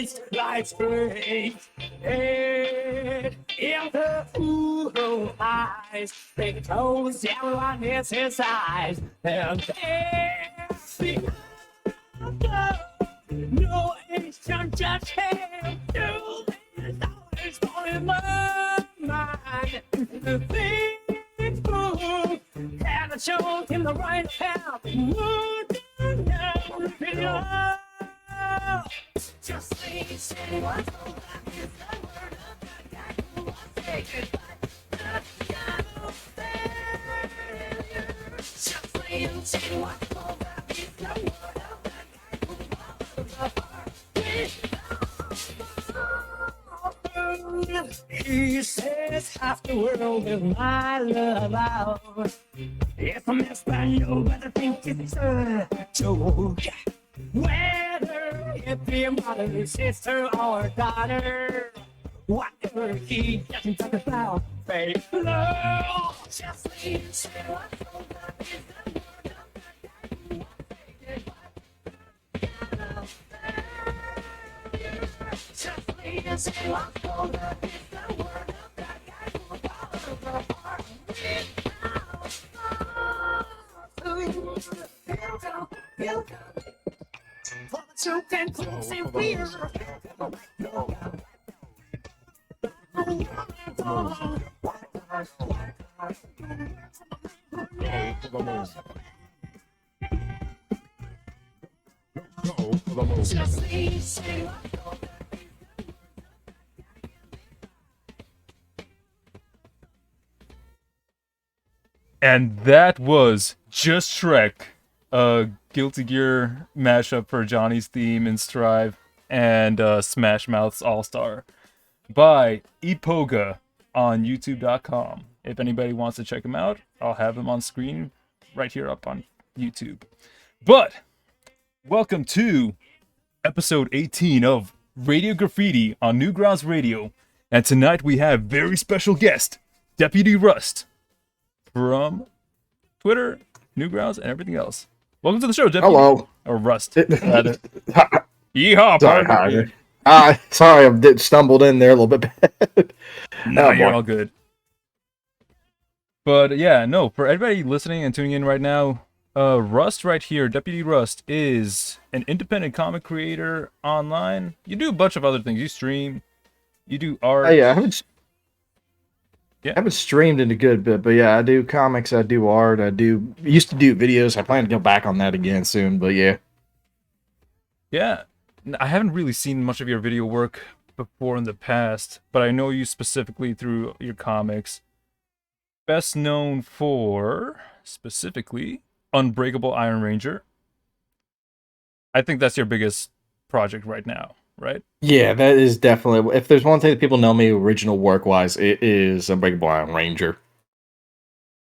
eyes like space. And in the blue eyes, they close down on his eyes. And there no ancient judge him. No, it's always on my mind. The people haven't shown him the right path. Moving down below. Just say what's all that is the word of the guy who wants to take it back. The guy who failure. Just say what's all that is the word of the guy who follows the heart. He says half the world is my love out. If I'm Espanol, but I think it's a joke. Whether it be a mother, sister, or daughter, whatever he doesn't talk about, babe, love. Just leave it, say what's all that is the word of the guy who won't take it back. Just leave it, say what's all that is the word of the guy who follows the heart. He'll go. For the truth and close and fear. And that was Just Shrek, a Guilty Gear mashup for Johnny's theme in Strive and Smash Mouth's All-Star by Ipoga on youtube.com. If anybody wants to check him out, I'll have him on screen right here up on YouTube. But welcome to episode 18 of Radio Graffiti on Newgrounds Radio. And tonight we have very special guest, Deputy Rust, from Twitter, Newgrounds, and everything else. Welcome to the show, Deputy. Hello. Or Rust. Yeehaw, partner. Sorry, I stumbled in there a little bit bad. No, you're all good. But yeah, no, for everybody listening and tuning in right now, Rust right here, Deputy Rust, is an independent comic creator online. You do a bunch of other things. You stream, you do art. Yeah, I haven't streamed in a good bit, but yeah, I do comics, I do art, used to do videos. I plan to go back on that again soon, but yeah. Yeah, I haven't really seen much of your video work before in the past, but I know you specifically through your comics. Best known for, specifically, Unbreakable Iron Ranger. I think that's your biggest project right now, right? Yeah, that is definitely, if there's one thing that people know me original work-wise, it is Unbreakable Iron Ranger.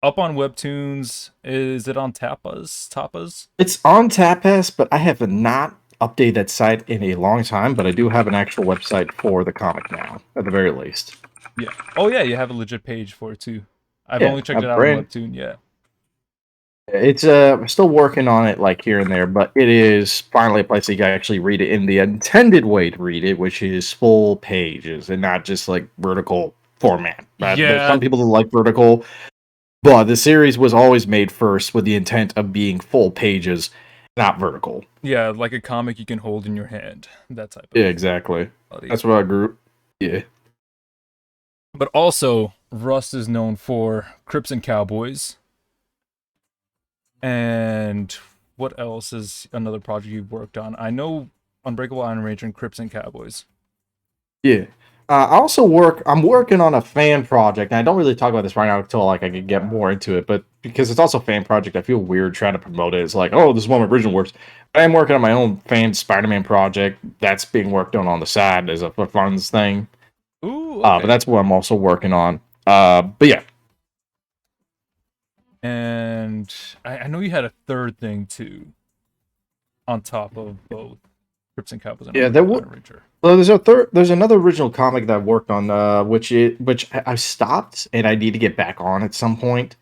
Up on Webtoons, is it on Tapas? It's on Tapas, but I have not updated that site in a long time, but I do have an actual website for the comic now, at the very least. Yeah. Oh yeah, you have a legit page for it too. I've only checked it out on Webtoon, yeah. It's I'm still working on it like here and there, but it is finally a place that you can actually read it in the intended way to read it, which is full pages and not just like vertical format. Right? Yeah. There's some people that like vertical, but the series was always made first with the intent of being full pages, not vertical. Yeah, like a comic you can hold in your hand. That type of Yeah, exactly. That's what I grew. Yeah. But also, Rust is known for Crips and Cowboys. And what else is another project you've worked on? I know Unbreakable Iron Ranger and Crips and Cowboys. Yeah. I'm working on a fan project, and I don't really talk about this right now until like I can get more into it, but because it's also a fan project, I feel weird trying to promote it. It's like, oh, this is one of my original works. But I'm working on my own fan Spider-Man project that's being worked on the side as a for funds thing. Ooh, okay. But that's what I'm also working on. But yeah. And I know you had a third thing too, on top of both Crips and Cowboys. And Yeah, there was. Well, there's another original comic that I worked on, which I stopped and I need to get back on at some point.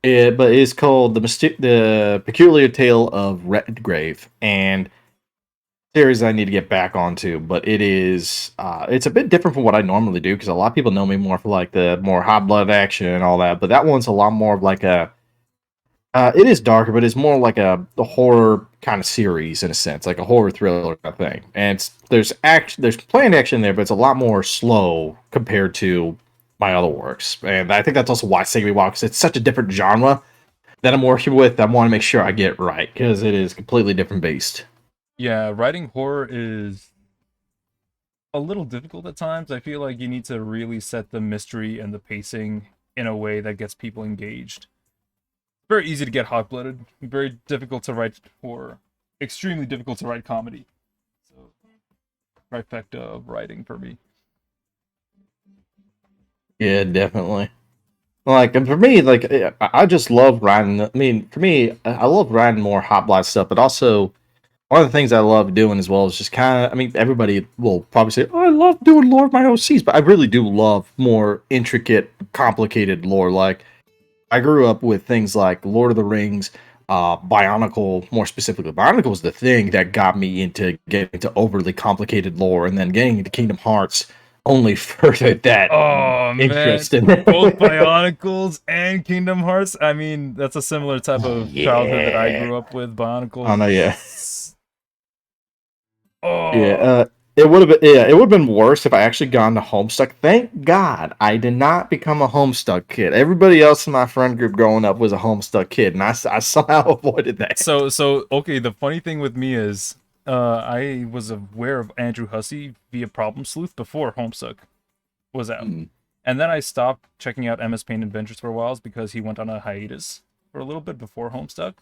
But it's called the Peculiar Tale of Redgrave, and series I need to get back onto, but it's a bit different from what I normally do because a lot of people know me more for like the more hot blood action and all that, but that one's a lot more of like a it is darker, but it's more like a horror kind of series in a sense, like a horror thriller kind of thing. And there's planned action there, but it's a lot more slow compared to my other works. And I think that's also why Segway Walk, because it's such a different genre that I'm working with. I want to make sure I get it right because it is completely different beast. Yeah, writing horror is a little difficult at times. I feel like you need to really set the mystery and the pacing in a way that gets people engaged. Very easy to get hot-blooded, very difficult to write horror, extremely difficult to write comedy. So, trifecta of writing for me. Yeah, definitely. Like, and for me, like, I just love writing. I mean, for me, I love writing more hot blood stuff, but also one of the things I love doing as well is just kind of, I mean, everybody will probably say, oh, I love doing lore of my OCs, but I really do love more intricate, complicated lore. Like, I grew up with things like Lord of the Rings, Bionicle, more specifically. Bionicle was the thing that got me into getting into overly complicated lore, and then getting into Kingdom Hearts only furthered that Oh man, interest in both Bionicles and Kingdom Hearts. I mean, that's a similar type of childhood that I Yeah. grew up with. Oh no, yeah. Bionicles. Yeah, Oh, it would have been worse if I actually gone to Homestuck. Thank God I did not become a Homestuck kid. Everybody else in my friend group growing up was a Homestuck kid, and I somehow avoided that. so okay. The funny thing with me is, I was aware of Andrew Hussey via Problem Sleuth before Homestuck was out, Mm. and then I stopped checking out MS Paint Adventures for a while because he went on a hiatus for a little bit before Homestuck,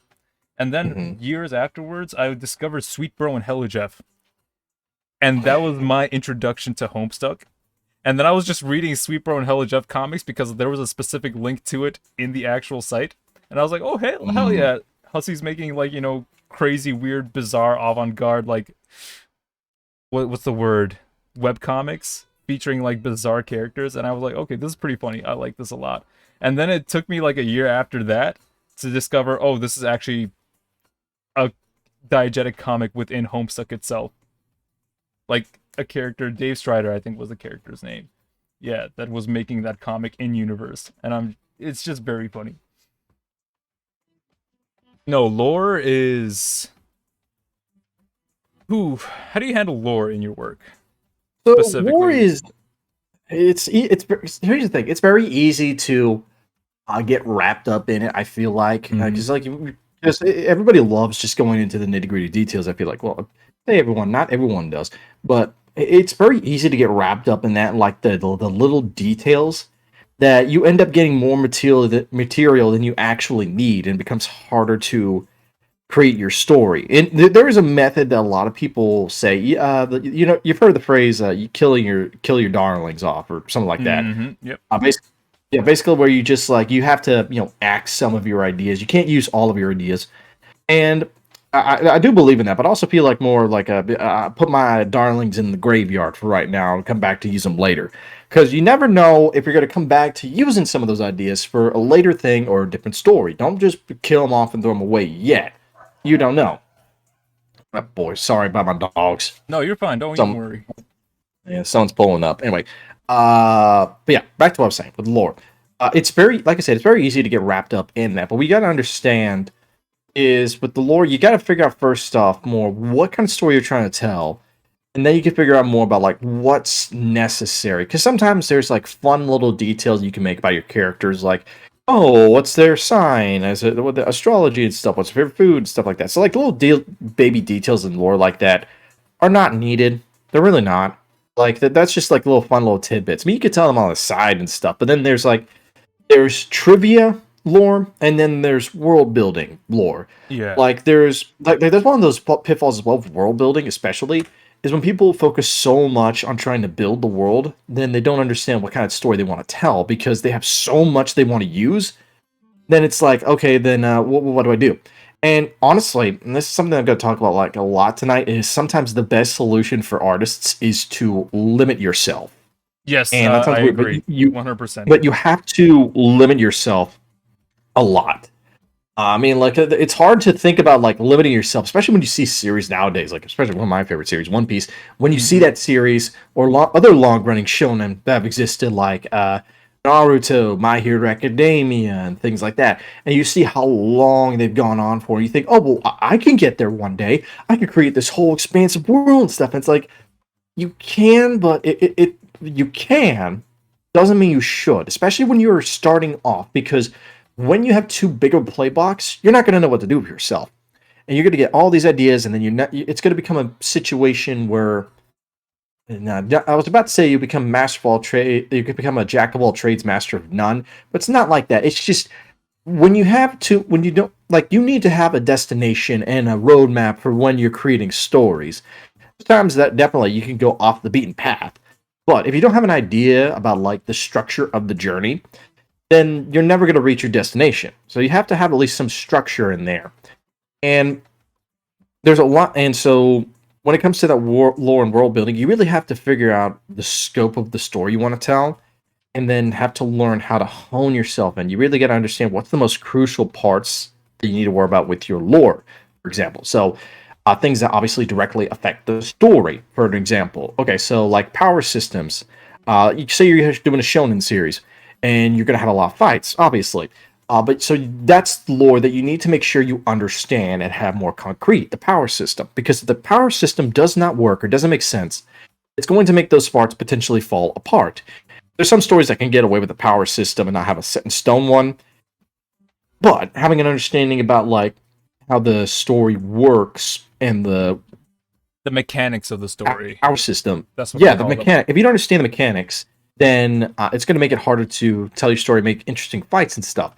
and then Mhm. years afterwards, I discovered Sweet Bro and Hello Jeff. And that was my introduction to Homestuck. And then I was just reading Sweet Bro and Hello Jeff comics because there was a specific link to it in the actual site. And I was like, oh, hell Mm. yeah. Hussey's making, like, crazy, weird, bizarre, avant-garde, like, what's the word? Webcomics featuring, like, bizarre characters. And I was like, okay, this is pretty funny. I like this a lot. And then it took me, like, a year after that to discover, oh, this is actually a diegetic comic within Homestuck itself. Like a character, Dave Strider, I think was the character's name. Yeah, that was making that comic in universe, and it's just very funny. No, lore is who? How do you handle lore in your work So war specifically? is here's the thing. It's very easy to get wrapped up in it. I feel like Mhm. because just everybody loves just going into the nitty gritty details. I feel like, well, say everyone, not everyone does, but it's very easy to get wrapped up in that, like the little details that you end up getting more material than you actually need, and it becomes harder to create your story. And there is a method that a lot of people say. You've heard the phrase "you kill your darlings off" or something like that. Yep. Basically, yeah, basically where you just like you have to axe some of your ideas. You can't use all of your ideas, and I do believe in that, but I also feel like more like put my darlings in the graveyard for right now and come back to use them later. Because you never know if you're going to come back to using some of those ideas for a later thing or a different story. Don't just kill them off and throw them away yet. You don't know. Oh, boy, sorry about my dogs. No, you're fine. Don't even Some worry. Yeah, someone's pulling up. Anyway, but yeah, back to what I was saying with lore. It's very, like I said, it's very easy to get wrapped up in that, but we got to understand is with the lore, you got to figure out first off more what kind of story you're trying to tell, and then you can figure out more about like what's necessary. Because sometimes there's like fun little details you can make about your characters, like oh, what's their sign, as with the astrology and stuff, what's their favorite food, stuff like that. So like little baby details in lore like that are not needed. They're really not. Like that's just like little fun little tidbits. I mean, you could tell them on the side and stuff, but then there's trivia lore, and then there's world building lore. Yeah. Like there's one of those pitfalls as well with world building, especially is when people focus so much on trying to build the world, then they don't understand what kind of story they want to tell because they have so much they want to use. Then it's like, okay, then what do I do? And honestly, and this is something I'm going to talk about like a lot tonight, is sometimes the best solution for artists is to limit yourself. Yes, And that sounds I weird, but agree. you 100%. but you have to limit yourself a lot. I mean, like it's hard to think about like limiting yourself, especially when you see series nowadays. Like especially one of my favorite series, One Piece. When you see Hmm. that series or other long running shonen that have existed, like Naruto, My Hero Academia, and things like that, and you see how long they've gone on for, and you think, oh well, I can get there one day. I can create this whole expansive world and stuff. And it's like you can, but you can doesn't mean you should, especially when you're starting off, because when you have too big of a play box, you're not going to know what to do with yourself, and you're going to get all these ideas, and then it's going to become a situation where. No, I was about to say you become master of all trade. You could become a jack of all trades, master of none. But it's not like that. It's just when you don't like, you need to have a destination and a roadmap for when you're creating stories. Sometimes that definitely you can go off the beaten path. But if you don't have an idea about like the structure of the journey, then you're never going to reach your destination. So you have to have at least some structure in there. And there's a lot, and so when it comes to that lore and world building, you really have to figure out the scope of the story you want to tell, and then have to learn how to hone yourself. And you really got to understand what's the most crucial parts that you need to worry about with your lore, for example. So things that obviously directly affect the story. For an example, okay, so like power systems. You say you're doing a shonen series, and you're going to have a lot of fights, obviously. But so that's lore that you need to make sure you understand and have more concrete. The power system, because if the power system does not work or doesn't make sense, it's going to make those parts potentially fall apart. There's some stories that can get away with the power system and not have a set in stone one, but having an understanding about like how the story works and the The mechanics of the story. power system, That's what I yeah, the call them. mechanic. If you don't understand the mechanics, then it's going to make it harder to tell your story, make interesting fights and stuff.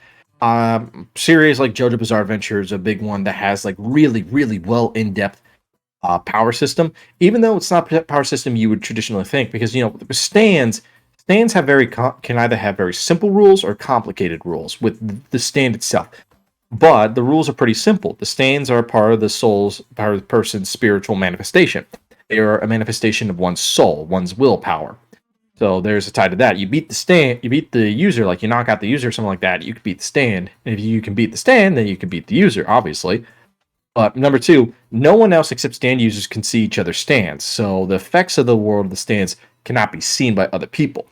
Series like JoJo Bizarre Adventure is a big one that has like really, really well in depth power system, even though it's not a power system you would traditionally think, because stands have can either have very simple rules or complicated rules with the stand itself. But the rules are pretty simple. The stands are part of the soul's, part of the person's spiritual manifestation. They are a manifestation of one's soul, one's willpower. So there's a tie to that. You beat the user, like you knock out the user or something like that, you can beat the stand. And if you can beat the stand, then you can beat the user, obviously. But number two, no one else except stand users can see each other's stands. So the effects of the world of the stands cannot be seen by other people.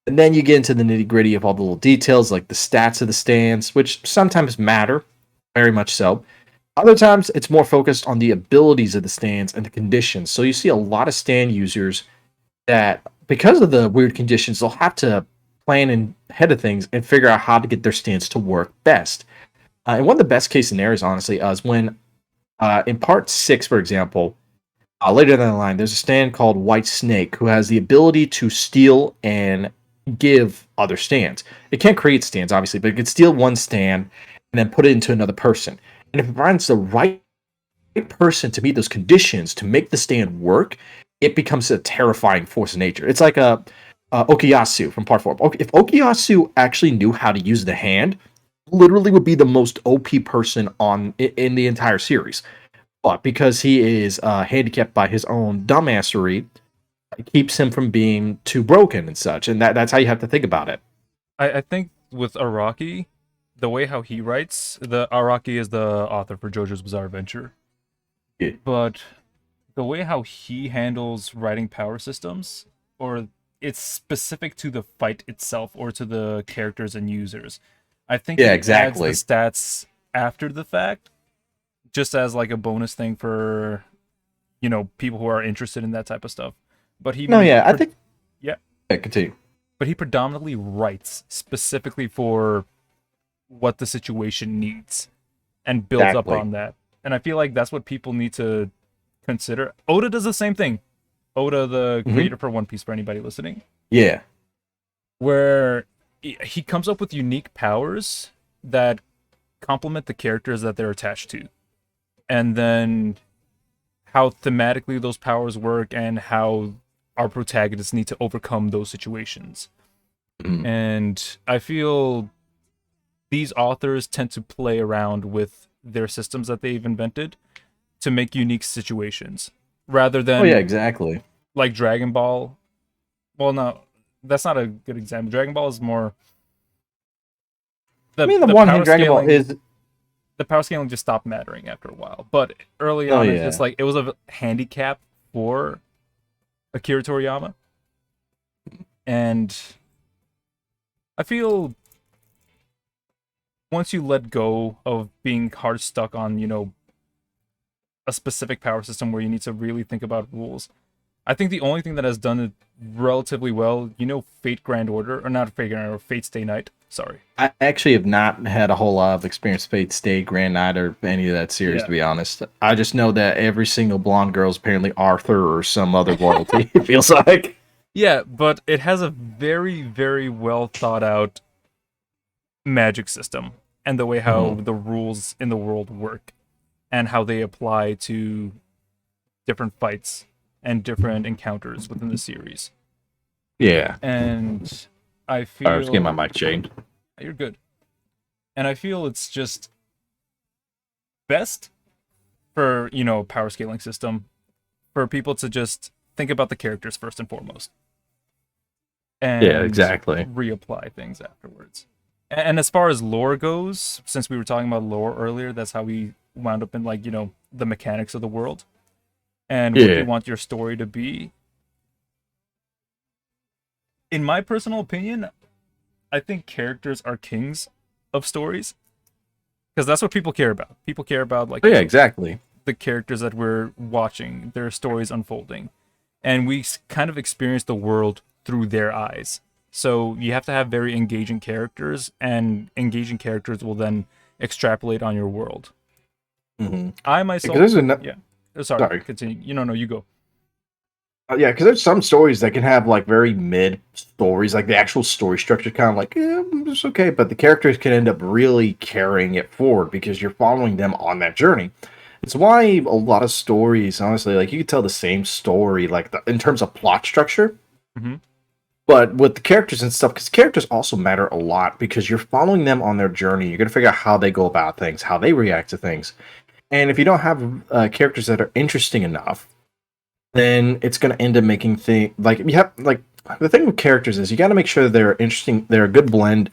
And then you get into the nitty gritty of all the little details, like the stats of the stands, which sometimes matter, very much so. Other times, it's more focused on the abilities of the stands and the conditions. So you see a lot of stand users that, because of the weird conditions, they'll have to plan ahead of things and figure out how to get their stands to work best. And one of the best case scenarios, honestly, is when in part six, for example, later down the line, there's a stand called White Snake who has the ability to steal and give other stands. It can't create stands, obviously, but it can steal one stand and then put it into another person. And if it finds the right person to meet those conditions to make the stand work, it becomes a terrifying force of nature. It's like a Okuyasu from Part 4. If Okuyasu actually knew how to use the hand, literally would be the most OP person in the entire series. But because he is handicapped by his own dumbassery, it keeps him from being too broken and such. And that's how you have to think about it. I think with Araki, the way how he writes, the Araki is the author for JoJo's Bizarre Adventure. Yeah. But the way how he handles writing power systems, or it's specific to the fight itself or to the characters and users. I think Yeah, he exactly. adds the stats after the fact, just as like a bonus thing for people who are interested in that type of stuff. But No, yeah, I think. yeah, Yeah, continue. but he predominantly writes specifically for what the situation needs and builds up Exactly. on that. And I feel like that's what people need to consider. Oda does the same thing. Oda, the Mhm. creator for One Piece, for anybody listening, Yeah. where he comes up with unique powers that complement the characters that they're attached to. And then how thematically those powers work and how our protagonists need to overcome those situations. Mhm. And I feel these authors tend to play around with their systems that they've invented to make unique situations rather Oh, yeah, than exactly. like Dragon Ball. Well, no, that's not a good example. Dragon Ball is more I mean, the the one power hand Dragon Ball scaling. is. the power scaling just stopped mattering after a while. But early Oh on, it's yeah. just like it was a handicap for Akira Toriyama, and I feel once you let go of being hard stuck on, a specific power system where you need to really think about rules, I think the only thing that has done it relatively well, Fate Grand Order, or not Fate Grand Order, Fate Stay Night. Sorry. I actually have not had a whole lot of experience with Fate Stay, Grand Knight, or any of that series, Yeah. to be honest. I just know that every single blonde girl is apparently Arthur or some other royalty, it feels like. Yeah, but it has a very, very well thought out magic system and the way how the rules in the world work and how they apply to different fights and different encounters within the series. Yeah. And I feel... I was getting my mic changed. You're good. And I feel it's just best for, power scaling system for people to just think about the characters first and foremost. And Yeah, exactly. reapply things afterwards. And as far as lore goes, since we were talking about lore earlier, that's how we wound up in, the mechanics of the world. And what you want your story to be. In my personal opinion, I think characters are kings of stories. Because that's what people care about. People care about, exactly. the characters that we're watching, their stories unfolding. And we kind of experience the world through their eyes. So you have to have very engaging characters, and engaging characters will then extrapolate on your world. Mm-hmm. I myself... Yeah. Sorry, continue. No, you go. Yeah, because there's some stories that can have very mid stories, like the actual story structure kind of it's okay, but the characters can end up really carrying it forward because you're following them on that journey. It's why a lot of stories, honestly, you could tell the same story, in terms of plot structure, but with the characters and stuff, because characters also matter a lot because you're following them on their journey. You're going to figure out how they go about things, how they react to things. And if you don't have characters that are interesting enough, then it's going to end up making things the thing with characters is you got to make sure they're interesting. They're a good blend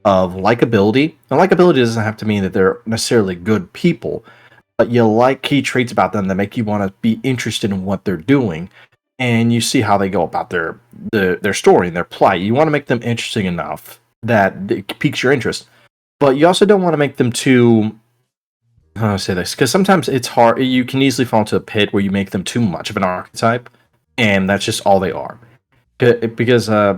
of likability. And likability doesn't have to mean that they're necessarily good people, but you like key traits about them that make you want to be interested in what they're doing, and you see how they go about their story and their plight. You want to make them interesting enough that it piques your interest, but you also don't want to make them too... How do I say this? Because sometimes it's hard. You can easily fall into a pit where you make them too much of an archetype, and that's just all they are. Because I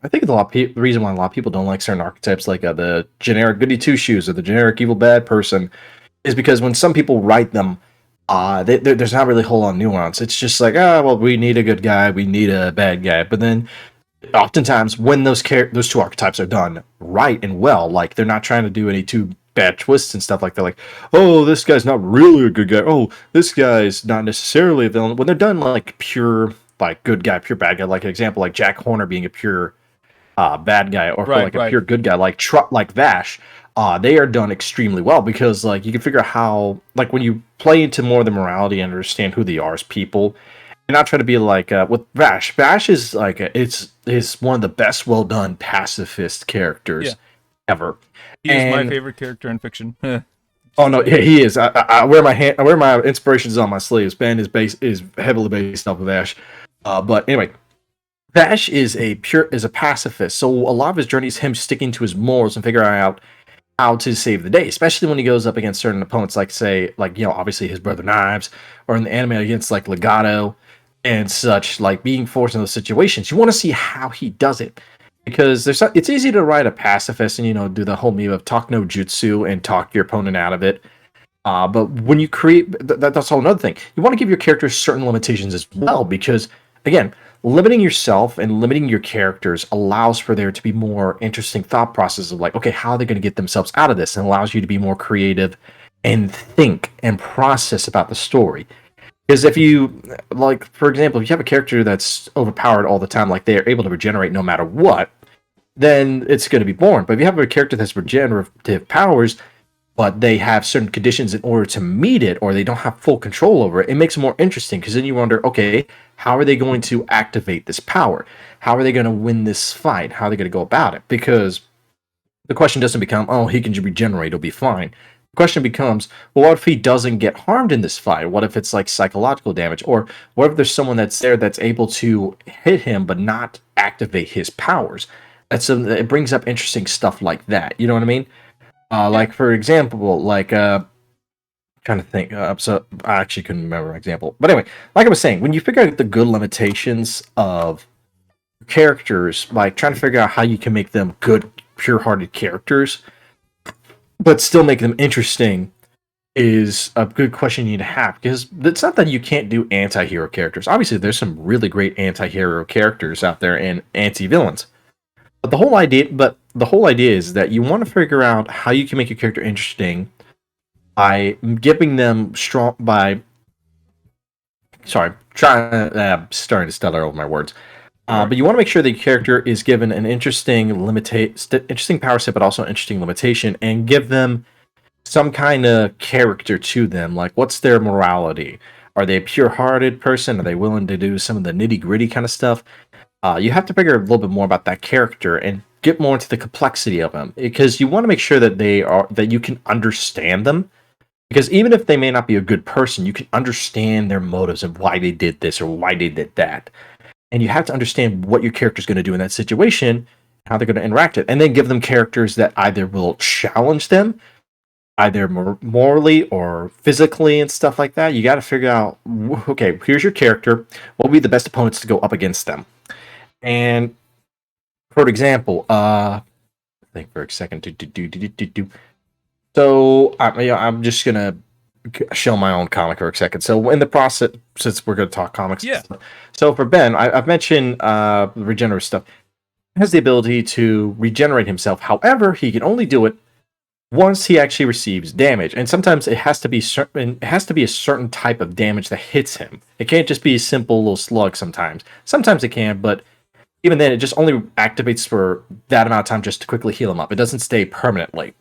think the reason why a lot of people don't like certain archetypes, like the generic goody two shoes or the generic evil bad person, is because when some people write them, there's not really a whole lot of nuance. It's just we need a good guy, we need a bad guy. But then, oftentimes, when those two archetypes are done right and well, they're not trying to do any too bad twists and stuff like that, oh, this guy's not really a good guy, oh, this guy's not necessarily a villain. When they're done pure good guy, pure bad guy, an example Jack Horner being a pure bad guy, or a pure good guy like Vash, they are done extremely well because you can figure out how, when you play into more of the morality and understand who they are as people, and not try to be with Vash. Vash is it's one of the best well done pacifist characters ever. He is my favorite character in fiction. Oh no, yeah, he is. I wear my inspirations on my sleeves. Ben is heavily based off of Vash. But anyway, Vash is a pacifist. So a lot of his journey is him sticking to his morals and figuring out how to save the day, especially when he goes up against certain opponents, obviously his brother Knives, or in the anime against Legato and such, being forced in those situations. You want to see how he does it. Because it's easy to write a pacifist and do the whole meme of talk no jutsu and talk your opponent out of it. But when you create that's all another thing. You want to give your characters certain limitations as well, because again, limiting yourself and limiting your characters allows for there to be more interesting thought process of okay, how are they going to get themselves out of this, and allows you to be more creative and think and process about the story. Because if you, for example, if you have a character that's overpowered all the time, they're able to regenerate no matter what, then it's going to be boring. But if you have a character that's regenerative powers, but they have certain conditions in order to meet it, or they don't have full control over it, it makes it more interesting. Because then you wonder, okay, how are they going to activate this power? How are they going to win this fight? How are they going to go about it? Because the question doesn't become, oh, he can regenerate, it'll be fine. The question becomes, well, what if he doesn't get harmed in this fight? What if it's like psychological damage? Or what if there's someone that's there that's able to hit him but not activate his powers? It brings up interesting stuff like that. You know what I mean? Like, for example, like, trying to think. So I actually couldn't remember an example. But anyway, like I was saying, when you figure out the good limitations of characters, like trying to figure out how you can make them good, pure-hearted characters, but still make them interesting is a good question you need to have. Because it's not that you can't do anti-hero characters. Obviously, there's some really great anti-hero characters out there and anti-villains. But the whole idea is that you want to figure out how you can make your character interesting by giving them strong starting to stutter over my words. But you want to make sure the character is given an interesting power set, but also an interesting limitation, and give them some kind of character to them. Like, what's their morality? Are they a pure-hearted person? Are they willing to do some of the nitty-gritty kind of stuff? You have to figure a little bit more about that character and get more into the complexity of them, because you want to make sure that you can understand them. Because even if they may not be a good person, you can understand their motives and why they did this or why they did that. And you have to understand what your character is going to do in that situation, how they're going to interact it, and then give them characters that either will challenge them, either morally or physically and stuff like that. You got to figure out, okay, here's your character. What will be the best opponents to go up against them? And for example, think for a second. So I'm just gonna show my own comic for a second. So in the process, since we're gonna talk comics, Yeah. So for Ben, I've mentioned regenerative stuff. He has the ability to regenerate himself. However, he can only do it once he actually receives damage, and sometimes it has to be certain. It has to be a certain type of damage that hits him. It can't just be a simple little slug. Sometimes it can, but even then, it just only activates for that amount of time just to quickly heal him up. It doesn't stay permanently.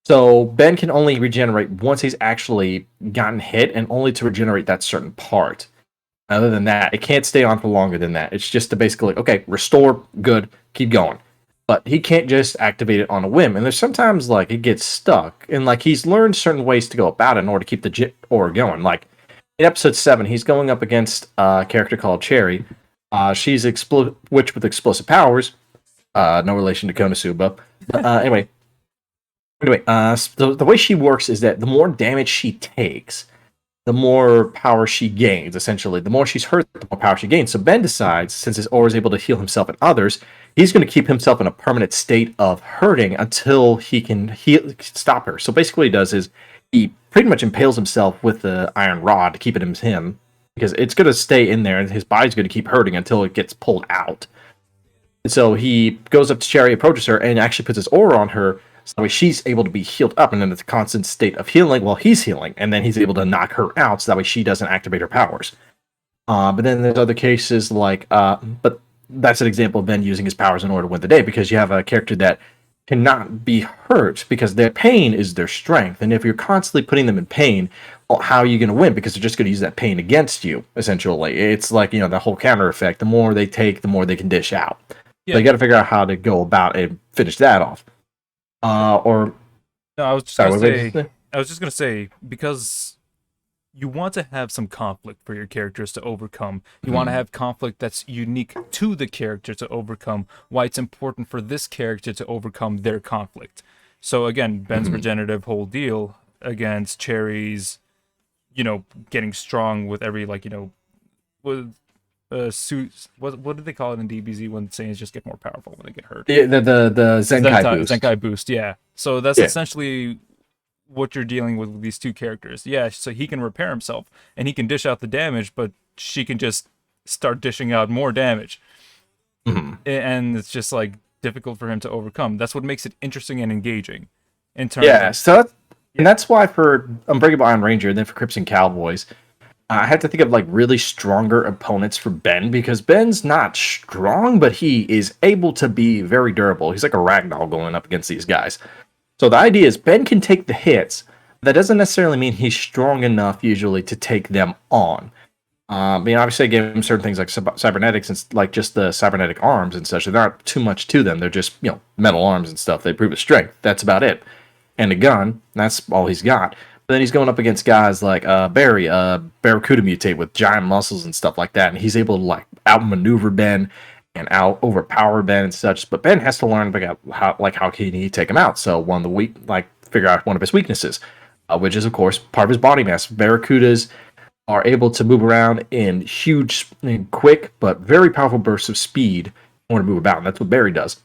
So Ben can only regenerate once he's actually gotten hit, and only to regenerate that certain part. Other than that, it can't stay on for longer than that. It's just to basically, okay, restore, good, keep going. But he can't just activate it on a whim. And there's sometimes, like, it gets stuck. And, like, he's learned certain ways to go about it in order to keep the aura going. Like, in episode 7, he's going up against a character called Cherry. She's witch with explosive powers. No relation to Konosuba. Anyway, the way she works is that the more damage she takes, the more power she gains, essentially. The more she's hurt, the more power she gains. So Ben decides, since his aura is able to heal himself and others, he's going to keep himself in a permanent state of hurting until he can stop her. So basically what he does is he pretty much impales himself with the iron rod to keep it in him, because it's going to stay in there and his body's going to keep hurting until it gets pulled out. And so he goes up to Cherry, approaches her, and actually puts his aura on her, so that way she's able to be healed up and in a constant state of healing while he's healing. And then he's able to knock her out, so that way she doesn't activate her powers. But then there's other cases like, but that's an example of Ben using his powers in order to win the day, because you have a character that cannot be hurt because their pain is their strength. And if you're constantly putting them in pain, well, how are you going to win? Because they're just going to use that pain against you, essentially. It's like, the whole counter effect. The more they take, the more they can dish out. Yeah. So you got to figure out how to go about and finish that off. I was just gonna say, because you want to have some conflict for your characters to overcome. You want to have conflict that's unique to the character to overcome. Why it's important for this character to overcome their conflict. So again, Ben's regenerative whole deal against Cherry's, getting strong with every with suits. What do they call it in DBZ when Saiyans just get more powerful when they get hurt? The Zenkai boost. Zenkai boost, yeah. So that's essentially what you're dealing with these two characters. Yeah, so he can repair himself and he can dish out the damage, but she can just start dishing out more damage. And it's just like difficult for him to overcome. That's what makes it interesting and engaging. In terms and that's why for Unbreakable Iron Ranger and then for Crimson Cowboys, I had to think of like really stronger opponents for Ben, because Ben's not strong, but he is able to be very durable. He's like a ragdoll going up against these guys. So the idea is Ben can take the hits. That doesn't necessarily mean he's strong enough usually to take them on. Obviously I gave him certain things like cybernetics and like just the cybernetic arms and such. They're not too much to them. They're just, metal arms and stuff. They prove his strength. That's about it. and a gun. That's all he's got. But then he's going up against guys like Barry, Barracuda mutate with giant muscles and stuff like that, and he's able to like outmaneuver Ben and out overpower Ben and such. But Ben has to learn about how can he take him out. So one of the figure out one of his weaknesses, which is of course part of his body mass. Barracudas are able to move around in huge, quick, but very powerful bursts of speed in order to move about. And that's what Barry does.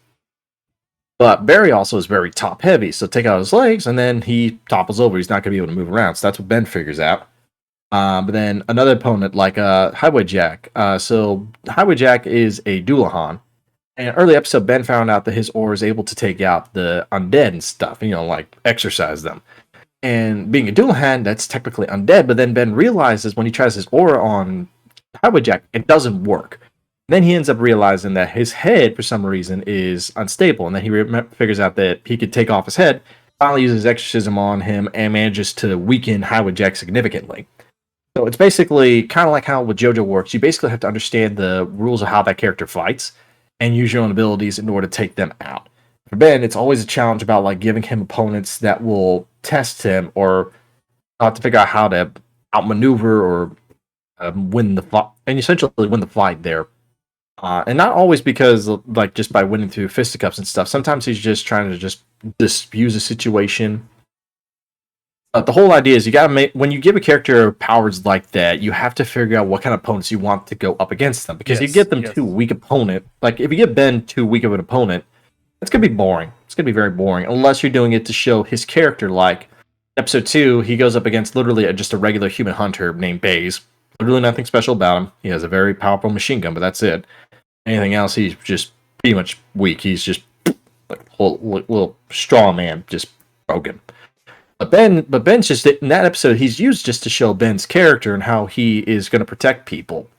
But Barry also is very top heavy, so take out his legs and then he topples over. He's not going to be able to move around. So that's what Ben figures out. But then another opponent like Highway Jack. So Highway Jack is a Doulahan. In an early episode, Ben found out that his aura is able to take out the undead and stuff, like exorcise them. And being a Doulahan, that's technically undead, but then Ben realizes when he tries his aura on Highway Jack, it doesn't work. Then he ends up realizing that his head, for some reason, is unstable, and then he figures out that he could take off his head, finally uses exorcism on him, and manages to weaken Highway Jack significantly. So it's basically kind of like how with JoJo works. You basically have to understand the rules of how that character fights, and use your own abilities in order to take them out. For Ben, it's always a challenge about like giving him opponents that will test him or to figure out how to outmaneuver or win the fight, and essentially win the fight there. And not always because like just by winning through fisticuffs and stuff. Sometimes he's just trying to just diffuse a situation. The whole idea is you gotta make when you give a character powers like that, you have to figure out what kind of opponents you want to go up against them. Because if you get them too weak opponent, like if you give Ben too weak of an opponent, it's gonna be boring. It's gonna be very boring unless you're doing it to show his character. Like episode 2, he goes up against literally just a regular human hunter named Baze. Literally nothing special about him. He has a very powerful machine gun, but that's it. Anything else, he's just pretty much weak. He's just like a little straw man, just broken. But Ben's just in that episode. He's used just to show Ben's character and how he is going to protect people.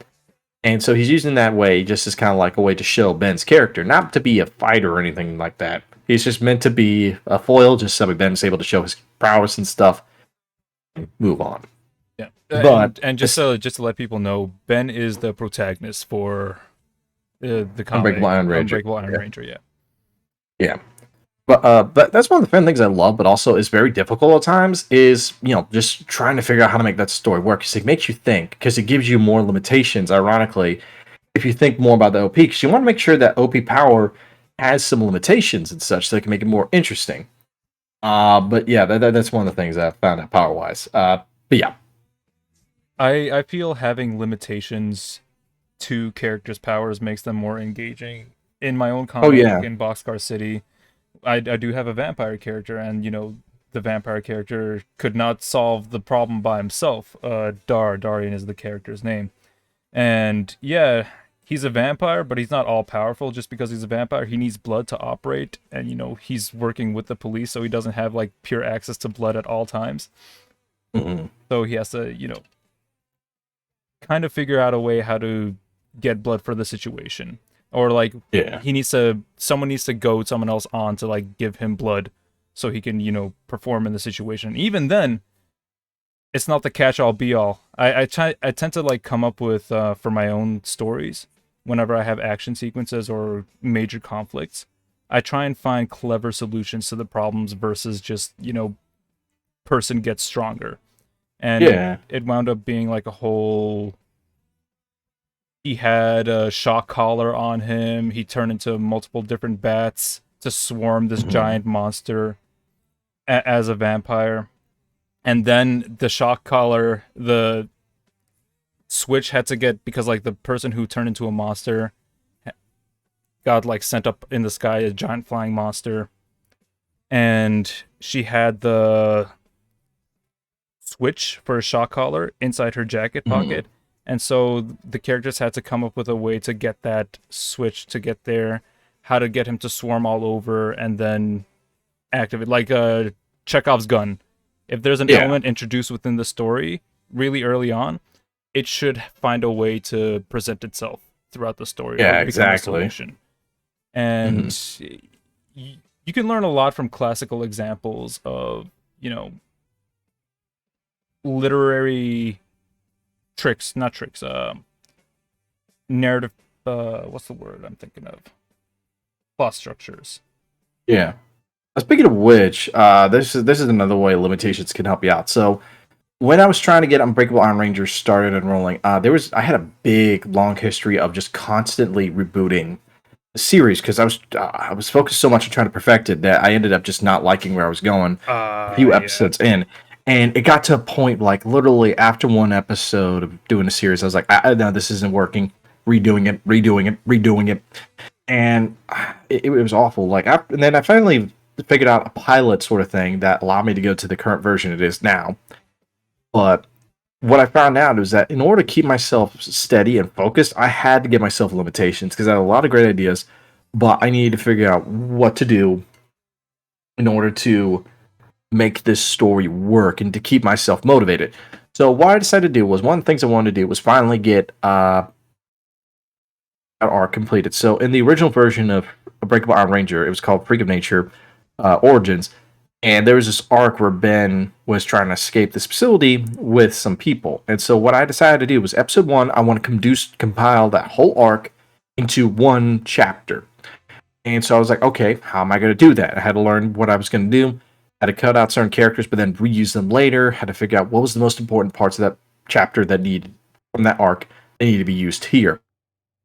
And so he's using that way just as kind of like a way to show Ben's character, not to be a fighter or anything like that. He's just meant to be a foil, just so Ben's able to show his prowess and stuff. And move on. Yeah, but and just to let people know, Ben is the protagonist for the comic Unbreakable Iron Ranger. Unbreakable Iron Ranger, yeah. Yeah. But that's one of the fun things I love, but also is very difficult at times, is, just trying to figure out how to make that story work. Because it makes you think, because it gives you more limitations, ironically, if you think more about the OP. Because you want to make sure that OP power has some limitations and such, so it can make it more interesting. But yeah, that's one of the things I found out power-wise. But yeah. I feel having limitations to characters' powers makes them more engaging. In my own comic, in Boxcar City, I do have a vampire character, and the vampire character could not solve the problem by himself. Darian is the character's name, and yeah, he's a vampire, but he's not all powerful. Just because he's a vampire, he needs blood to operate, and he's working with the police, so he doesn't have like pure access to blood at all times. Mm-hmm. So he has to kind of figure out a way how to get blood for the situation. Or like someone needs to goad someone else on to like give him blood so he can, perform in the situation. Even then, it's not the catch-all be-all. I tend to like come up with for my own stories, whenever I have action sequences or major conflicts, I try and find clever solutions to the problems versus just, person gets stronger. And it wound up being like a whole... He had a shock collar on him. He turned into multiple different bats to swarm this giant monster as a vampire. And then the shock collar, the switch had to get, because like the person who turned into a monster got like sent up in the sky, a giant flying monster. And she had the switch for a shock collar inside her jacket pocket. And so the characters had to come up with a way to get that switch to get there, how to get him to swarm all over, and then activate, like Chekhov's gun. If there's an element introduced within the story really early on, it should find a way to present itself throughout the story. Yeah, exactly. And you can learn a lot from classical examples of, literary... narrative, what's the word I'm thinking of? Plot structures. Yeah. Speaking of which, this is another way limitations can help you out. So when I was trying to get Unbreakable Iron Ranger started and rolling, I had a big long history of just constantly rebooting the series because I was focused so much on trying to perfect it that I ended up just not liking where I was going a few Yeah. episodes in. And it got to a point like literally after one episode of doing a series, I was like, no, this isn't working. Redoing it. And it was awful. And then I finally figured out a pilot sort of thing that allowed me to go to the current version it is now. But what I found out is that in order to keep myself steady and focused, I had to give myself limitations because I had a lot of great ideas, but I needed to figure out what to do in order to make this story work and to keep myself motivated. So what I decided to do was one of the things I wanted to do was finally get an arc completed. So in the original version of Unbreakable Iron Ranger, it was called Freak of Nature Origins. And there was this arc where Ben was trying to escape this facility with some people. And so what I decided to do was episode 1, I want to compile that whole arc into one chapter. And so I was like, okay, how am I going to do that? I had to learn what I was going to do. I had to cut out certain characters, but then reuse them later. Had to figure out what was the most important parts of that chapter that needed from that arc that needed to be used here.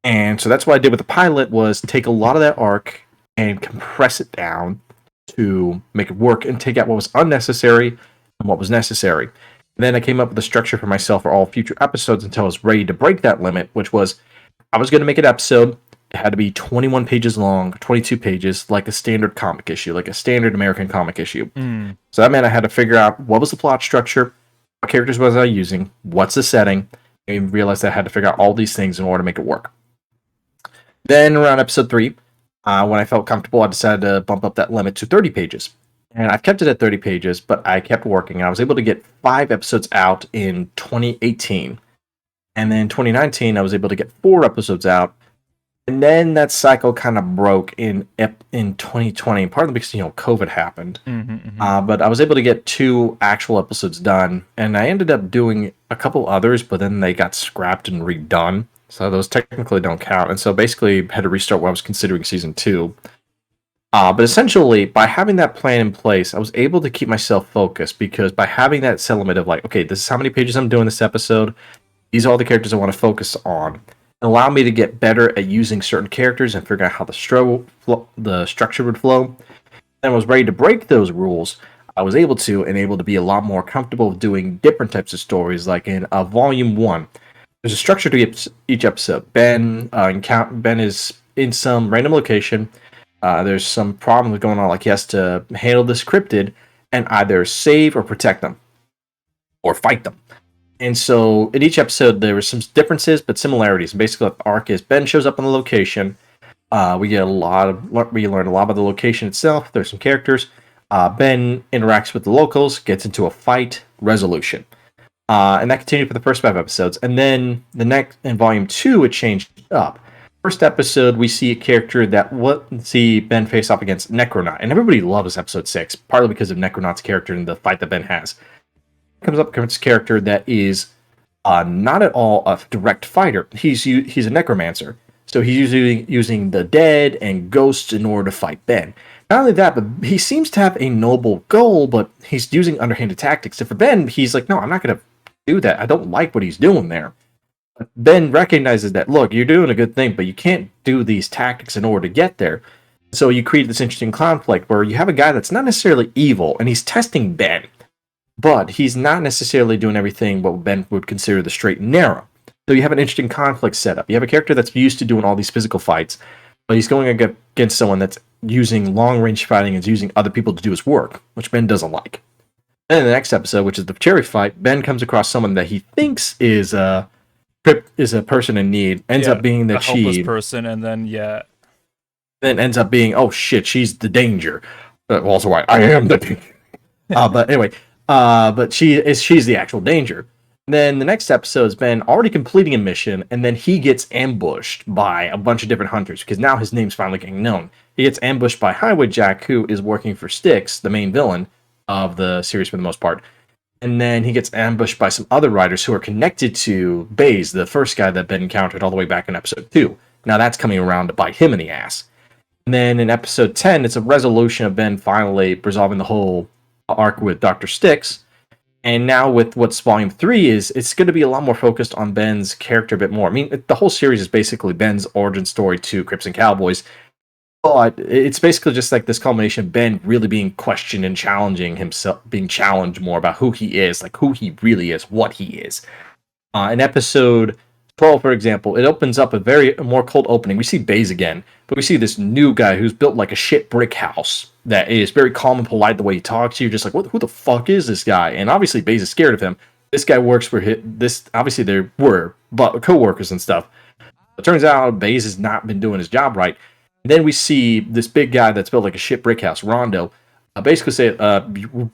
And so that's what I did with the pilot was take a lot of that arc and compress it down to make it work and take out what was unnecessary and what was necessary. And then I came up with a structure for myself for all future episodes until I was ready to break that limit, which was I was going to make an episode. It had to be 21 pages long, 22 pages, like a standard comic issue, like a standard American comic issue. So that meant I had to figure out what was the plot structure, what characters was I using, what's the setting, and realized that I had to figure out all these things in order to make it work. Then around episode 3, when I felt comfortable, I decided to bump up that limit to 30 pages. And I've kept it at 30 pages, but I kept working. I was able to get 5 episodes out in 2018. And then 2019, I was able to get 4 episodes out. And then that cycle kind of broke in 2020, partly because, COVID happened. But I was able to get 2 actual episodes done. And I ended up doing a couple others, but then they got scrapped and redone. So those technically don't count. And so basically had to restart what I was considering season 2. But essentially, by having that plan in place, I was able to keep myself focused because by having that element of like, okay, this is how many pages I'm doing this episode. These are all the characters I want to focus on. Allow me to get better at using certain characters and figure out how the structure would flow. And I was ready to break those rules. I was able to be a lot more comfortable with doing different types of stories, like in Volume 1. There's a structure to each episode. Ben is in some random location. There's some problem going on, like he has to handle this cryptid and either save or protect them or fight them. And so in each episode, there were some differences but similarities. And basically, the arc is Ben shows up on the location. We learn a lot about the location itself. There's some characters. Ben interacts with the locals, gets into a fight, resolution. And that continued for the first 5 episodes. And then in Volume 2, it changed up. First episode, we see a character that see Ben face off against Necronaut. And everybody loves episode 6, partly because of Necronaut's character and the fight that Ben has. Comes up against a character that is not at all a direct fighter. He's a necromancer. So he's using the dead and ghosts in order to fight Ben. Not only that, but he seems to have a noble goal, but he's using underhanded tactics. So for Ben, he's like, no, I'm not going to do that. I don't like what he's doing there. But Ben recognizes that, look, you're doing a good thing, but you can't do these tactics in order to get there. So you create this interesting conflict where you have a guy that's not necessarily evil, and he's testing Ben. But he's not necessarily doing everything what Ben would consider the straight and narrow. So you have an interesting conflict set up. You have a character that's used to doing all these physical fights, but he's going against someone that's using long-range fighting and is using other people to do his work, which Ben doesn't like. Then in the next episode, which is the cherry fight, Ben comes across someone that he thinks is a person in need, ends up being the helpless chief person, and then then ends up being, oh shit, she's the danger. Also, why I am the danger. But anyway, but she's the actual danger. Then the next episode has been already completing a mission, and then he gets ambushed by a bunch of different hunters, because now his name's finally getting known. He gets ambushed by Highway Jack, who is working for Styx, the main villain of the series for the most part. And then he gets ambushed by some other riders who are connected to Baze, the first guy that Ben encountered all the way back in episode 2. Now that's coming around to bite him in the ass. And then in episode 10, it's a resolution of Ben finally resolving the whole arc with Dr. Styx. And now with what's volume 3 is, it's going to be a lot more focused on Ben's character a bit more. I mean, the whole series is basically Ben's origin story to Crips and Cowboys. But it's basically just like this culmination of Ben really being questioned and challenging himself, being challenged more about who he is, like who he really is, what he is. In episode 12, for example, it opens up a more cold opening. We see Baze again, but we see this new guy who's built like a shit brick house that is very calm and polite the way he talks. You're just like, who the fuck is this guy? And obviously, Baze is scared of him. This guy works for this. Obviously, there were co-workers and stuff. It turns out Baze has not been doing his job right. And then we see this big guy that's built like a shit brick house, Rondo, basically say,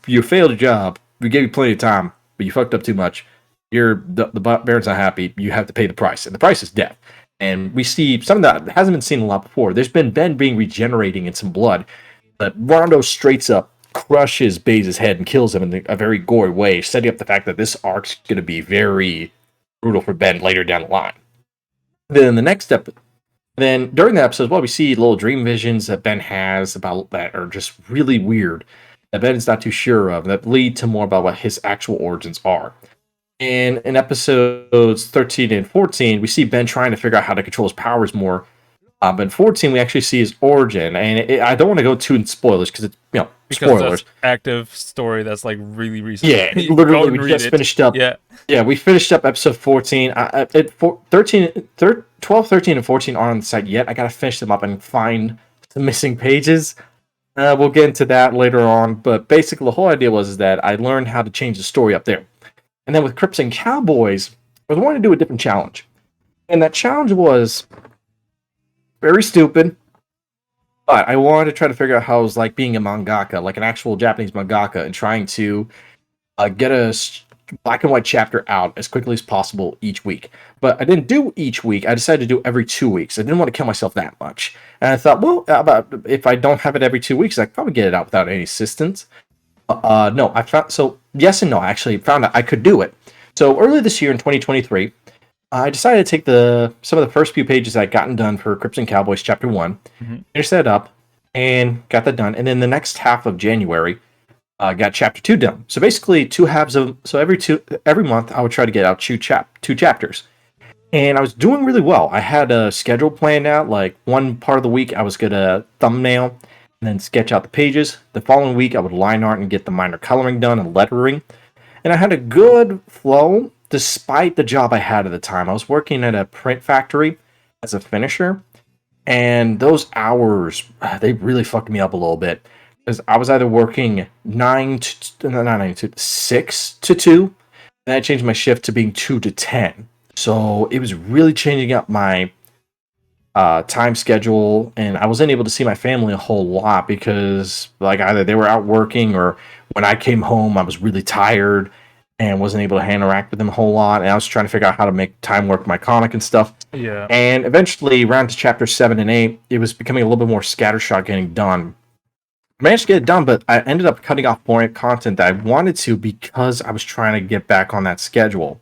you failed your job. We gave you plenty of time, but you fucked up too much. The Baron's not happy. You have to pay the price, and the price is death. And we see something that hasn't been seen a lot before. There's been Ben being regenerating in some blood, but Rondo straight up crushes Baze's head and kills him in a very gory way, setting up the fact that this arc's going to be very brutal for Ben later down the line. Then in the next step, then during the episode, we see little dream visions that Ben has about that are just really weird, that Ben is not too sure of, that lead to more about what his actual origins are. And in episodes 13 and 14, we see Ben trying to figure out how to control his powers more. But in 14, we actually see his origin. And I don't want to go too in spoilers because it's, spoilers. That's active story that's like really recent. Yeah, literally, we just finished up. Yeah, we finished up episode 14. 12, 13, and 14 aren't on the site yet. I got to finish them up and find the missing pages. We'll get into that later on. But basically, the whole idea was that I learned how to change the story up there. And then with Crips and Cowboys, I was wanting to do a different challenge. And that challenge was very stupid, but I wanted to try to figure out how it was like being a mangaka, like an actual Japanese mangaka, and trying to get a black and white chapter out as quickly as possible each week. But I didn't do each week. I decided to do every 2 weeks. I didn't want to kill myself that much. And I thought, well, if I don't have it every 2 weeks, I could probably get it out without any assistance. No, I found, so yes and no, I actually found out I could do it. So earlier this year in 2023, I decided to take some of the first few pages I'd gotten done for Crips and Cowboys Chapter 1, finish that up, and got that done. And then the next half of January, got Chapter 2 done. So basically, every month, I would try to get out two chapters. And I was doing really well. I had a schedule planned out, like one part of the week I was going to thumbnail and then sketch out the pages. The following week, I would line art and get the minor coloring done and lettering. And I had a good flow, despite the job I had at the time. I was working at a print factory as a finisher, and those hours, they really fucked me up a little bit. Because I was either working 6 to 2, and I changed my shift to being 2 to 10. So it was really changing up my time schedule, and I wasn't able to see my family a whole lot because like either they were out working, or when I came home I was really tired and wasn't able to interact with them a whole lot, and I was trying to figure out how to make time work with my comic and stuff. Yeah. And eventually around to chapter 7 and 8, it was becoming a little bit more scattershot getting done. I managed to get it done, but I ended up cutting off more content that I wanted to because I was trying to get back on that schedule.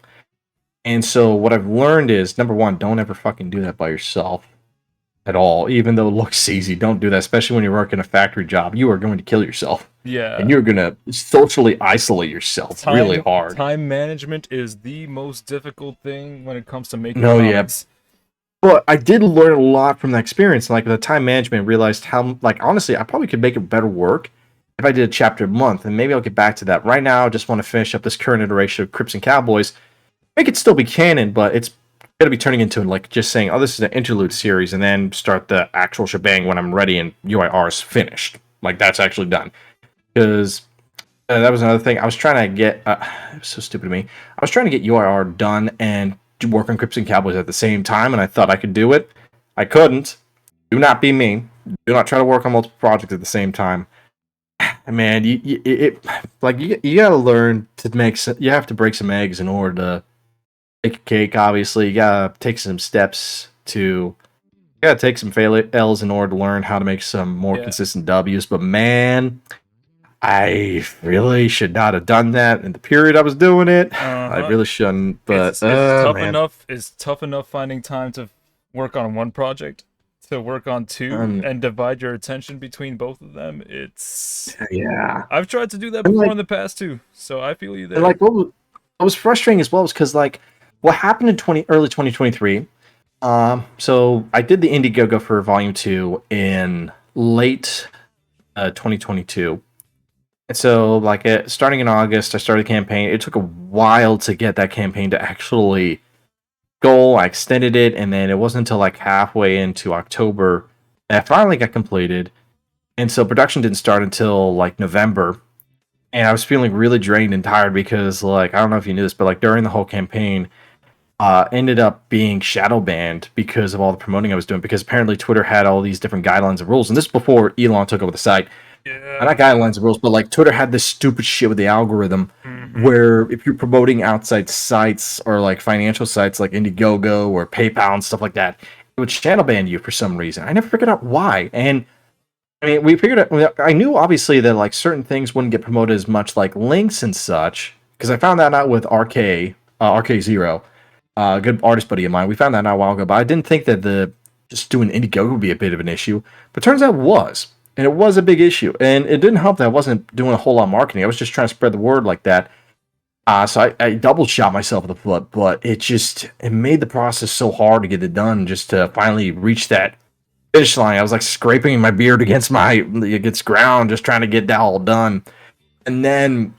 And so what I've learned is, number one, don't ever fucking do that by yourself at all. Even though it looks easy, don't do that, especially when you're working a factory job. You are going to kill yourself. Yeah. And you're going to socially isolate yourself really hard. Time management is the most difficult thing when it comes to making comics. But I did learn a lot from that experience. Like the time management, realized how, like, honestly, I probably could make it better work if I did a chapter a month. And maybe I'll get back to that. Right now, I just want to finish up this current iteration of Crips and Cowboys. Make it still be canon, but it's going to be turning into like just saying, oh, this is an interlude series, and then start the actual shebang when I'm ready and UIR is finished. Like, that's actually done. Because that was another thing. I was trying to get, it was so stupid of me. I was trying to get UIR done and work on Crips and Cowboys at the same time, and I thought I could do it. I couldn't. Do not be me. Do not try to work on multiple projects at the same time. Man, you gotta learn to make you have to break some eggs in order to make a cake. Obviously, you gotta take some steps you gotta take some L's in order to learn how to make some more consistent W's. But man, I really should not have done that in the period I was doing it. I really shouldn't. But it's tough enough. It's tough enough finding time to work on one project. to work on two Um, and divide your attention between both of them, it's yeah. I've tried to do that And before like, in the past too, so I feel you and there. like what was frustrating as well was because like what happened in early 2023. So I did the Indiegogo for Volume 2 in late 2022. And so, like, starting in August, I started the campaign. It took a while to get that campaign to actually go. I extended it, and then it wasn't until like halfway into October that I finally got completed. And so production didn't start until like November. And I was feeling really drained and tired because, like, I don't know if you knew this, but like during the whole campaign, ended up being shadow banned because of all the promoting I was doing. Because apparently Twitter had all these different guidelines and rules, and this is before Elon took over the site. Not Yeah. guidelines and rules, but like Twitter had this stupid shit with the algorithm Mm-hmm. where if you're promoting outside sites or like financial sites like Indiegogo or PayPal and stuff like that, it would shadow ban you for some reason. I never figured out why. And I mean, we figured out. I knew obviously that like certain things wouldn't get promoted as much, like links and such, because I found that out with RK0, a good artist buddy of mine. We found that out a while ago, but I didn't think that the just doing Indiegogo would be a bit of an issue. But turns out it was, and it was a big issue. And it didn't help that I wasn't doing a whole lot of marketing. I was just trying to spread the word like that. So I double shot myself in the foot, but it made the process so hard to get it done, just to finally reach that finish line. I was like scraping my beard against ground, just trying to get that all done. And then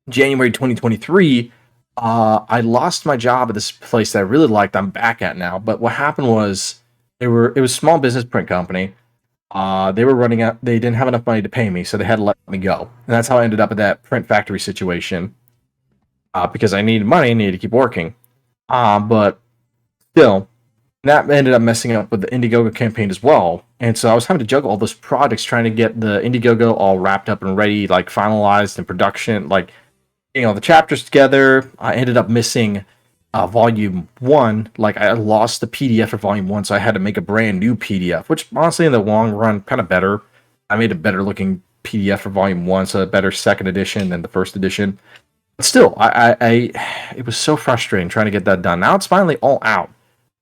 January 2023, I lost my job at this place that I really liked. I'm back at now. But what happened was it was a small business print company. They were running out. They didn't have enough money to pay me, so they had to let me go. And that's how I ended up at that print factory situation. Because I needed money, I needed to keep working. But still, that ended up messing up with the Indiegogo campaign as well. And so I was having to juggle all those projects, trying to get the Indiegogo all wrapped up and ready, like finalized in production, like the chapters together. I ended up missing volume one. Like I lost the PDF for volume one, so I had to make a brand new PDF, which honestly in the long run kind of better. I made a better looking PDF for volume one, so a better second edition than the first edition. But still, it was so frustrating trying to get that done. Now it's finally all out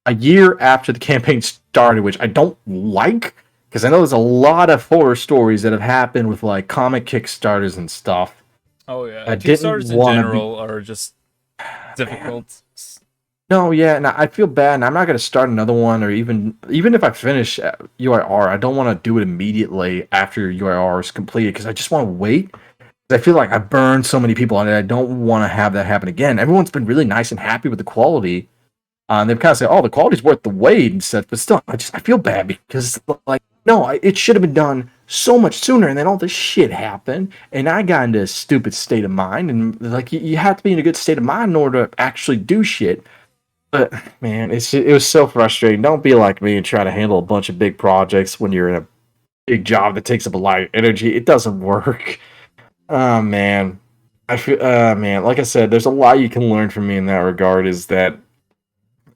a year after the campaign started, which I don't like because I know there's a lot of horror stories that have happened with like comic Kickstarters and stuff. Oh yeah, I didn't Kickstarters in want to be. general are just Man. difficult. No, yeah, and I feel bad, and I'm not gonna start another one, or even if I finish UIR, I don't want to do it immediately after UIR is completed because I just want to wait. I feel like I burned so many people on it. I don't want to have that happen again. Everyone's been really nice and happy with the quality. And they've kind of said, "Oh, the quality's worth the wait," and stuff. But still, I feel bad because like, no, it should have been done so much sooner. And then all this shit happened, and I got into a stupid state of mind. And like, you have to be in a good state of mind in order to actually do shit. But man, it was so frustrating. Don't be like me and try to handle a bunch of big projects when you're in a big job that takes up a lot of energy. It doesn't work. Oh man, I feel. Man, like I said, there's a lot you can learn from me in that regard. Is that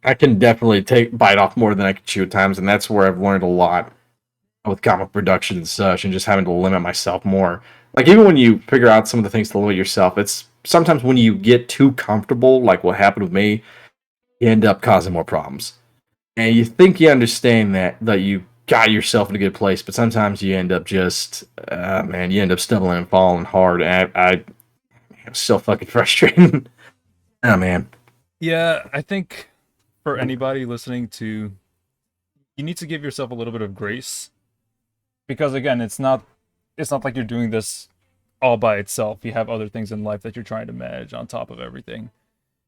I can definitely bite off more than I can chew at times, and that's where I've learned a lot with comic production and such, and just having to limit myself more. Like even when you figure out some of the things to limit yourself, it's sometimes when you get too comfortable, like what happened with me, you end up causing more problems. And you think you understand that you got yourself in a good place, but sometimes you end up just, man, you end up stumbling and falling hard. And I'm so fucking frustrating. Oh man. Yeah, I think for anybody listening to, you need to give yourself a little bit of grace because again, it's not like you're doing this all by itself. You have other things in life that you're trying to manage on top of everything.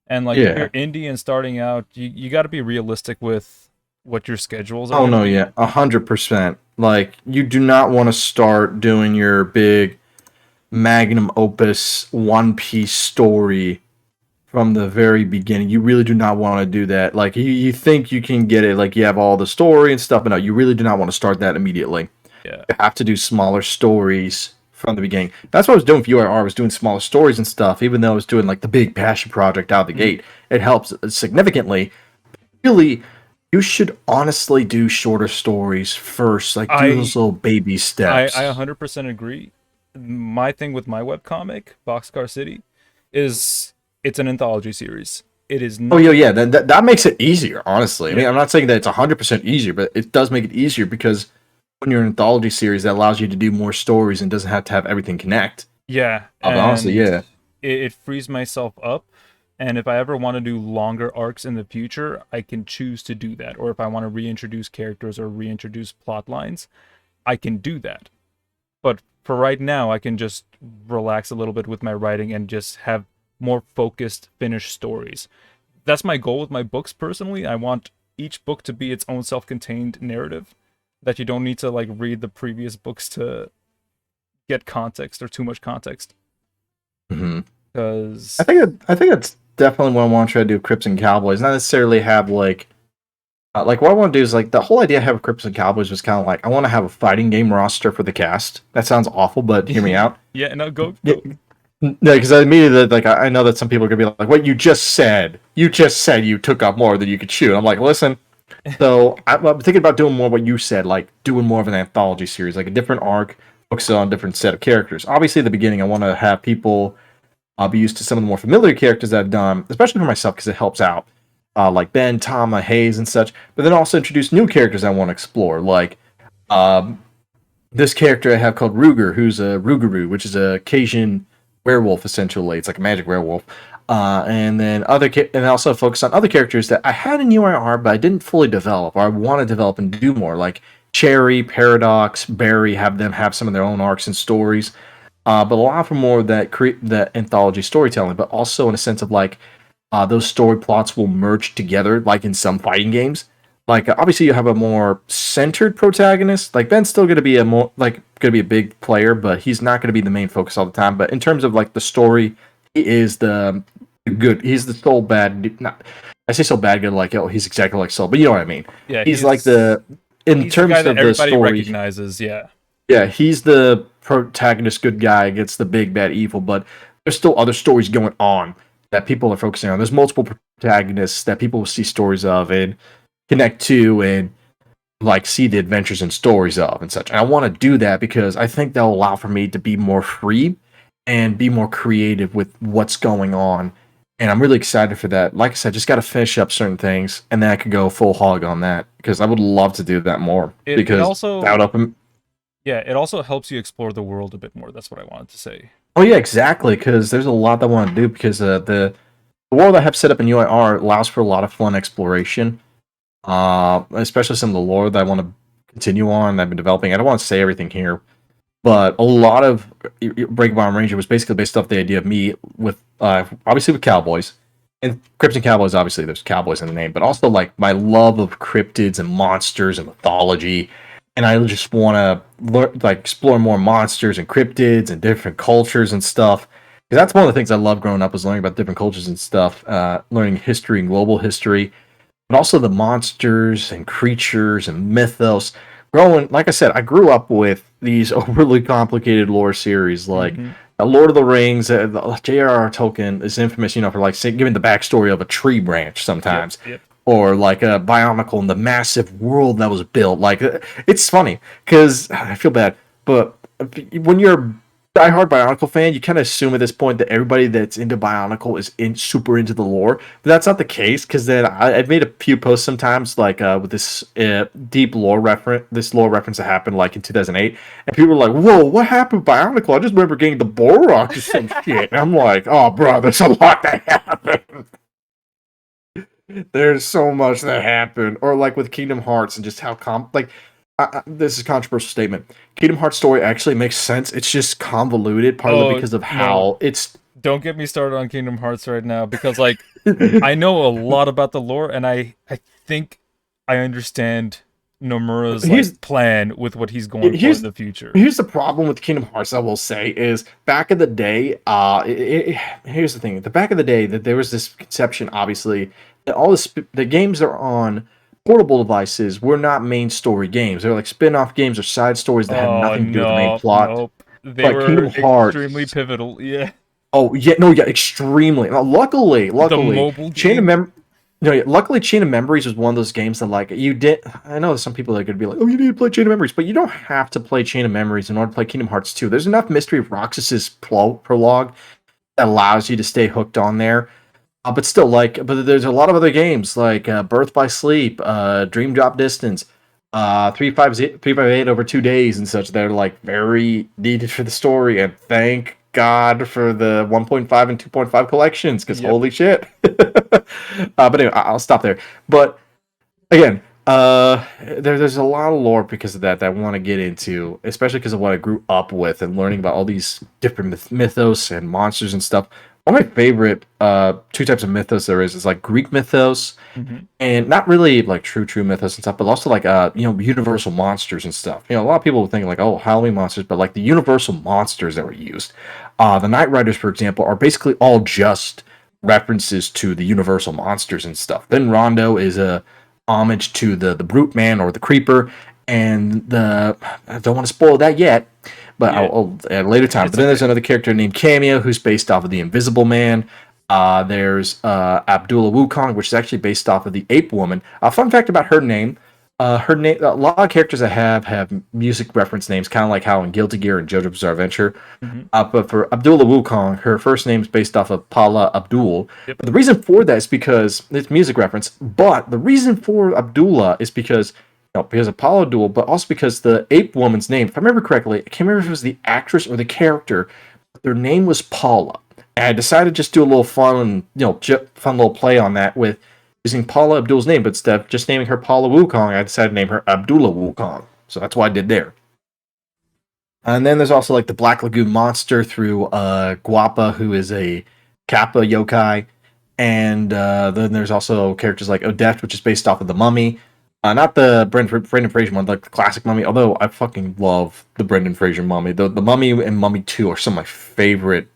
And like if Yeah. you're indie and starting out, you got to be realistic with what your schedules are Oh going to no, be. yeah, 100%. Like you do not want to start doing your big magnum opus One Piece story from the very beginning. You really do not want to do that. Like you think you can get it, like you have all the story and stuff, but no, you really do not want to start that immediately. Yeah. You have to do smaller stories from the beginning. That's what I was doing for URR. I was doing smaller stories and stuff, even though I was doing like the big passion project out the gate. It helps significantly. Really, you should honestly do shorter stories first. Like do I those little baby steps. I 100% agree. My thing with my webcomic, Boxcar City, is it's an anthology series. It is Oh not. yeah. Then that makes it easier. Honestly, I mean, Yeah. I'm not saying that it's 100% easier, but it does make it easier because when you're an anthology series, that allows you to do more stories and doesn't have to have everything connect. Yeah, But honestly, and yeah. it frees myself up. And if I ever want to do longer arcs in the future, I can choose to do that. Or if I want to reintroduce characters or reintroduce plot lines, I can do that. But for right now, I can just relax a little bit with my writing and just have more focused, finished stories. That's my goal with my books personally. I want each book to be its own self-contained narrative that you don't need to like read the previous books to get context or too much context. Hmm. Because I think that's definitely what I want to try to do with Crips and Cowboys. Not necessarily have like what I want to do is like the whole idea I have of Crips and Cowboys was kind of like I want to have a fighting game roster for the cast. That sounds awful, but hear me out. yeah, no, go. Yeah, no, because I immediately like I know that some people are gonna be like, "What you just said? You just said you took up more than you could chew." I'm like, listen. So I'm thinking about doing more what you said, like doing more of an anthology series, like a different arc, focus on a different set of characters. Obviously, at the beginning, I want to have people be used to some of the more familiar characters that I've done, especially for myself because it helps out, like Ben, Tama, Hayes, and such. But then also introduce new characters I want to explore, like um, this character I have called Ruger, who's a Rougarou, which is a Cajun werewolf essentially. It's like a magic werewolf. And then and also focus on other characters that I had in UIR, but I didn't fully develop, or I want to develop and do more, like Cherry, Paradox, Barry. Have them have some of their own arcs and stories, but allow for more of that anthology storytelling, but also in a sense of like those story plots will merge together, like in some fighting games. Like obviously you have a more centered protagonist. Like Ben's still going to be a more like going to be a big player, but he's not going to be the main focus all the time. But in terms of like the story, he is the good. He's the Soul bad. Not I say Soul bad good like oh he's exactly like Soul, but you know what I mean. Yeah, He's like the in he's the terms guy of that the everybody story. recognizes. Yeah, Yeah, he's the protagonist, good guy against the big bad evil, but there's still other stories going on that people are focusing on. There's multiple protagonists that people will see stories of and connect to and like see the adventures and stories of and such. And I want to do that because I think that'll allow for me to be more free and be more creative with what's going on. And I'm really excited for that. Like I said, just got to finish up certain things and then I could go full hog on that because I would love to do that more it because also that would open. yeah, it also helps you explore the world a bit more. That's what I wanted to say. Oh yeah, exactly. Because there's a lot that I want to do. Because the world I have set up in UIR allows for a lot of fun exploration. Especially some of the lore that I want to continue on. That I've been developing. I don't want to say everything here, but a lot of Break Bomb Ranger was basically based off the idea of me with obviously with cowboys and Crypts and Cowboys. Obviously, there's cowboys in the name, but also like my love of cryptids and monsters and mythology. And I just want to like explore more monsters and cryptids and different cultures and stuff. Because that's one of the things I love growing up was learning about different cultures and stuff, learning history and global history, but also the monsters and creatures and mythos. Growing, like I said, I grew up with these overly complicated lore series like Mhm. Lord of the Rings. J.R.R. Tolkien is infamous, for like giving the backstory of a tree branch sometimes Yep. or like a Bionicle and the massive world that was built. Like it's funny because I feel bad, but when you're a diehard Bionicle fan, you kind of assume at this point that everybody that's into Bionicle is super into the lore, but that's not the case. Because then I've made a few posts sometimes like with this deep lore reference, this lore reference that happened like in 2008, and people were like, "Whoa, what happened with Bionicle? I just remember getting the Borak or some shit." And I'm like, "Oh, bro, there's a lot that happened." There's so much that happened, or like with Kingdom Hearts and just how this is a controversial statement. Kingdom Hearts story actually makes sense. It's just convoluted, partly because of no, how it's. don't get me started on Kingdom Hearts right now because like I know a lot about the lore and I think I understand Nomura's Here's like plan with what he's going for here's in the future. here's the problem with Kingdom Hearts. I will say is back in the day. Here's the thing. The back of the day that there was this conception, obviously, that all the games that are on portable devices were not main story games. They're like spin-off games or side stories that had Oh nothing to do with the main no, plot. nope. They Like were Kingdom Hearts. extremely pivotal. Yeah. Oh yeah, no, yeah, extremely. Now, luckily, The mobile Chain of game. No, yeah, luckily, Chain of Memories was one of those games that like you did. I know some people that could be like, "Oh, you need to play Chain of Memories," but you don't have to play Chain of Memories in order to play Kingdom Hearts 2. There's enough Mystery of Roxas's prologue that allows you to stay hooked on there. But still, like, but there's a lot of other games like Birth by Sleep, Dream Drop Distance, 358 over 2 days and such that are like very needed for the story. And thank God for the 1.5 and 2.5 collections, because holy shit. But anyway, I'll stop there. But again, there's a lot of lore because of that I want to get into, especially because of what I grew up with and learning about all these different mythos and monsters and stuff. One of my favorite two types of mythos there is like Greek mythos, and not really like true mythos and stuff, but also like universal monsters and stuff. A lot of people think like, oh, Halloween monsters, but like the universal monsters that were used. The Night Riders, for example, are basically all just references to the universal monsters and stuff. Then Rondo is a homage to the Brute Man or the Creeper, and I don't want to spoil that yet, but I'll at a later time. But then there's another character named Cameo who's based off of the Invisible Man. There's Abdullah Wukong, which is actually based off of the Ape Woman. Fun fact about her name. Her name. A lot of characters that have music reference names, kind of like how in Guilty Gear and JoJo's Bizarre Adventure. But for Abdullah Wukong, her first name is based off of Paula Abdul. But the reason for that is because it's music reference. But the reason for Abdullah is because of Paula Abdul, but also because the Ape Woman's name, if I remember correctly, I can't remember if it was the actress or the character, but their name was Paula. And I decided to just do a little fun little play on that with using Paula Abdul's name, but instead of just naming her Paula Wukong, I decided to name her Abdullah Wukong. So that's what I did there. And then there's also like the Black Lagoon monster through Guapa, who is a Kappa yokai. And then there's also characters like Odette, which is based off of the Mummy. Not the Brendan Fraser one, like the classic Mummy. Although I fucking love the Brendan Fraser Mummy. The Mummy and Mummy 2 are some of my favorite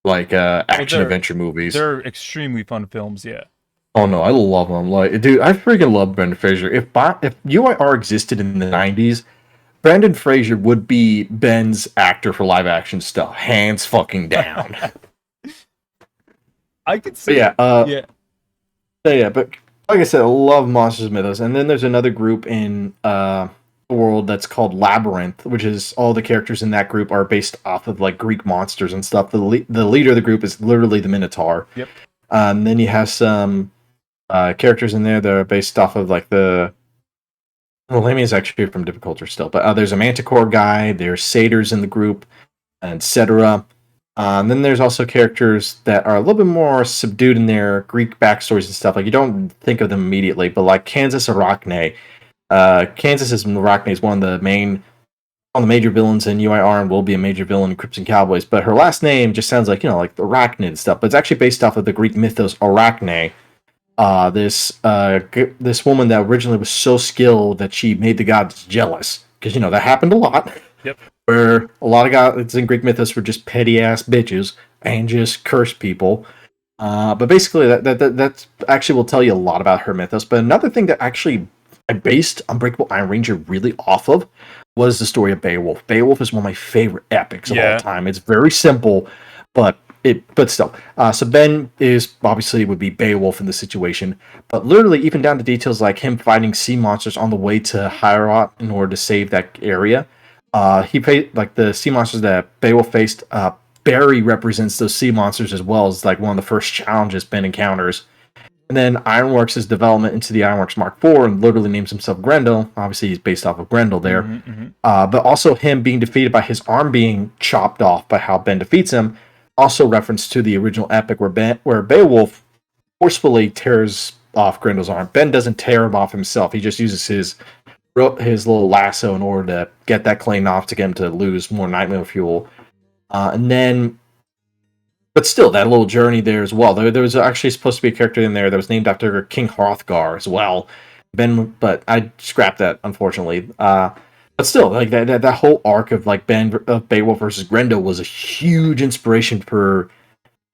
action adventure movies. They're extremely fun films, yeah. Oh no, I love them. Like, dude, I freaking love Brendan Fraser. If UIR existed in the 90s, Brendan Fraser would be Ben's actor for live action stuff, hands fucking down. I could see. Yeah, but like I said, I love Monsters and Mythos. And then there's another group in the world that's called Labyrinth, which is all the characters in that group are based off of like Greek monsters and stuff. The leader of the group is literally the Minotaur. Yep. And then you have some characters in there that are based off of like the. Well, Lammy is actually from Different Culture still, but there's a Manticore guy. There's satyrs in the group, etc. And then there's also characters that are a little bit more subdued in their Greek backstories and stuff. Like you don't think of them immediately, but like Kansas Arachne. Kansas Arachne is one of the major villains in UIR and will be a major villain in Crips and Cowboys. But her last name just sounds like like the Arachnid and stuff. But it's actually based off of the Greek mythos Arachne. This woman that originally was so skilled that she made the gods jealous, because that happened a lot. Yep. Where a lot of gods in Greek mythos were just petty ass bitches and just curse people. But basically that actually will tell you a lot about her mythos. But another thing that actually I based Unbreakable Iron Ranger really off of was the story of Beowulf. Beowulf is one of my favorite epics of all time. It's very simple, but still. So Ben would be Beowulf in this situation, but literally even down to details like him fighting sea monsters on the way to Hyrot in order to save that area. He faced like the sea monsters that Beowulf faced. Barry represents those sea monsters as well as like one of the first challenges Ben encounters. And then Ironworks' development into the Ironworks Mark IV and literally names himself Grendel. Obviously, he's based off of Grendel there. But also him being defeated by his arm being chopped off by how Ben defeats him. Also reference to the original epic where Beowulf forcefully tears off Grendel's arm. Ben doesn't tear him off himself. He just uses his little lasso in order to get that claim off to get him to lose more nightmare fuel. But still, that little journey there as well. There was actually supposed to be a character in there that was named after King Hrothgar as well. But I scrapped that, unfortunately. But still, like that whole arc of like Beowulf versus Grendel was a huge inspiration for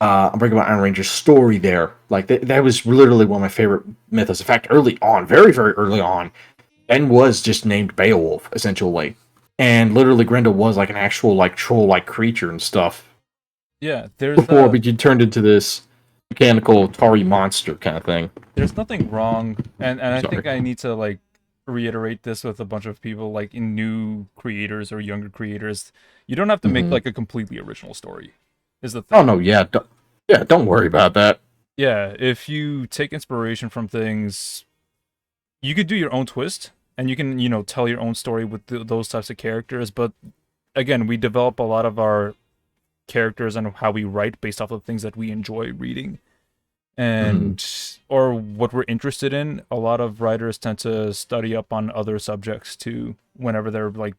Unbreakable Iron Ranger's story there. Like that was literally one of my favorite mythos. In fact, early on, very, very early on, Ben was just named Beowulf, essentially. And literally Grendel was like an actual like troll-like creature and stuff. Yeah, before we turned into this mechanical Tari monster kind of thing. There's nothing wrong, and I think I need to like reiterate this with a bunch of people like in new creators or younger creators. You don't have to make like a completely original story. Is the thing. Oh no, don't worry about that. Yeah, if you take inspiration from things, you could do your own twist, and you can, tell your own story with those types of characters. But again, we develop a lot of our characters and how we write based off of things that we enjoy reading Mhm. and or what we're interested in. A lot of writers tend to study up on other subjects too whenever they're like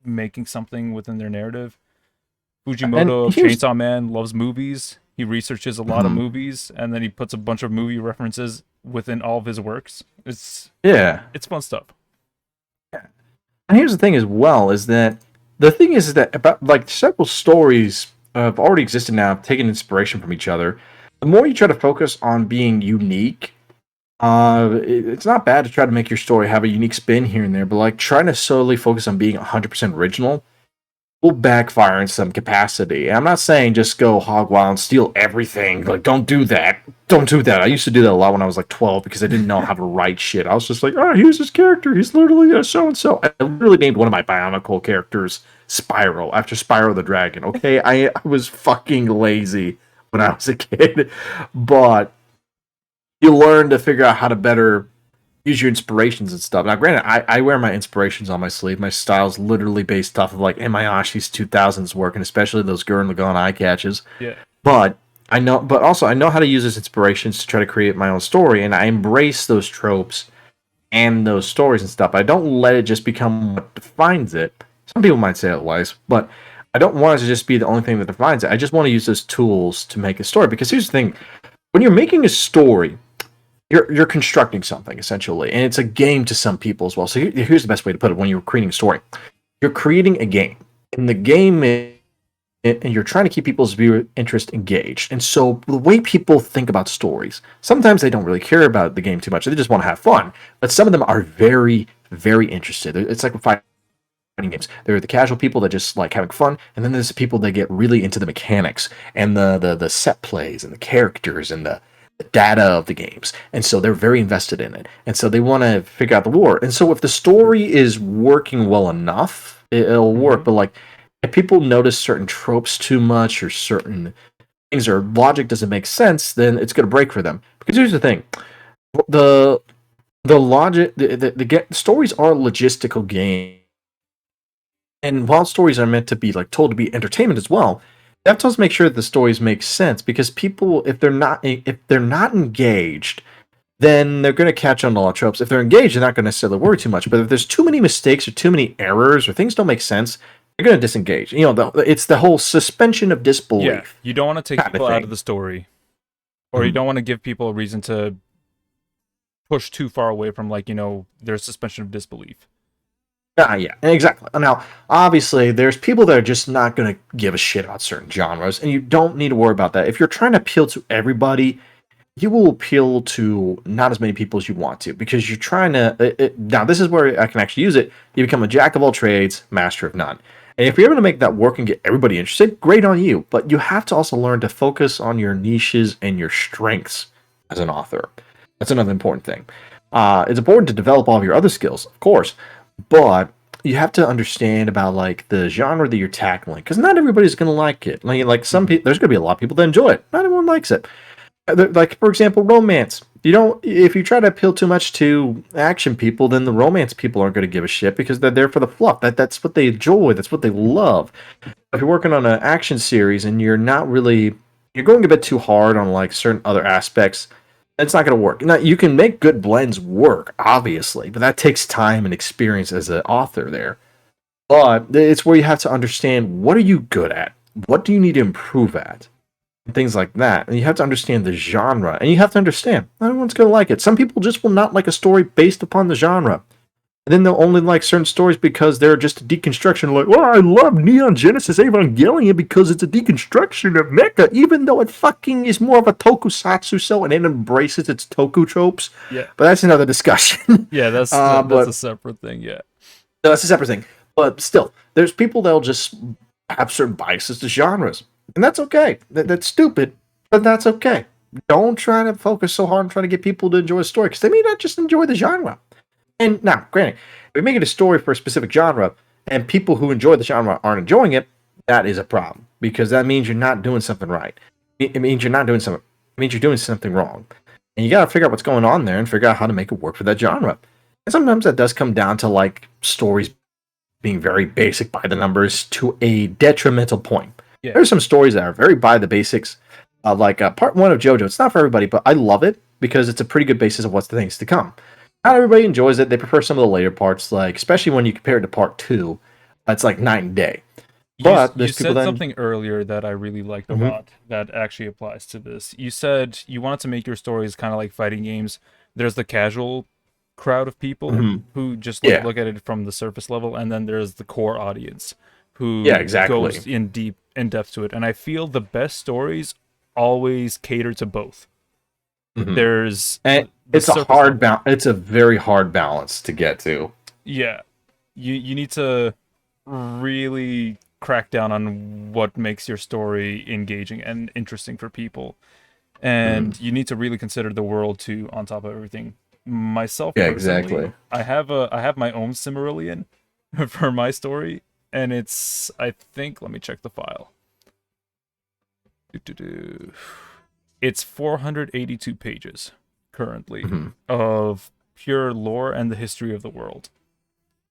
making something within their narrative. And Fujimoto of here's Chainsaw Man loves movies. He researches a lot of mhm. movies and then he puts a bunch of movie references within all of his works. Yeah. It's fun stuff. And here's the thing as well is that the thing is that about like several stories have already existed now, have taken inspiration from each other. The more you try to focus on being unique, it's not bad to try to make your story have a unique spin here and there, but like trying to solely focus on being 100% original will backfire in some capacity. I'm not saying just go hog wild and steal everything. Like, don't do that. Don't do that. I used to do that a lot when I was like 12 because I didn't know how to write shit. I was just like, oh, here's this character. He's literally a so and so. I literally named one of my Bionicle characters Spyro after Spyro the Dragon. Okay, I was fucking lazy when I was a kid, but you learn to figure out how to better use your inspirations and stuff. Now, granted, I wear my inspirations on my sleeve. My style's literally based off of like Imayashi's 2000s work, and especially those Gurren Lagann eye catches. Yeah. But also I know how to use those inspirations to try to create my own story, and I embrace those tropes and those stories and stuff. I don't let it just become what defines it. Some people might say otherwise, but I don't want it to just be the only thing that defines it. I just want to use those tools to make a story. Because here's the thing: when you're making a story, you're constructing something essentially, and it's a game to some people as well. So here's the best way to put it: when you're creating a story, you're creating a game, and the game is, and you're trying to keep people's viewer interest engaged. And so the way people think about stories, sometimes they don't really care about the game too much; they just want to have fun. But some of them are very, very interested. It's like fighting games. There are the casual people that just like having fun, and then there's the people that get really into the mechanics and the set plays and the characters and the data of the games, and so they're very invested in it, and so they want to figure out the lore. And so if the story is working well enough, it'll work. But like if people notice certain tropes too much or certain things or logic doesn't make sense, then it's going to break for them. Because here's the thing: the logic, the stories are logistical games, and while stories are meant to be like told to be entertainment as well, you have to also make sure that the stories make sense, because people, if they're not engaged, then they're going to catch on to a lot of tropes. If they're engaged, they're not going to necessarily worry too much. But if there's too many mistakes or too many errors or things don't make sense, they're going to disengage. It's the whole suspension of disbelief. Yeah, you don't want to take kind of people out thing. of the story, or you don't want to give people a reason to push too far away from their suspension of disbelief. Yeah, exactly. Now, obviously, there's people that are just not going to give a shit about certain genres, and you don't need to worry about that. If you're trying to appeal to everybody, you will appeal to not as many people as you want to, because you're trying to. Now, this is where I can actually use it. You become a jack of all trades, master of none. And if you're able to make that work and get everybody interested, great on you. But you have to also learn to focus on your niches and your strengths as an author. That's another important thing. It's important to develop all of your other skills, of course, but you have to understand about like the genre that you're tackling, because not everybody's going to like it. Like some people, there's going to be a lot of people that enjoy it. Not everyone likes it. Like for example, romance. If you try to appeal too much to action people, then the romance people aren't going to give a shit, because they're there for the fluff. That's what they enjoy. That's what they love. If you're working on an action series and you're going a bit too hard on like certain other aspects, it's not going to work. Now, you can make good blends work, obviously, but that takes time and experience as an author there. But it's where you have to understand, what are you good at? What do you need to improve at? And things like that. And you have to understand the genre. And you have to understand, not everyone's going to like it. Some people just will not like a story based upon the genre. And then they'll only like certain stories because they're just a deconstruction. Like, well, I love Neon Genesis Evangelion because it's a deconstruction of mecha, even though it fucking is more of a tokusatsu show and it embraces its toku tropes. Yeah. But that's another discussion. Yeah, that's a separate thing. Yeah. That's a separate thing. But still, there's people that'll just have certain biases to genres. And that's okay. That's stupid, but that's okay. Don't try to focus so hard on trying to get people to enjoy a story, because they may not just enjoy the genre. And now, granted, if we make it a story for a specific genre and people who enjoy the genre aren't enjoying it, that is a problem, because that means you're not doing something right. It means you're not doing something it means you're doing something wrong. And you got to figure out what's going on there and figure out how to make it work for that genre. And sometimes that does come down to like stories being very basic by the numbers to a detrimental point. Yeah. There's some stories that are very by the basics, like part 1 of JoJo. It's not for everybody, but I love it because it's a pretty good basis of what's the things to come. Not everybody enjoys it. They prefer some of the later parts, like especially when you compare it to part 2. It's like night and day. But you said something earlier that I really liked a lot that actually applies to this. You said you wanted to make your stories kind of like fighting games. There's the casual crowd of people who just look at it from the surface level, and then there's the core audience who goes in depth to it. And I feel the best stories always cater to both. There's it's a hard balance. It's a very hard balance to get to. Yeah, you need to really crack down on what makes your story engaging and interesting for people, and you need to really consider the world too on top of everything. Myself, exactly. I have my own Cimmerillion for my story, and it's, I think, let me check the file. It's 482 pages currently of pure lore and the history of the world,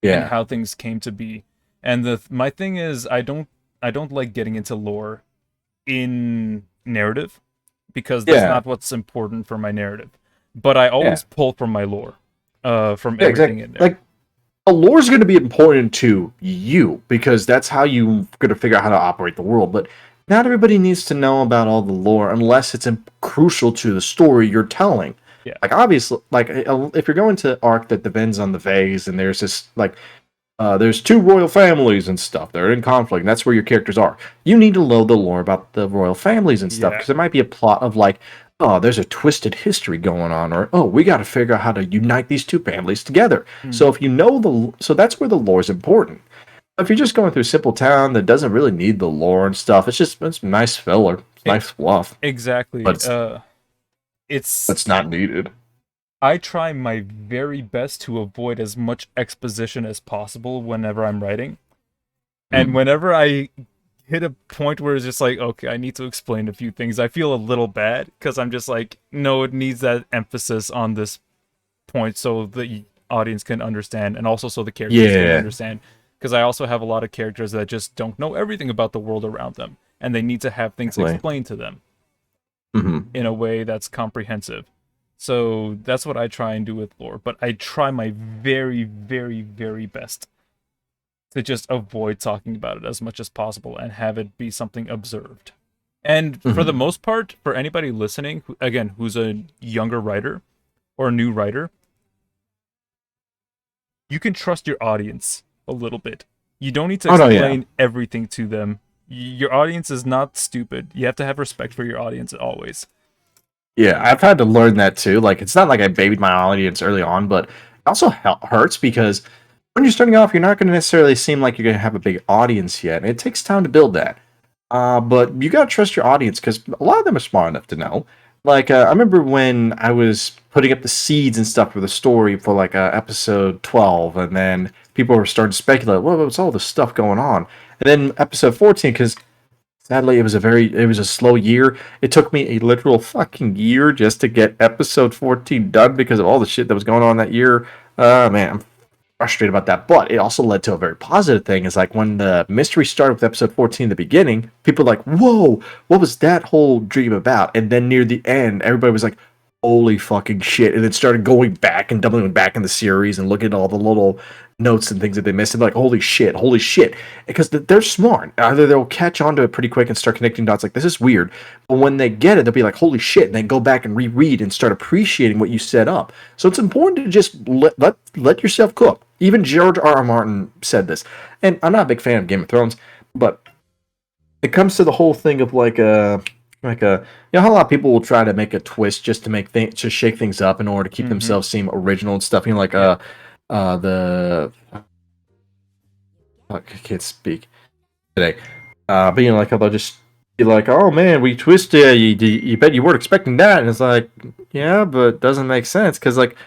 and how things came to be. And my thing is, I don't like getting into lore in narrative, because that's not what's important for my narrative. But I always pull from my lore, from everything in there. Like, the lore is going to be important to you because that's how you're going to figure out how to operate the world. But not everybody needs to know about all the lore unless it's crucial to the story you're telling. Yeah. Like, obviously, like if you're going to arc that depends on the vase, and there's this like. There's 2 royal families and stuff. They're in conflict, and that's where your characters are. You need to know the lore about the royal families and stuff, because it might be a plot of like, oh, there's a twisted history going on, or oh, we got to figure out how to unite these 2 families together. So if you know so that's where the lore is important. If you're just going through a simple town that doesn't really need the lore and stuff, it's nice filler, it's nice fluff. Exactly. But it's not needed. I try my very best to avoid as much exposition as possible whenever I'm writing. And whenever I hit a point where it's just like, okay, I need to explain a few things, I feel a little bad, because I'm just like, no, it needs that emphasis on this point so the audience can understand, and also so the characters can understand. Because I also have a lot of characters that just don't know everything about the world around them, and they need to have things explained to them in a way that's comprehensive. So that's what I try and do with lore, but I try my very, very, very best to just avoid talking about it as much as possible and have it be something observed. And for the most part, for anybody listening, who's a younger writer or a new writer, you can trust your audience a little bit. You don't need to explain everything to them. Your audience is not stupid. You have to have respect for your audience always. Yeah, I've had to learn that too. Like, it's not like I babied my audience early on, but it also hurts because when you're starting off, you're not going to necessarily seem like you're going to have a big audience yet. It takes time to build that. But you got to trust your audience because a lot of them are smart enough to know. Like, I remember when I was putting up the seeds and stuff for the story for like episode 12, and then people were starting to speculate, well, what's all this stuff going on? And then episode 14, because sadly, it was a slow year. It took me a literal fucking year just to get episode 14 done because of all the shit that was going on that year. Man, I'm frustrated about that. But it also led to a very positive thing. Is like when the mystery started with episode 14 in the beginning, people were like, whoa, what was that whole dream about? And then near the end, everybody was like, holy fucking shit. And then started going back and doubling back in the series and looking at all the little notes and things that they missed, and like, holy shit, because they're smart. Either they'll catch on to it pretty quick and start connecting dots like, this is weird, but when they get it, they'll be like, holy shit, and then go back and reread and start appreciating what you set up. So it's important to just let yourself cook. Even George R.R. Martin said this, and I'm not a big fan of Game of Thrones, but it comes to the whole thing of like a you know how a lot of people will try to make a twist just to make to shake things up in order to keep themselves seem original and stuff, you know, like I can't speak today. But you know, like they'll just be like, "Oh man, we twisted. You bet you weren't expecting that." And it's like, yeah, but it doesn't make sense because like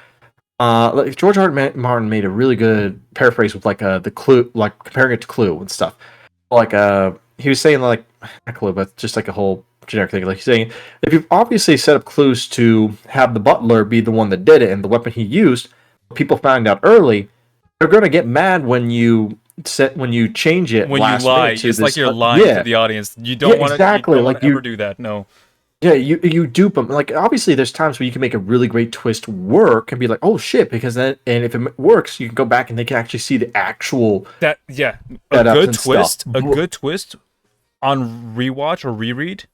George R. R. Martin made a really good paraphrase with like the Clue, like comparing it to Clue and stuff. Like he was saying like, not a clue, but just like a whole generic thing. Like he's saying, if you've obviously set up clues to have the butler be the one that did it and the weapon he used, people found out early, they're gonna get mad when you change it When you last lie, minute to it's this, like you're lying to the audience. You don't want to exactly. Like ever do that. No. Yeah, you dupe them. Like obviously, there's times where you can make a really great twist work and be like, "Oh shit!" Because then, and if it works, you can go back and they can actually see the actual A setups good and twist, stuff. a good twist on rewatch or reread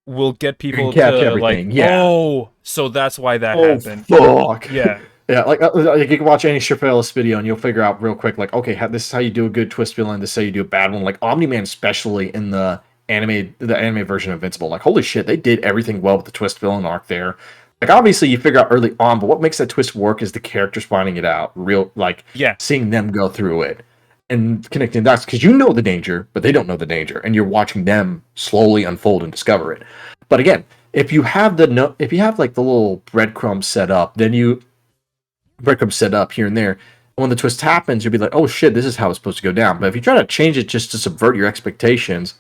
will get people catch to everything, like, yeah. oh, so that's why that Oh happened. fuck! Yeah, Yeah, like you can watch any Chappelle's video and you'll figure out real quick, like, okay, this is how you do a good twist villain. This is how you do a bad one. Like Omni-Man, especially in the anime version of Invincible. Like, holy shit, they did everything well with the twist villain arc there. Like, obviously, you figure out early on, but what makes that twist work is the characters finding it out, seeing them go through it and connecting dots because you know the danger, but they don't know the danger, and you're watching them slowly unfold and discover it. But again, if you have like the little breadcrumbs set up, breadcrumbs set up here and there. When the twist happens, you'll be like, "Oh shit, this is how it's supposed to go down." But if you try to change it just to subvert your expectations,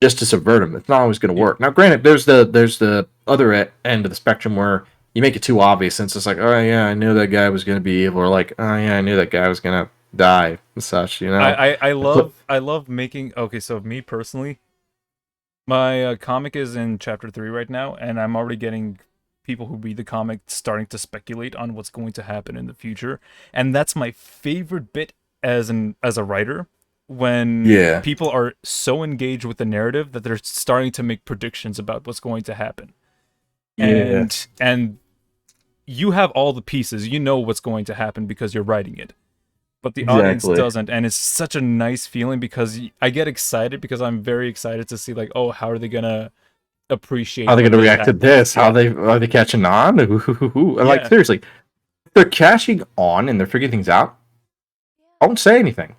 just to subvert them, it's not always going to work. Now, granted, there's the other end of the spectrum where you make it too obvious, and it's just like, "Oh yeah, I knew that guy was going to be evil," or like, "Oh yeah, I knew that guy was going to die," and such. You know, I love making. Okay, so me personally, my comic is in chapter 3 right now, and I'm already getting people who read the comic starting to speculate on what's going to happen in the future, and that's my favorite bit as a writer, when people are so engaged with the narrative that they're starting to make predictions about what's going to happen. And you have all the pieces, you know what's going to happen because you're writing it, but the audience doesn't. And it's such a nice feeling because I get excited because I'm very excited to see like, oh, how are they gonna appreciate, how are they going to react to this? How are they catching on? Like seriously, if they're catching on and they're figuring things out, don't say anything.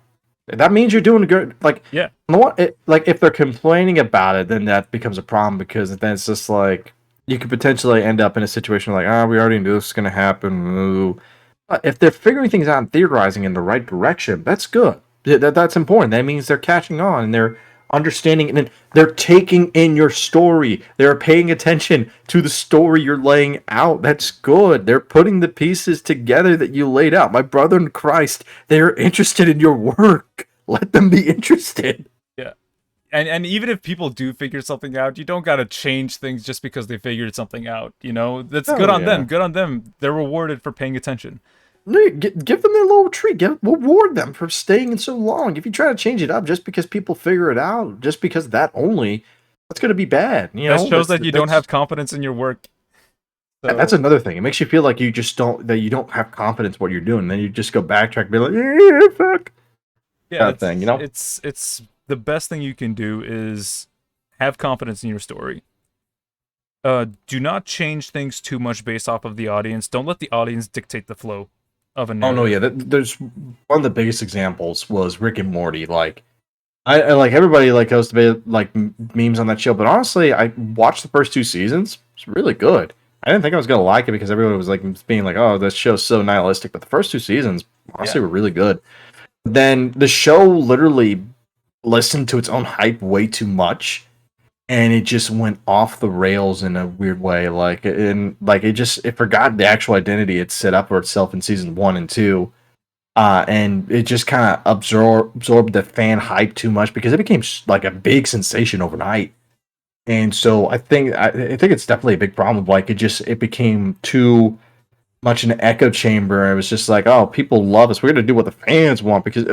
That means you're doing good. Like, yeah, you know what? Like if they're complaining about it, then that becomes a problem because then it's just like you could potentially end up in a situation like, we already knew this was going to happen. Ooh. But if they're figuring things out and theorizing in the right direction, that's good. That's important. That means they're catching on and they're understanding it, and they're taking in your story. They're paying attention to the story you're laying out. That's good. They're putting the pieces together that you laid out. My brother in Christ, they're interested in your work. Let them be interested. Yeah. And even if people do figure something out, you don't gotta change things just because they figured something out. You know, that's good on them. Good on them. They're rewarded for paying attention. Give them their little treat. Reward them for staying in so long. If you try to change it up just because people figure it out, just because that's going to be bad. You know, that shows that you don't have confidence in your work. So. That's another thing. It makes you feel like you don't have confidence in what you're doing. And then you just go backtrack and be like, yeah, fuck. Yeah, thing. You know, it's the best thing you can do is have confidence in your story. Do not change things too much based off of the audience. Don't let the audience dictate the flow of a narrative. Oh no, yeah. There's one of the biggest examples was Rick and Morty. Like, I like everybody like goes to be like memes on that show, but honestly, I watched the first 2 seasons. It's really good. I didn't think I was gonna like it because everyone was like being like, "Oh, this show's so nihilistic," but the first 2 seasons honestly were really good. Then the show literally listened to its own hype way too much. And it just went off the rails in a weird way. It forgot the actual identity it set up for itself in season 1 and 2. And it just kind of absorbed the fan hype too much because it became like a big sensation overnight. And so I think it's definitely a big problem. Like it became too much an echo chamber. It was just like, oh, people love us. We're going to do what the fans want because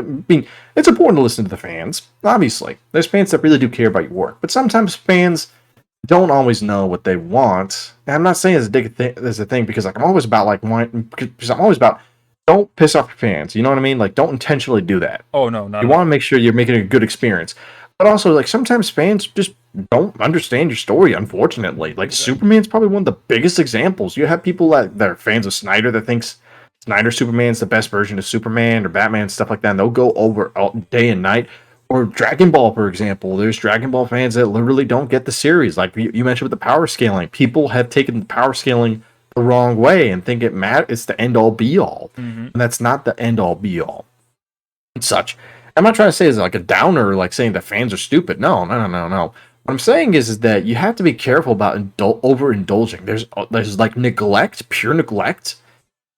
it's important to listen to the fans. Obviously, there's fans that really do care about your work, but sometimes fans don't always know what they want. And I'm not saying it's a thing because like I'm always about don't piss off your fans. You know what I mean? Like don't intentionally do that. Oh no, not you want to make sure you're making a good experience. But also, like, sometimes fans just don't understand your story, unfortunately. Like, Superman's probably one of the biggest examples. You have people that are fans of Snyder that thinks Snyder Superman's the best version of Superman or Batman, stuff like that, and they'll go over all day and night. Or Dragon Ball, for example. There's Dragon Ball fans that literally don't get the series. Like you mentioned with the power scaling. People have taken the power scaling the wrong way and think it's the end-all, be-all. Mm-hmm. And that's not the end-all, be-all. And such. I'm not trying to say it's like a downer, like saying that fans are stupid. No, no, no, no, no. What I'm saying is that you have to be careful about overindulging. There's like neglect, pure neglect,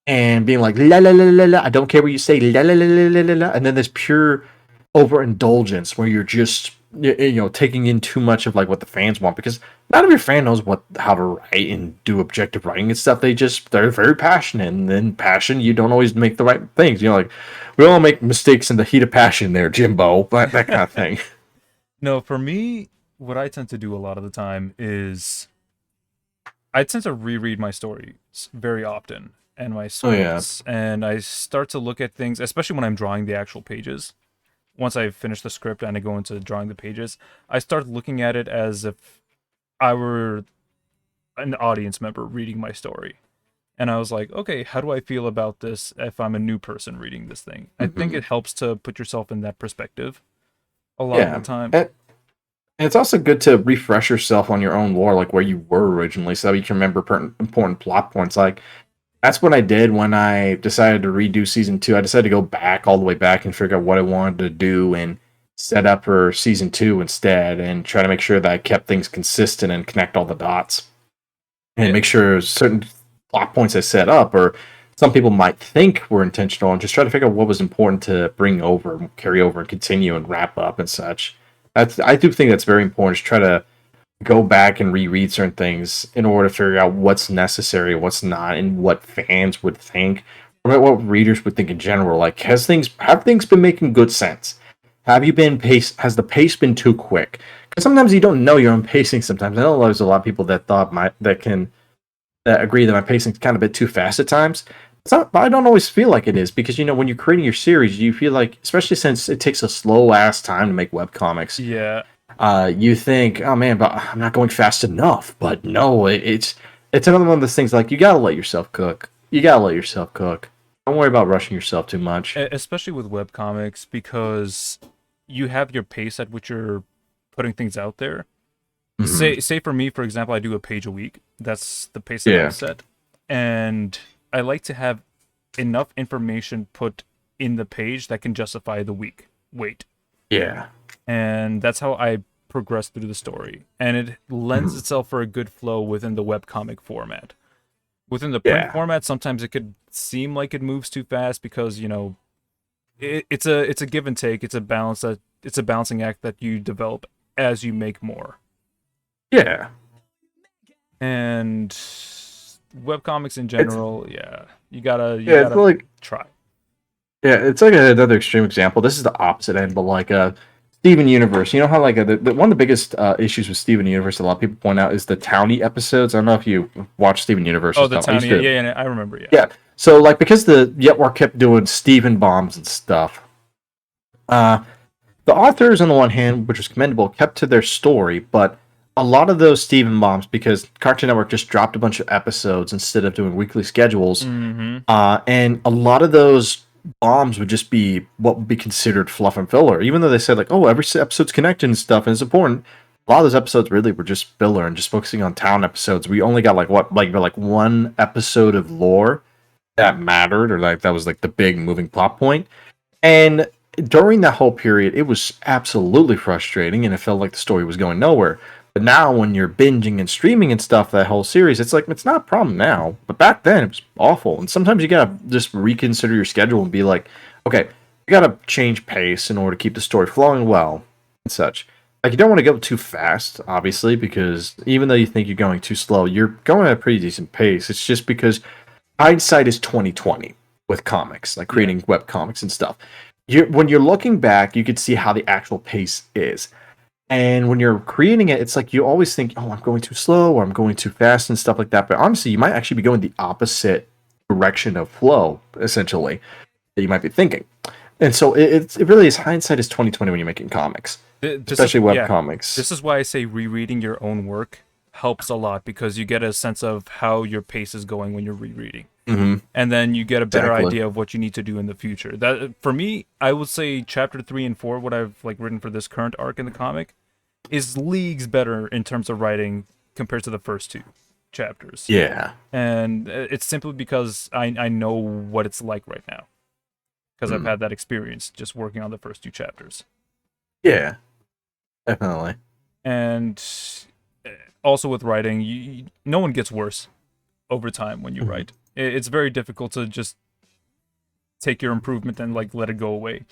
and being like la la la la la. I don't care what you say, la la la la la la la. And then there's pure overindulgence where you're just taking in too much of like what the fans want, because not every fan knows how to write and do objective writing and stuff. They're very passionate, and then passion, you don't always make the right things. Like we all make mistakes in the heat of passion there, Jimbo, that kind of thing. No, for me, what I tend to do a lot of the time is I tend to reread my stories very often and my scripts, and I start to look at things, especially when I'm drawing the actual pages. Once I finish the script and I go into drawing the pages, I start looking at it as if I were an audience member reading my story. And I was like, okay, how do I feel about this if I'm a new person reading this thing? I think it helps to put yourself in that perspective a lot of the time. And it's also good to refresh yourself on your own lore, like where you were originally, so that you can remember important plot points. Like, that's what I did when I decided to redo season 2. I decided to go back all the way back and figure out what I wanted to do and set up for season 2 instead, and try to make sure that I kept things consistent and connect all the dots. And make sure certain plot points I set up, or some people might think were intentional, and just try to figure out what was important to bring over, carry over, and continue and wrap up and such. I do think that's very important, to try to go back and reread certain things in order to figure out what's necessary, what's not, and what fans would think, or what readers would think in general. Like, have things been making good sense? Has the pace been too quick? Because sometimes you don't know your own pacing. Sometimes I know there's a lot of people that agree that my pacing's kind of a bit too fast at times. But I don't always feel like it is, because when you're creating your series, you feel like, especially since it takes a slow ass time to make webcomics. Yeah. You think, oh man, but I'm not going fast enough. But no, it's another one of those things, like, you gotta let yourself cook. Don't worry about rushing yourself too much. Especially with webcomics, because you have your pace at which you're putting things out there. Mm-hmm. Say for me, for example, I do a page a week. That's the pace that I've set. And I like to have enough information put in the page that can justify the week wait. Yeah. And that's how I progress through the story. And it lends itself for a good flow within the webcomic format. Within the print format, sometimes it could seem like it moves too fast, because, it's a give and take. It's a balancing act that you develop as you make more. Yeah. And webcomics in general, you gotta try. Yeah, it's like another extreme example. This is the opposite end, but like Steven Universe. You know how like one of the biggest issues with Steven Universe, a lot of people point out, is the Townie episodes. I don't know if you watch Steven Universe. Oh, the Townie, yeah, I remember. Yeah. So like, because the Yetwar kept doing Steven bombs and stuff, the authors on the one hand, which was commendable, kept to their story, but a lot of those Steven bombs, because Cartoon Network just dropped a bunch of episodes instead of doing weekly schedules, and a lot of those bombs would just be what would be considered fluff and filler, even though they said like, oh, every episode's connected and stuff and it's important. A lot of those episodes really were just filler and just focusing on town episodes. We only got like one episode of lore that mattered, or like that was like the big moving plot point. And during that whole period, it was absolutely frustrating, and it felt like the story was going nowhere. But now, when you're binging and streaming and stuff, that whole series, it's like, it's not a problem now. But back then, it was awful. And sometimes you gotta just reconsider your schedule and be like, okay, you gotta change pace in order to keep the story flowing well and such. Like, you don't want to go too fast, obviously, because even though you think you're going too slow, you're going at a pretty decent pace. It's just because hindsight is 20/20 with comics, like creating web comics and stuff. When you're looking back, you can see how the actual pace is. And when you're creating it, it's like you always think, oh, I'm going too slow or I'm going too fast and stuff like that. But honestly, you might actually be going the opposite direction of flow, essentially, that you might be thinking. And so it really is, hindsight is 20/20 when you're making comics, especially web comics. This is why I say rereading your own work helps a lot, because you get a sense of how your pace is going when you're rereading. And then you get a better idea of what you need to do in the future. That, for me, I would say chapter 3 and 4, what I've like written for this current arc in the comic, is leagues better in terms of writing compared to the first 2 chapters. Yeah. And it's simply because I know what it's like right now. because I've had that experience just working on the first 2 chapters. Yeah, definitely. And also with writing, no one gets worse over time when you write. It's very difficult to just take your improvement and like let it go away.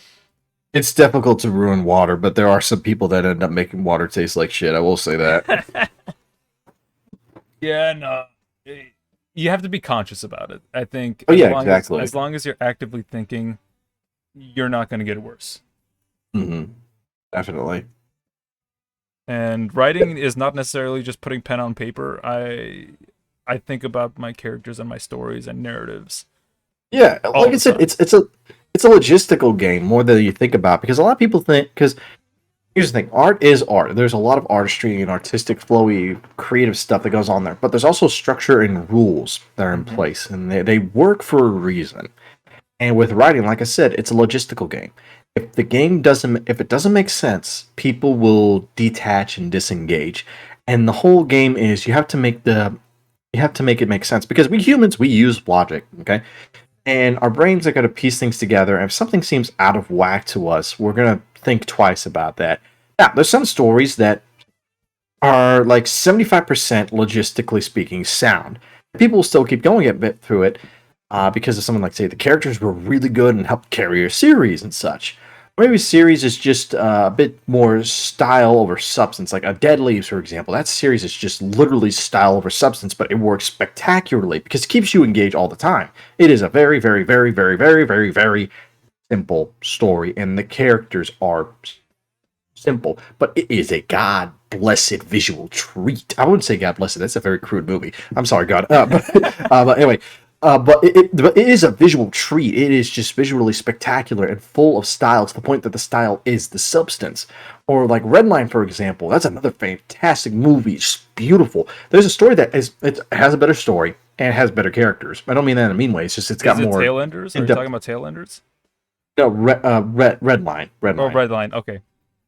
It's difficult to ruin water, but there are some people that end up making water taste like shit. I will say that. Yeah, no. You have to be conscious about it. I think exactly. As long as you're actively thinking, you're not going to get worse. Definitely. And writing is not necessarily just putting pen on paper. I think about my characters and my stories and narratives. Yeah, like I said, it's a logistical game more than you think about, because a lot of people think, because here's the thing, art is art. There's a lot of artistry and artistic, flowy, creative stuff that goes on there, but there's also structure and rules that are in place, and they work for a reason. And with writing, like I said, it's a logistical game. If it doesn't make sense, people will detach and disengage. And the whole game is you have to make it make sense, because we humans, we use logic, okay? And our brains are going to piece things together. And if something seems out of whack to us, we're going to think twice about that. Now, there's some stories that are like 75% logistically speaking sound. People will still keep going a bit through it because of something like, say, the characters were really good and helped carry a series and such. Or maybe a series is just a bit more style over substance, like a Dead Leaves, for example. That series is just literally style over substance, but it works spectacularly because it keeps you engaged all the time. It is a very, very, very, very, very, very, very simple story, and the characters are simple, but it is a god-blessed visual treat. I wouldn't say god-blessed, that's a very crude movie. I'm sorry, God. But anyway... but it is a visual treat. It is just visually spectacular and full of style, to the point that the style is the substance. Or like Redline, for example. That's another fantastic movie. It's beautiful. There's a story that has a better story and it has better characters. I don't mean that in a mean way. It's just it's got more. Tailenders? Are you talking about Tailenders? No, Redline. Oh, Redline. Okay.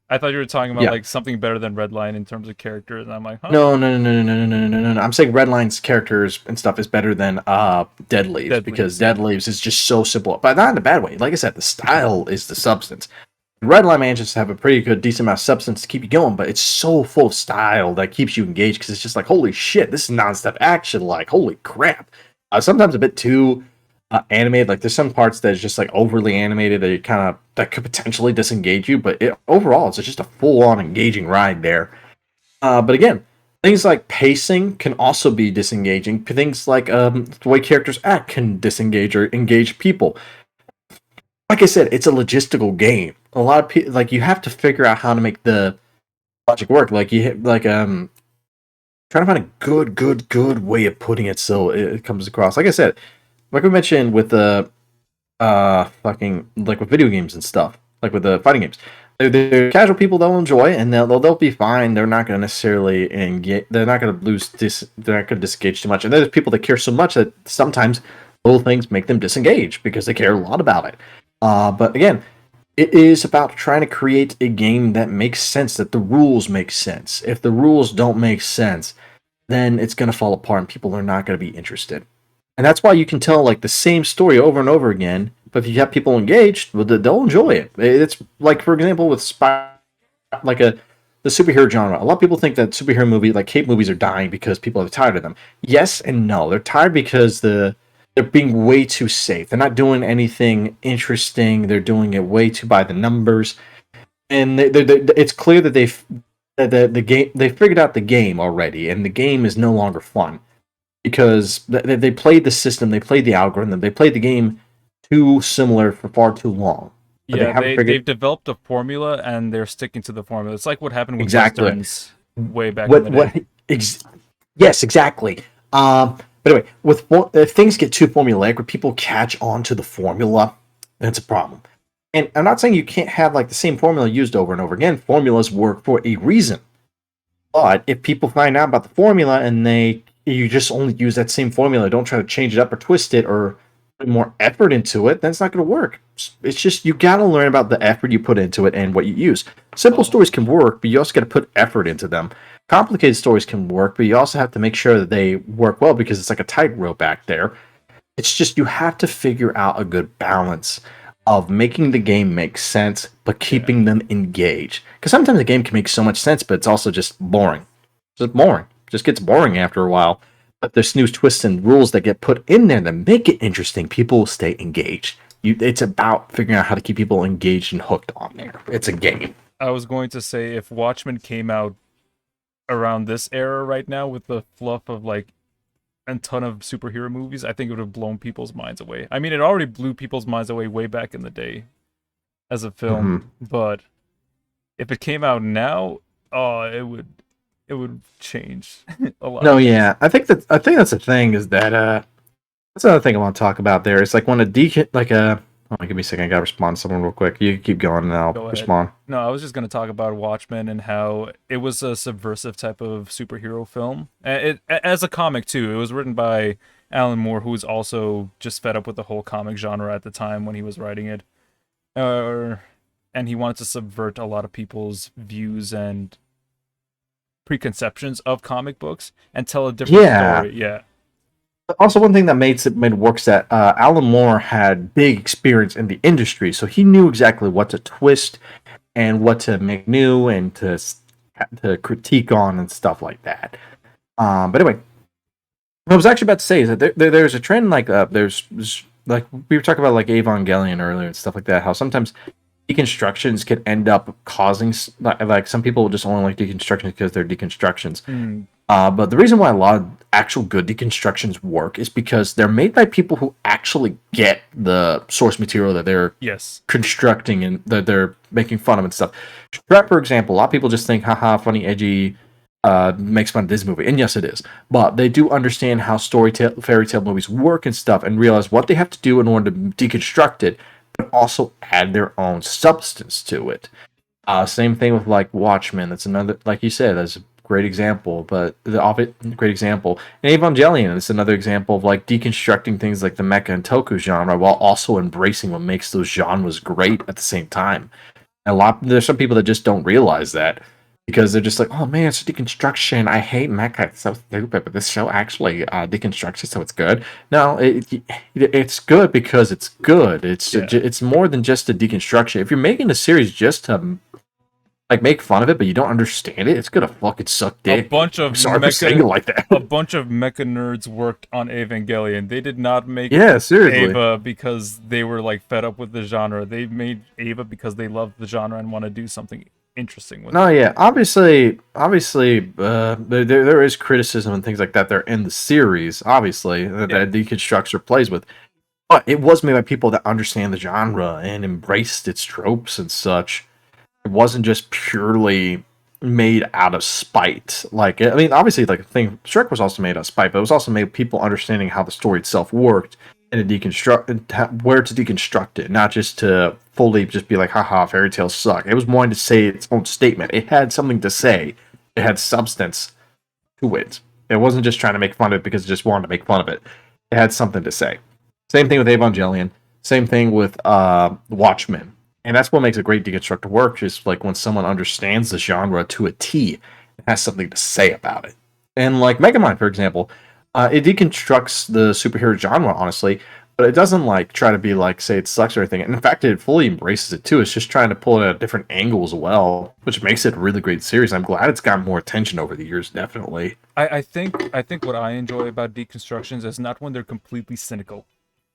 I thought you were talking about like something better than Redline in terms of characters, and I'm like, huh? No. I'm saying Redline's characters and stuff is better than Dead Leaves, because Dead Leaves is just so simple, but not in a bad way. Like I said, the style is the substance. Redline manages to have a pretty good, decent amount of substance to keep you going, but it's so full of style that keeps you engaged, because it's just like, holy shit, this is non-stop action. Like, holy crap. Sometimes a bit too animated. Like there's some parts that is just like overly animated that could potentially disengage you, but overall it's just a full-on engaging ride there. But again, things like pacing can also be disengaging. Things like the way characters act can disengage or engage people. Like I said, it's a logistical game. A lot of people, like, you have to figure out how to make the logic work. Like trying to find a good way of putting it so it comes across. Like I said, like we mentioned with the with video games and stuff, like with the fighting games, they're casual people, they'll enjoy it and they'll be fine. They're not going to necessarily engage. They're not going to they're not going to disengage too much. And there's people that care so much that sometimes little things make them disengage because they care a lot about it. But again, it is about trying to create a game that makes sense, that the rules make sense. If the rules don't make sense, then it's going to fall apart and people are not going to be interested. And that's why you can tell like the same story over and over again, but if you have people engaged, they'll enjoy it. It's like, for example, with the superhero genre. A lot of people think that superhero movie, like cape movies, are dying because people are tired of them. Yes and no. They're tired because they're being way too safe. They're not doing anything interesting. They're doing it way too by the numbers. And it's clear that they figured out the game already, and the game is no longer fun. Because they played the system, they played the algorithm, they played the game too similar for far too long. But they've developed a formula and they're sticking to the formula. It's like what happened with Westerns way back in the day. Yes, exactly. But anyway, if things get too formulaic, where people catch on to the formula, that's a problem. And I'm not saying you can't have like the same formula used over and over again. Formulas work for a reason. But if people find out about the formula and you just only use that same formula, don't try to change it up or twist it or put more effort into it, then it's not going to work. It's just, you got to learn about the effort you put into it and what you use. Simple stories can work, but you also got to put effort into them. Complicated stories can work, but you also have to make sure that they work well, because it's like a tightrope back there. It's just, you have to figure out a good balance. of making the game make sense, but keeping them engaged. Because sometimes a game can make so much sense, but it's also just boring. Just boring. Just gets boring after a while. But there's new twists and rules that get put in there that make it interesting. People will stay engaged. It's about figuring out how to keep people engaged and hooked on there. It's a game. I was going to say, if Watchmen came out around this era right now with the fluff of like a ton of superhero movies, I think it would have blown people's minds away. I mean, it already blew people's minds away way back in the day as a film, but if it came out now, it would change a lot. No, yeah, I think that's the thing is that that's another thing I want to talk about. There, it's like when a deacon Oh, give me a second. I gotta respond to someone real quick. You keep going, and I'll respond. No, I was just gonna talk about Watchmen and how it was a subversive type of superhero film. As a comic too. It was written by Alan Moore, who was also just fed up with the whole comic genre at the time when he was writing it, and he wanted to subvert a lot of people's views and preconceptions of comic books and tell a different story. Yeah. Also, one thing that made it works that Alan Moore had big experience in the industry, so he knew exactly what to twist and what to make new and to critique on and stuff like that. But anyway, what I was actually about to say is that there's a trend like there's like we were talking about like Evangelion earlier and stuff like that. How sometimes deconstructions could end up causing like some people just only like deconstructions because they're deconstructions. But the reason why a lot of actual good deconstructions work is because they're made by people who actually get the source material that they're constructing and that they're making fun of and stuff. Shrek, for example, a lot of people just think, haha, funny, edgy, makes fun of this movie. And yes, it is. But they do understand how fairy tale movies work and stuff and realize what they have to do in order to deconstruct it, but also add their own substance to it. Same thing with like Watchmen. That's another, like you said, that's a great example. But great example. And Evangelion is another example of like deconstructing things like the mecha and toku genre while also embracing what makes those genres great at the same time. And there's some people that just don't realize that because they're just like, oh man, it's a deconstruction. I hate mecha. It's so stupid. But this show actually deconstructs it, so it's good. No, it's good because it's good. It's more than just a deconstruction. If you're making a series just to like make fun of it, but you don't understand it, it's gonna fucking suck dick. A bunch of mecha nerds worked on Evangelion. They did not make seriously. Eva because they were like fed up with the genre. They made Eva because they love the genre and want to do something interesting with it. Yeah, obviously, there is criticism and things like that. They're in the series, obviously, that deconstructs or plays with. But it was made by people that understand the genre and embraced its tropes and such. It wasn't just purely made out of spite. Like, I mean, obviously, like, Shrek was also made out of spite, but it was also made people understanding how the story itself worked and where to deconstruct it, not just to fully just be like, haha, fairy tales suck. It was more to say its own statement. It had something to say. It had substance to it. It wasn't just trying to make fun of it because it just wanted to make fun of it. It had something to say. Same thing with Evangelion. Same thing with Watchmen. And that's what makes a great deconstructor work, is like when someone understands the genre to a T and has something to say about it. And like Megamind, for example, it deconstructs the superhero genre, honestly, but it doesn't like try to be like, say it sucks or anything. And in fact, it fully embraces it too. It's just trying to pull it at different angles as well, which makes it a really great series. I'm glad it's gotten more attention over the years, definitely. I think what I enjoy about deconstructions is not when they're completely cynical.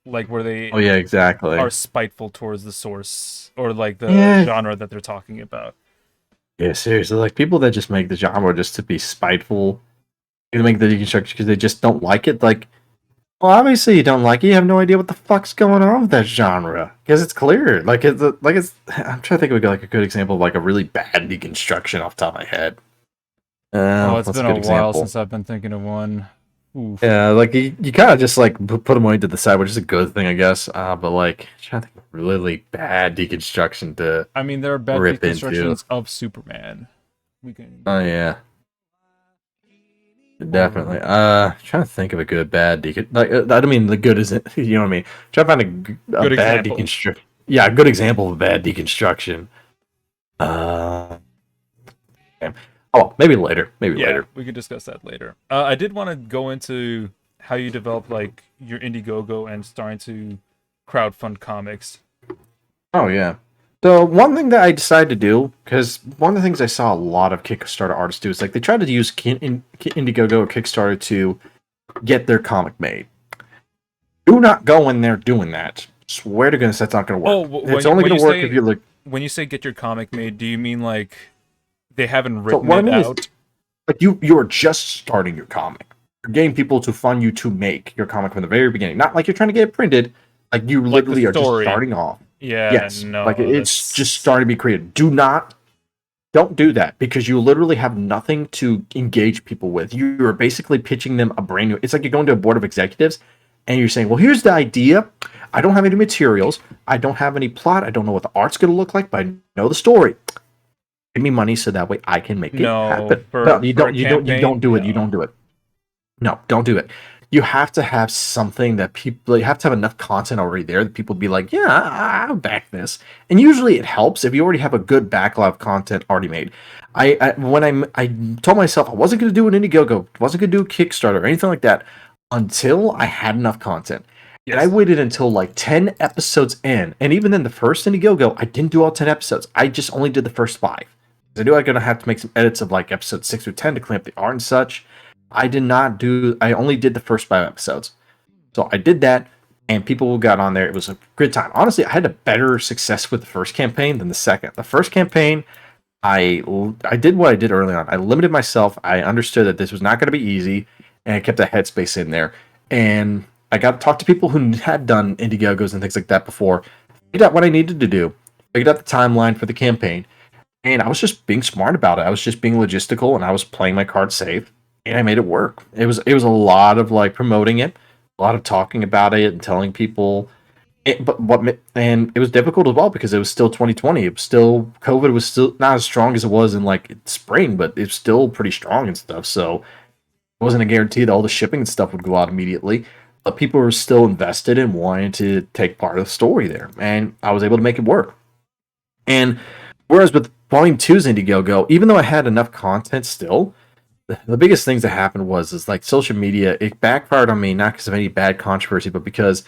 Like where they are spiteful towards the source or like the genre that they're talking about. Yeah, seriously, like people that just make the genre just to be spiteful, to make the deconstruction because they just don't like it. Like, well, obviously you don't like it. You have no idea what the fuck's going on with that genre because it's clear. Like it's. I'm trying to think of like a good example of like a really bad deconstruction off the top of my head. It's been a while since I've been thinking of one. Oof. Yeah, like you kind of just like put them away to the side, which is a good thing, I guess. But like, I'm trying to think of a really bad deconstruction to. I mean, there are bad deconstructions of Superman. We can. Oh yeah, definitely. Trying to think of a good bad decon. Like, I don't mean the good isn't. You know what I mean? Trying to find a bad deconstruction. Yeah, a good example of a bad deconstruction. Oh, maybe later. Later. We could discuss that later. I did want to go into how you develop like your Indiegogo and starting to crowdfund comics. Oh yeah. So one thing that I decided to do, because one of the things I saw a lot of Kickstarter artists do is like they try to use Indiegogo or Kickstarter to get their comic made. Do not go in there doing that. Swear to goodness, that's not going to work. It's only going to work if you look. When you say get your comic made, do you mean like they haven't So written what I it mean out? is, like you are just starting your comic. You're getting people to fund you to make your comic from the very beginning. Not like you're trying to get it printed. Like you Like the literally are just story. starting off. Yeah, Yes, no. like it's just starting to be created. Don't do that because you literally have nothing to engage people with. You're basically pitching them a brand new. It's like you're going to a board of executives and you're saying, "Well, here's the idea. I don't have any materials. I don't have any plot. I don't know what the art's going to look like, but I know the story. Give me money so that way I can make it happen." No, you don't do it. You don't do it. No, don't do it. You have to have something that people, you have to have enough content already there that people be like, yeah, I'll back this. And usually it helps if you already have a good backlog of content already made. I told myself I wasn't going to do an Indiegogo, wasn't going to do a Kickstarter or anything like that until I had enough content. Yes. And I waited until like 10 episodes in. And even then, the first Indiegogo, I didn't do all 10 episodes. I just only did the first 5. I knew I was going to have to make some edits of like episodes 6 or 10 to clean up the art and such. I only did the first 5 episodes. So I did that, and people got on there. It was a good time. Honestly, I had a better success with the first campaign than the second. The first campaign, I did what I did early on. I limited myself. I understood that this was not going to be easy, and I kept a headspace in there. And I got to talk to people who had done Indiegogos and things like that before. Figured out what I needed to do. Figured out the timeline for the campaign. And I was just being smart about it. I was just being logistical, and I was playing my cards safe. And I made it work. It was a lot of like promoting it, a lot of talking about it and telling people. And it was difficult as well because it was still 2020. It was still COVID was still not as strong as it was in like spring, but it's still pretty strong and stuff. So it wasn't a guarantee that all the shipping and stuff would go out immediately. But people were still invested and wanting to take part of the story there, and I was able to make it work. And whereas with Volume 2's Indiegogo, even though I had enough content still. The biggest things that happened was like social media, it backfired on me, not because of any bad controversy, but because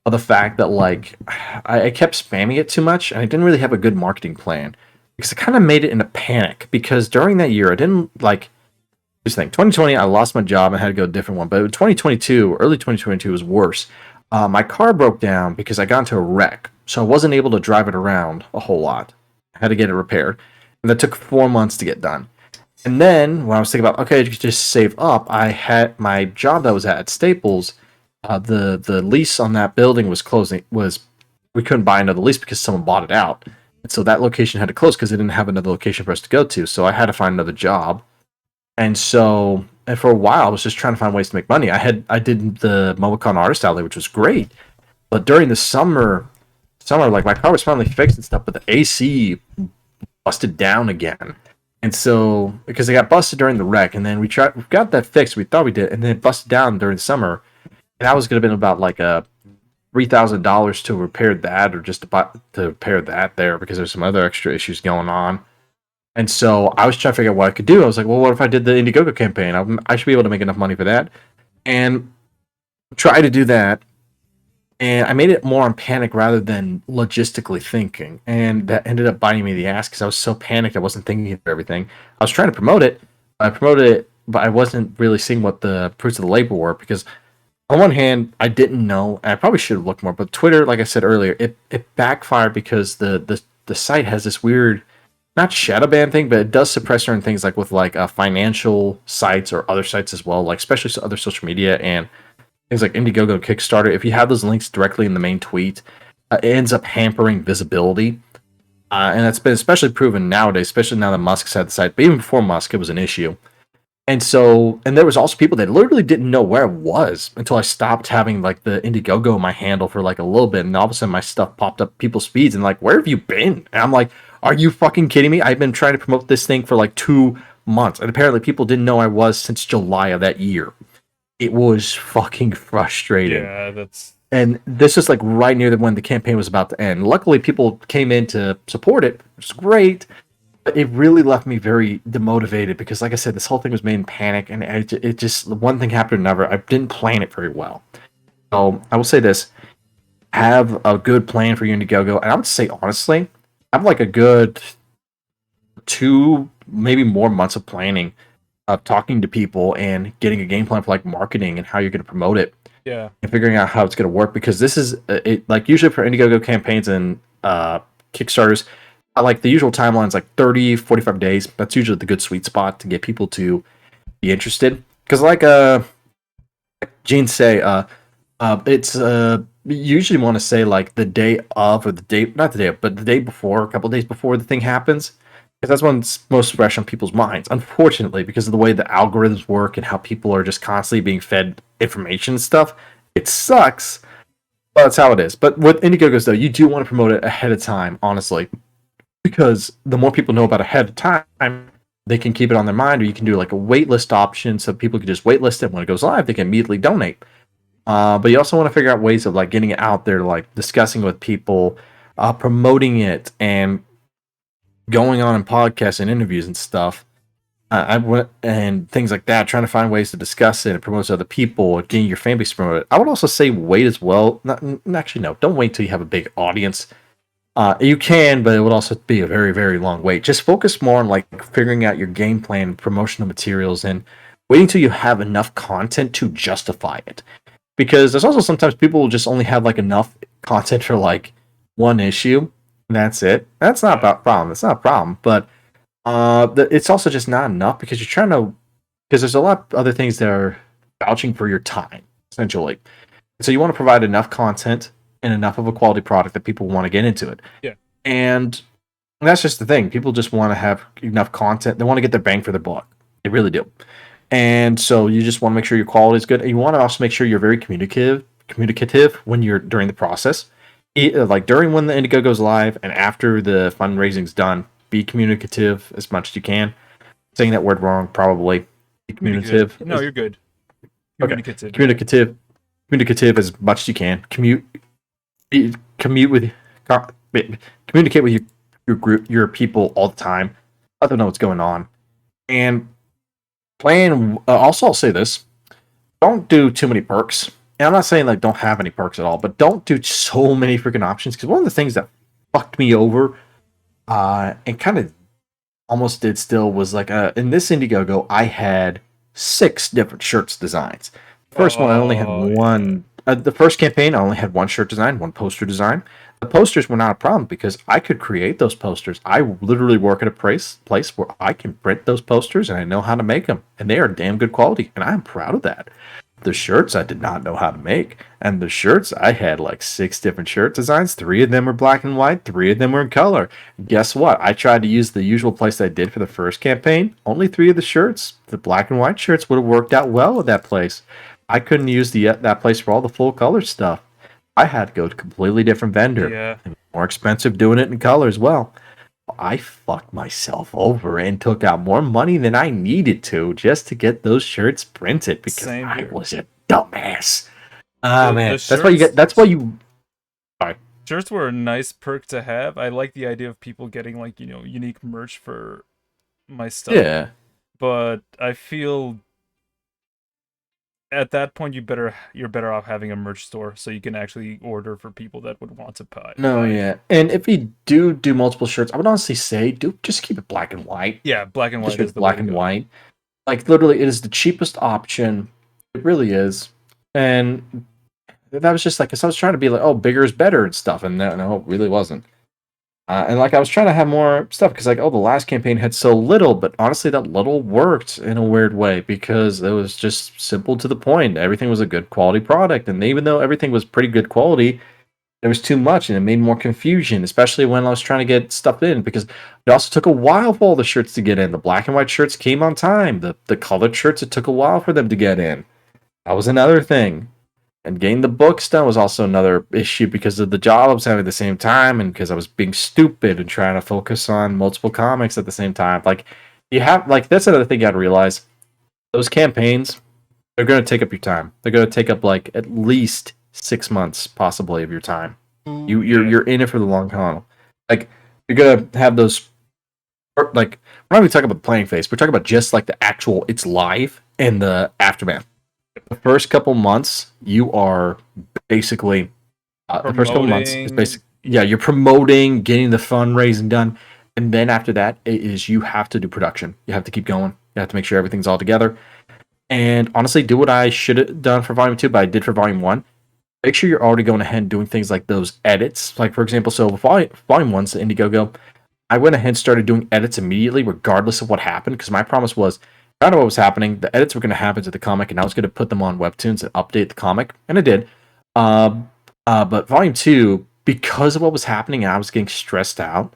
of the fact that like I kept spamming it too much and I didn't really have a good marketing plan because I kind of made it in a panic because during that year I didn't like this thing. 2020, I lost my job and had to go to a different one, but 2022, early 2022 was worse. My car broke down because I got into a wreck, so I wasn't able to drive it around a whole lot. I had to get it repaired, and that took 4 months to get done. And then when I was thinking about, okay, just save up, I had my job that I was at Staples. The lease on that building was closing. We couldn't buy another lease because someone bought it out, and so that location had to close because they didn't have another location for us to go to. So I had to find another job, and for a while I was just trying to find ways to make money. I did the MomoCon Artist Alley, which was great, but during the summer, like my car was finally fixed and stuff, but the AC busted down again. And so, because it got busted during the wreck, and then we got that fixed, we thought we did, and then it busted down during the summer, and that was going to have been about like $3,000 to repair that, or just to repair that there, because there's some other extra issues going on. And so I was trying to figure out what I could do. I was like, well, what if I did the Indiegogo campaign? I should be able to make enough money for that, and try to do that. And I made it more on panic rather than logistically thinking. And that ended up biting me in the ass because I was so panicked I wasn't thinking of everything. I was trying to promote it. I promoted it, but I wasn't really seeing what the fruits of the labor were because on one hand, I didn't know, and I probably should have looked more, but Twitter, like I said earlier, it backfired because the site has this weird, not shadow ban thing, but it does suppress certain things like with like financial sites or other sites as well, like especially other social media and things like Indiegogo and Kickstarter. If you have those links directly in the main tweet, it ends up hampering visibility. And that's been especially proven nowadays, especially now that Musk's had the site. But even before Musk, it was an issue. And there was also people that literally didn't know where I was until I stopped having like the Indiegogo in my handle for like a little bit. And all of a sudden my stuff popped up people's feeds and like, where have you been? And I'm like, are you fucking kidding me? I've been trying to promote this thing for like 2 months. And apparently people didn't know I was since July of that year. It was fucking frustrating. Yeah, and this is like right near when the campaign was about to end. Luckily, people came in to support it, which is great. But it really left me very demotivated because, like I said, this whole thing was made in panic, and it just one thing happened to another. I didn't plan it very well. So I will say this: have a good plan for your Indiegogo, and I would say honestly, have like a good 2, maybe more months of planning, of talking to people and getting a game plan for like marketing and how you're going to promote it Yeah. and figuring out how it's going to work, because this is it, like usually for Indiegogo campaigns and Kickstarters, like the usual timeline is like 30-45 days. That's usually the good sweet spot to get people to be interested, because like Gene say, it's you usually want to say like the day of, or the day, not the day of, but the day before, a couple days before the thing happens, because that's when it's most fresh on people's minds. Unfortunately, because of the way the algorithms work and how people are just constantly being fed information and stuff, it sucks. But that's how it is. But with Indiegogos though, you do want to promote it ahead of time, honestly, because the more people know about it ahead of time, they can keep it on their mind, or you can do like a waitlist option so people can just waitlist it. When it goes live, they can immediately donate. But you also want to figure out ways of like getting it out there, like discussing with people, promoting it, and going on in podcasts and interviews and stuff. I went and things like that, trying to find ways to discuss it and promote it to other people, and getting your fan base to promote it. I would also say wait as well. Actually, no, don't wait till you have a big audience. You can, but it would also be a very, very long wait. Just focus more on like figuring out your game plan, promotional materials, and waiting till you have enough content to justify it. Because there's also sometimes people will just only have like enough content for like one issue, and that's it. That's not a problem. It's not a problem, but it's also just not enough, because you're trying to, because there's a lot of other things that are vouching for your time, essentially. So you want to provide enough content and enough of a quality product that people want to get into it. Yeah. And that's just the thing. People just want to have enough content. They want to get their bang for their buck. They really do. And so you just want to make sure your quality is good. And you want to also make sure you're very communicative when you're during the process. Like during when the Indigo goes live and after the fundraising's done, be communicative as much as you can. Saying that word wrong, probably. Be communicative. No, you're good. Communicative. Okay. Communicative as much as you can. Communicate with your group, your people all the time. Let them know what's going on. And plan. Also, I'll say this: don't do too many perks. And I'm not saying like don't have any perks at all, but don't do so many freaking options. Because one of the things that fucked me over, and kind of almost did still, was like in this Indiegogo, I had 6 different shirts designs. The first one I only had one. The first campaign I only had one shirt design, one poster design. The posters were not a problem because I could create those posters. I literally work at a place where I can print those posters and I know how to make them, and they are damn good quality, and I'm proud of that. The shirts I did not know how to make, and the shirts I had like 6 different shirt designs. 3 of them were black and white, 3 of them were in color. Guess what? I tried to use the usual place I did for the first campaign. Only 3 of the shirts, the black and white shirts, would have worked out well with that place. I couldn't use that place for all the full color stuff. I had to go to a completely different vendor. Yeah. It was more expensive doing it in color as well. I fucked myself over and took out more money than I needed to just to get those shirts printed because I was a dumbass. Man, that's why you get. That's why you. Sorry. Shirts were a nice perk to have. I like the idea of people getting like unique merch for my stuff. Yeah. But I feel at that point you're better off having a merch store so you can actually order for people that would want to buy. No, yeah. And if you do multiple shirts, I would honestly say just keep it black and white. Yeah, black and white Just is the black way to and go. white. Like literally, it is the cheapest option. It really is. And that was just like, cause I was trying to be like, oh, bigger is better and stuff, and no, it really wasn't. And like I was trying to have more stuff because like, oh, the last campaign had so little, but honestly, that little worked in a weird way because it was just simple to the point. Everything was a good quality product, and even though everything was pretty good quality, there was too much, and it made more confusion, especially when I was trying to get stuff in because it also took a while for all the shirts to get in. The black and white shirts came on time. The colored shirts, it took a while for them to get in. That was another thing. And getting the books done was also another issue because of the job I was having at the same time and because I was being stupid and trying to focus on multiple comics at the same time. Like, that's another thing you gotta realize. Those campaigns, they're going to take up your time. They're going to take up, like, at least 6 months, possibly, of your time. You're in it for the long haul. Like, you're going to have those, like, we're not even talking about the playing phase. We're talking about just, like, the actual, it's live and the aftermath. The first couple months, you are basically The first couple months is Promoting. basically, yeah, you're promoting, getting the fundraising done, and then after that it is you have to do production. You have to keep going. You have to make sure everything's all together. And honestly, do what I should have done for Volume 2, but I did for Volume 1. Make sure you're already going ahead and doing things like those edits. Like, for example, so Volume 1's Indiegogo, I went ahead and started doing edits immediately, regardless of what happened, because my promise was, no matter what was happening, the edits were going to happen to the comic, and I was going to put them on Webtoons and update the comic, and I did. But Volume 2, because of what was happening and I was getting stressed out,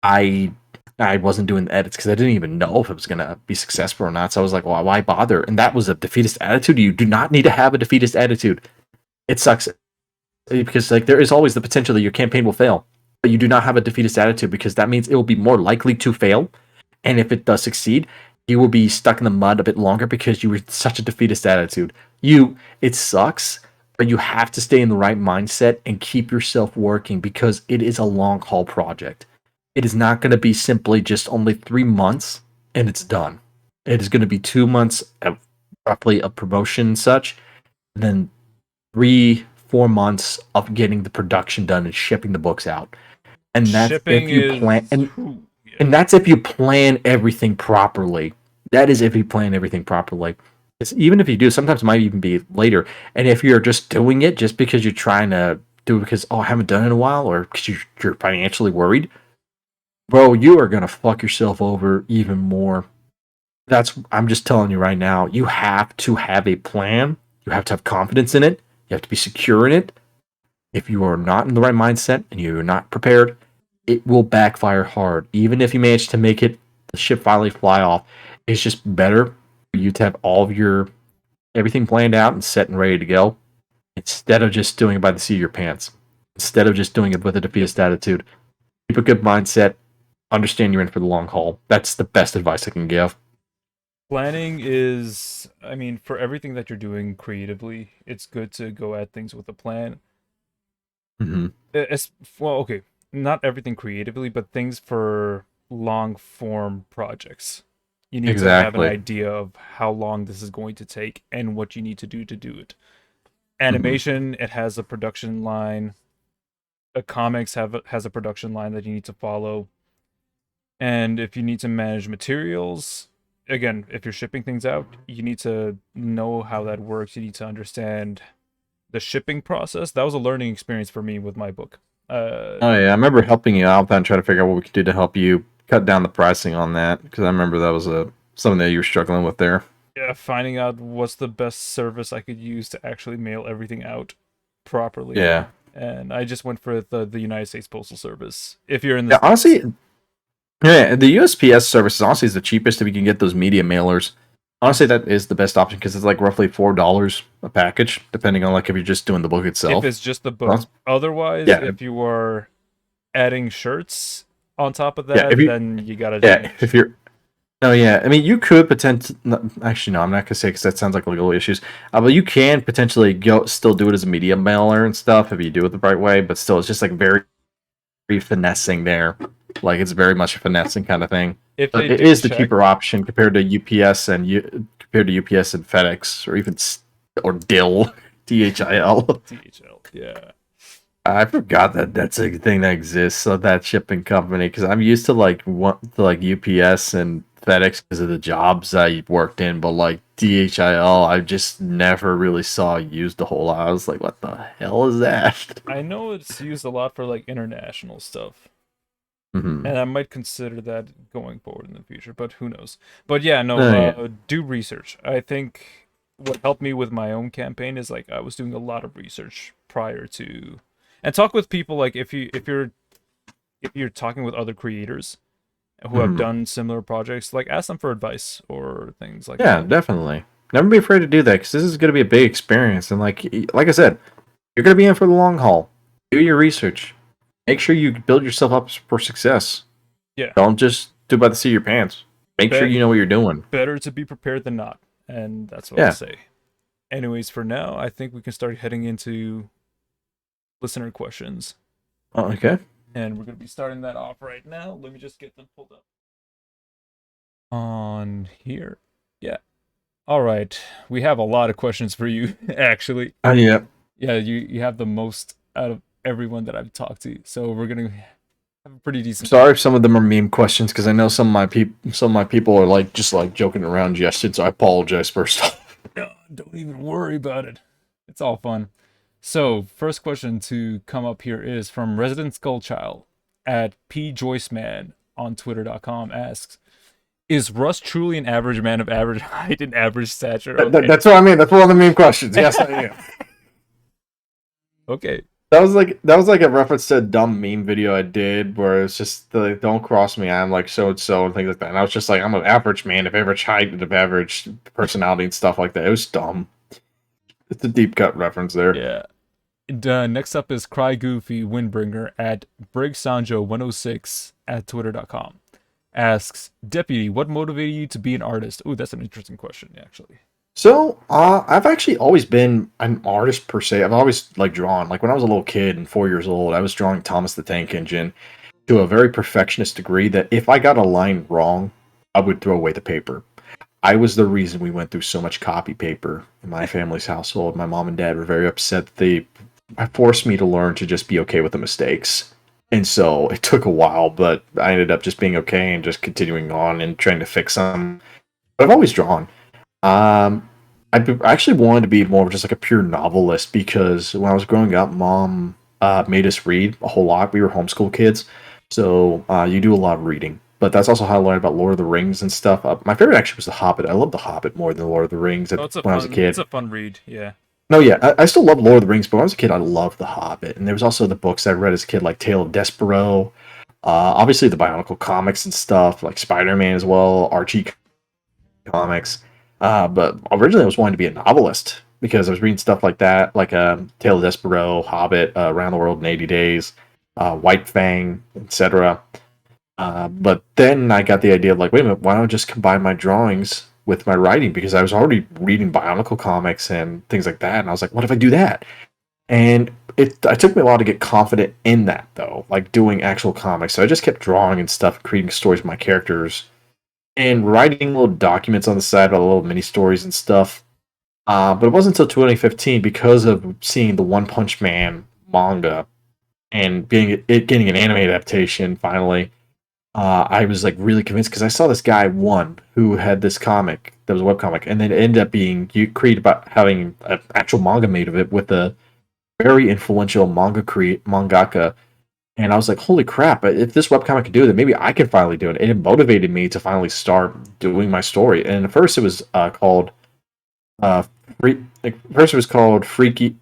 I wasn't doing the edits because I didn't even know if it was going to be successful or not. So I was like, well, why bother? And that was a defeatist attitude. You do not need to have a defeatist attitude. It sucks because like there is always the potential that your campaign will fail, but you do not have a defeatist attitude because that means it will be more likely to fail. And if it does succeed, you will be stuck in the mud a bit longer because you were such a defeatist attitude. It sucks, but you have to stay in the right mindset and keep yourself working because it is a long haul project. It is not going to be simply just only 3 months and it's done. It is going to be 2 months of roughly of promotion and such, then 3-4 months of getting the production done and shipping the books out. And that's Shipping if you is... plan Ooh, yeah. and that's if you plan everything properly. That is if you plan everything properly. It's, even if you do, sometimes it might even be later. And if you're just doing it just because you're trying to do it because, oh, I haven't done it in a while, or because you're financially worried, bro, you are going to fuck yourself over even more. I'm just telling you right now, you have to have a plan. You have to have confidence in it. You have to be secure in it. If you are not in the right mindset and you're not prepared, it will backfire hard. Even if you manage to make it, the ship finally fly off, it's just better for you to have all of your everything planned out and set and ready to go instead of just doing it by the seat of your pants. Instead of just doing it with a defeatist attitude. Keep a good mindset. Understand you're in for the long haul. That's the best advice I can give. Planning is, I mean, for everything that you're doing creatively, it's good to go at things with a plan. Mm-hmm. Well, okay, not everything creatively, but things for long form projects. You need to have an Exactly. idea of how long this is going to take and what you need to do it. Mm-hmm. Animation, it has a production line. Comics has a production line that you need to follow. And if you need to manage materials, again, if you're shipping things out, you need to know how that works. You need to understand the shipping process. That was a learning experience for me with my book. Oh yeah, I remember helping you out and trying to figure out what we could do to help you cut down the pricing on that because I remember that was something that you were struggling with there. Yeah, finding out what's the best service I could use to actually mail everything out properly. Yeah. And I just went for the United States Postal Service. If you're in the Yeah, States. honestly, yeah, the USPS service honestly is the cheapest if you can get those media mailers. Honestly, that is the best option because it's like roughly $4 a package, depending on like if you're just doing the book itself. If it's just the book. Otherwise, yeah. if you are adding shirts on top of Yeah, that, then you gotta. Yeah, if you're. No, yeah. I mean, you could potentially. Actually, no, I'm not gonna say because that sounds like legal issues. But you can potentially still do it as a media mailer and stuff if you do it the right way. But still, it's just like very, very finessing there. Like it's very much a finessing kind of thing. But it is the cheaper option compared to UPS and UPS and FedEx or even DIL, DHIL. DHL, yeah. I forgot that that's a thing that exists. So that shipping company, because I'm used to like UPS and FedEx because of the jobs I worked in, but like DHIL, I just never really saw used a whole lot. I was like, what the hell is that? I know it's used a lot for like international stuff. Mm-hmm. And I might consider that going forward in the future, but who knows? But yeah, no, do research. I think what helped me with my own campaign is like I was doing a lot of research prior to, and talk with people like if you're talking with other creators who have done similar projects, like ask them for advice or things like that. Yeah, definitely. Never be afraid to do that because this is going to be a big experience, and like I said, you're going to be in for the long haul. Do your research. Make sure you build yourself up for success. Yeah. Don't just do it by the seat of your pants. Make sure you know what you're doing. Better to be prepared than not. And that's what I say. Anyways, for now, I think we can start heading into listener questions. Oh, okay. And we're going to be starting that off right now. Let me just get them pulled up. On here. Yeah. All right. We have a lot of questions for you, actually. Yeah. Yeah, you have the most out of everyone that I've talked to. So we're gonna have a pretty decent. Sorry if some of them are meme questions because I know some of my people are like just like joking around yesterday, so I apologize first off. No, don't even worry about it. It's all fun. So first question to come up here is from Resident Skullchild at pjoyceman on twitter.com asks, is Russ truly an average man of average height and average stature? Okay. That's what I mean. That's one of the meme questions. Yes, I am. Okay. That was like a reference to a dumb meme video I did where it's just like, don't cross me, I'm like so and so and things like that. And I was just like, I'm an average man of average height and of average personality and stuff like that. It was dumb. It's a deep cut reference there. Yeah. And, next up is Cry Goofy Windbringer at BrigSanjo106 at twitter.com. Asks, Deputy, what motivated you to be an artist? Ooh, that's an interesting question, actually. So, I've actually always been an artist per se. I've always like drawn. Like when I was a little kid and 4 years old, I was drawing Thomas the Tank Engine to a very perfectionist degree that if I got a line wrong, I would throw away the paper. I was the reason we went through so much copy paper in my family's household. My mom and dad were very upset that they forced me to learn to just be okay with the mistakes. And so it took a while, but I ended up just being okay and just continuing on and trying to fix them. But I've always drawn. I actually wanted to be more of just like a pure novelist because when I was growing up, Mom made us read a whole lot. We were homeschool kids, so you do a lot of reading. But that's also how I learned about Lord of the Rings and stuff. My favorite actually was The Hobbit. I loved The Hobbit more than Lord of the Rings when I was a kid. It's a fun read, yeah. No, yeah, I still love Lord of the Rings, but when I was a kid, I loved The Hobbit. And there was also the books I read as a kid, like Tale of Despero, obviously the Bionicle comics and stuff, like Spider-Man as well, Archie comics. But originally I was wanting to be a novelist because I was reading stuff like that, like Tale of Despero, Hobbit, Around the World in 80 Days, White Fang, etc. But then I got the idea of like, wait a minute, why don't I just combine my drawings with my writing? Because I was already reading Bionicle comics and things like that. And I was like, what if I do that? And it took me a while to get confident in that, though, like doing actual comics. So I just kept drawing and stuff, creating stories with my characters, and writing little documents on the side about little mini stories and stuff. But it wasn't until 2015 because of seeing the One Punch Man manga and getting an anime adaptation finally. I was like really convinced because I saw this guy who had this comic that was a webcomic, and then it ended up being created about having an actual manga made of it with a very influential mangaka. And I was like, holy crap, if this webcomic can do it, then maybe I can finally do it. And it motivated me to finally start doing my story. And at first it was called Freaky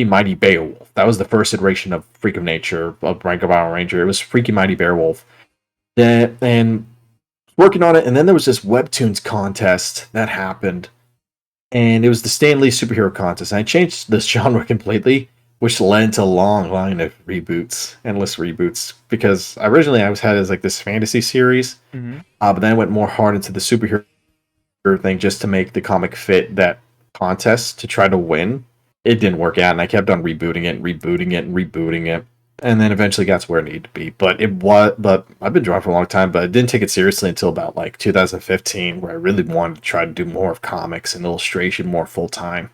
Mighty Beowulf. That was the first iteration of Freak of Nature of Rank of Power Ranger. It was Freaky Mighty Beowulf. And working on it, and then there was this Webtoons contest that happened. And it was the Stan Lee superhero contest. And I changed this genre completely, which led to a long line of reboots, endless reboots. Because originally I had as like this fantasy series, but then I went more hard into the superhero thing just to make the comic fit that contest to try to win. It didn't work out, and I kept on rebooting it. And then eventually got to where it needed to be. But I've been drawing for a long time, but I didn't take it seriously until about like 2015, where I really wanted to try to do more of comics and illustration more full time.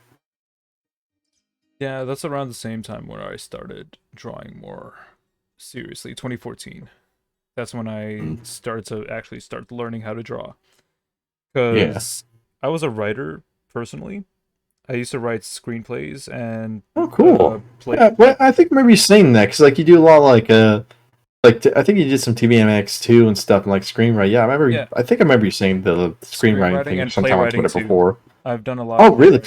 Yeah, that's around the same time when I started drawing more seriously, 2014. That's when I started to actually start learning how to draw. Because I was a writer, personally. I used to write screenplays and cool. Yeah, well, I think maybe you're saying that because like you do a lot of I think you did some TVMX too and stuff and like screenwriting. Yeah, I remember. Yeah. I think I remember you saying the screenwriting thing and sometime on Twitter before. I've done a lot. Oh, really?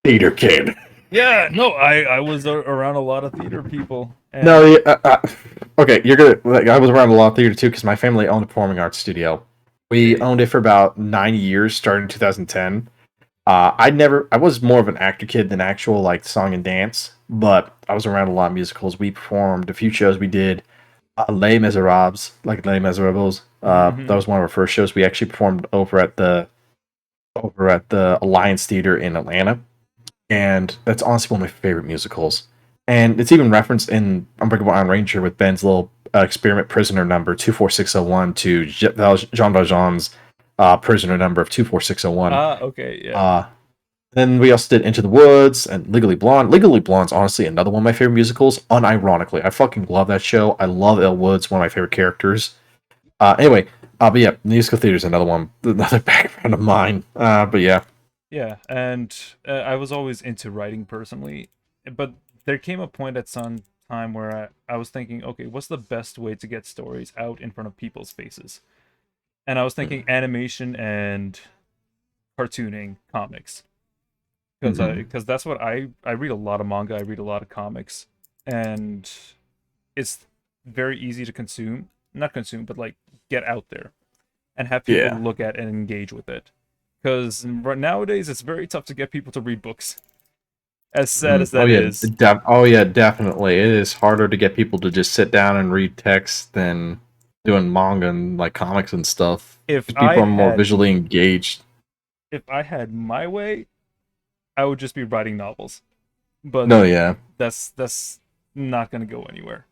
Theater kid. Yeah, no, I was around a lot of theater people. And... No, okay, you're good. Like, I was around a lot of theater too because my family owned a performing arts studio. We owned it for about 9 years, starting in 2010. I was more of an actor kid than actual like song and dance, but I was around a lot of musicals. We performed a few shows. We did Les Miserables, like Les Miserables. That was one of our first shows. We actually performed over at the Alliance Theater in Atlanta, and that's honestly one of my favorite musicals. And it's even referenced in Unbreakable Iron Ranger with Ben's little experiment prisoner number 24601 to Jean Valjean's prisoner number of 24601. Okay, yeah. Then we also did Into the Woods and Legally Blonde. Legally Blonde's honestly another one of my favorite musicals, unironically. I fucking love that show. I love Elle Woods, one of my favorite characters. Anyway, but yeah, musical theater is another background of mine. But yeah. Yeah, and I was always into writing personally, but there came a point at some time where I was thinking, okay, what's the best way to get stories out in front of people's faces? And I was thinking animation and cartooning comics. Because that's what I read a lot of manga, I read a lot of comics, and it's very easy to consume, not consume, but like get out there and have people look at and engage with it. Because nowadays it's very tough to get people to read books. As sad as that is. Definitely. It is harder to get people to just sit down and read text than doing manga and like comics and stuff. If people are more visually engaged. If I had my way, I would just be writing novels. But that's not gonna go anywhere.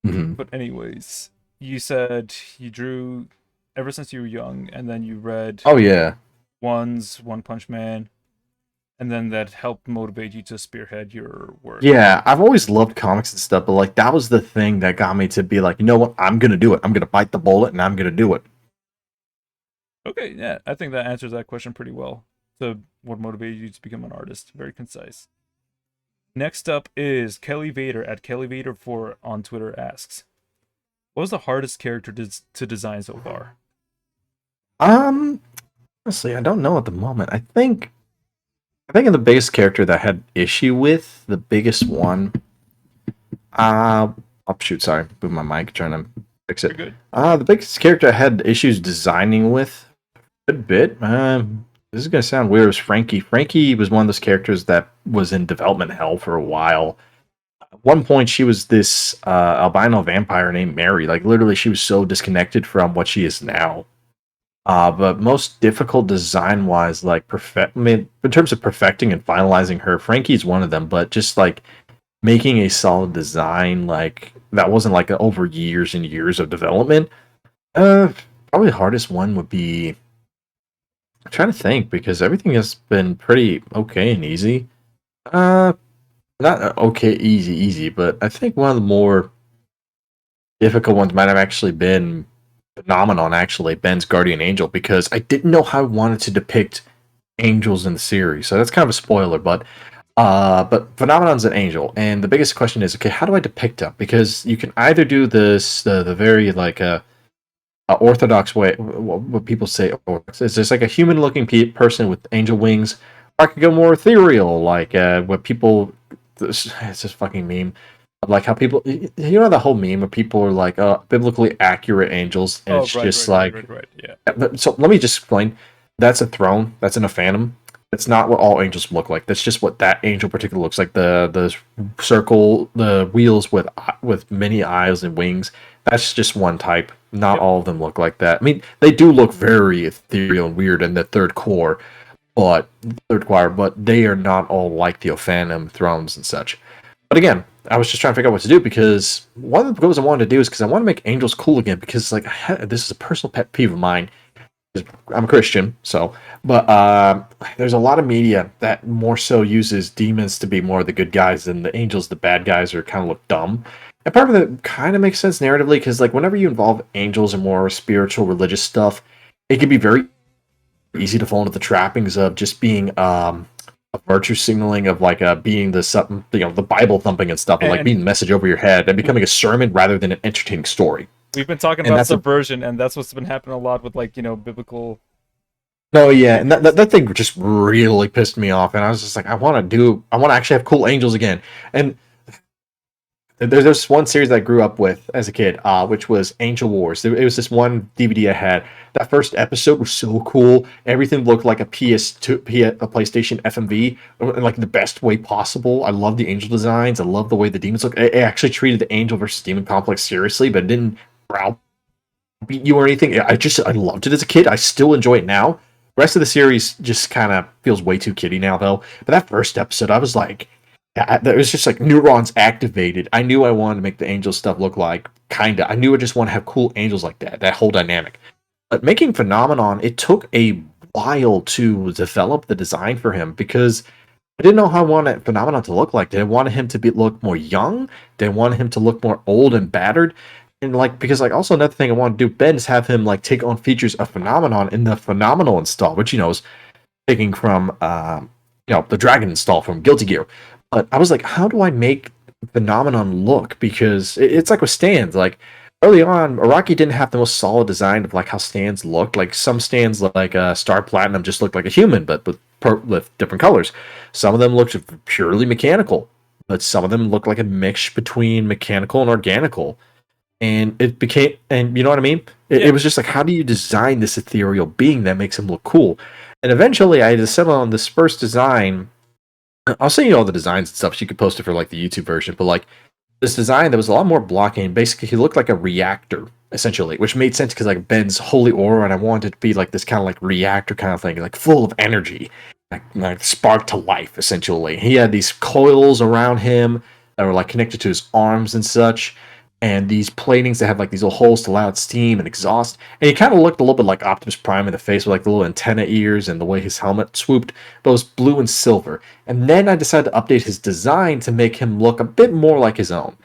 But anyways, you said you drew ever since you were young, and then you read One Punch Man, and then that helped motivate you to spearhead your work. Yeah, I've always loved comics and stuff, but like that was the thing that got me to be like, you know what, I'm gonna do it. I'm gonna bite the bullet and I'm gonna do it. Okay, yeah, I think that answers that question pretty well. So what motivated you to become an artist? Very concise. Next up is Kelly Vader at KellyVader4 on Twitter asks, what was the hardest character to design so far? Honestly, I don't know at the moment. I think in the biggest character that I had issue with, the biggest one. Oh shoot, sorry, moved my mic, trying to fix it. You're good. The biggest character I had issues designing with a good bit. This is gonna sound weird. Was Frankie? Frankie was one of those characters that was in development hell for a while. At one point, she was this albino vampire named Mary. Like literally, she was so disconnected from what she is now. But most difficult design-wise, like in terms of perfecting and finalizing her, Frankie's one of them. But just like making a solid design, like that wasn't like over years and years of development. Probably the hardest one would be. I'm trying to think because everything has been pretty okay and easy. Not okay, easy, but I think one of the more difficult ones might have actually been Phenomenon, actually, Ben's Guardian Angel, because I didn't know how I wanted to depict angels in the series. So that's kind of a spoiler, but Phenomenon's an angel, and the biggest question is, okay, how do I depict him? Because you can either do this the very like orthodox way, what people say, is just like a human-looking person with angel wings, or I could go more ethereal, like what people. It's just fucking meme. Like how people, you know, the whole meme of people are like biblically accurate angels, and yeah. So let me just explain. That's a throne. That's in a phantom. That's not what all angels look like. That's just what that angel particular looks like. The circle, the wheels with many eyes and wings. That's just one type. Not all of them look like that. I mean, they do look very ethereal and weird in the third choir, but they are not all like the Ophanim thrones and such. But again, I was just trying to figure out what to do, because one of the goals I wanted to do is because I want to make angels cool again, because like this is a personal pet peeve of mine. I'm a Christian, but there's a lot of media that more so uses demons to be more the good guys, and the angels, the bad guys, are kind of look dumb. And part of that kind of makes sense narratively, because like whenever you involve angels and more spiritual, religious stuff, it can be very easy to fall into the trappings of just being a virtue signaling of like being the Bible thumping and stuff, and like being the message over your head and becoming a sermon rather than an entertaining story. We've been talking about subversion, and that's what's been happening a lot with like, biblical. No, yeah, and that thing just really pissed me off, and I was just like, I want to actually have cool angels again. And there's one series that I grew up with as a kid, which was Angel Wars. It was this one DVD I had. That first episode was so cool. Everything looked like a PlayStation FMV, in like the best way possible. I love the angel designs. I love the way the demons look. It actually treated the angel versus demon complex seriously, but it didn't browbeat you or anything. I loved it as a kid. I still enjoy it now. The rest of the series just kind of feels way too kiddie now, though. But that first episode, I was like, that was just like neurons activated. I knew I wanted to make the angel stuff look like, kinda. I knew I just want to have cool angels like that whole dynamic. But making Phenomenon, it took a while to develop the design for him because I didn't know how I wanted Phenomenon to look like. Did I want him to look more young? Did I want him to look more old and battered? And like because like also another thing I want to do, Ben, is have him like take on features of Phenomenon in the Phenomenal install, which is taking from the Dragon install from Guilty Gear. But I was like, how do I make Phenomenon look? Because it's like with stands. Like early on, Araki didn't have the most solid design of like how stands looked. Like some stands like Star Platinum just looked like a human, but with different colors. Some of them looked purely mechanical, but some of them looked like a mix between mechanical and organical. And it became, and you know what I mean? It was just like, how do you design this ethereal being that makes him look cool? And eventually I settled on this first design. I'll send you all the designs and stuff so you could post it for like the YouTube version, but like this design that was a lot more blocking. Basically, he looked like a reactor, essentially, which made sense because like Ben's holy aura, and I wanted it to be like this kind of like reactor kind of thing, like full of energy, like spark to life, essentially. He had these coils around him that were like connected to his arms and such, and these platings that have like these little holes to allow out steam and exhaust. And he kind of looked a little bit like Optimus Prime in the face with like the little antenna ears and the way his helmet swooped, but it was blue and silver. And then I decided to update his design to make him look a bit more like his own.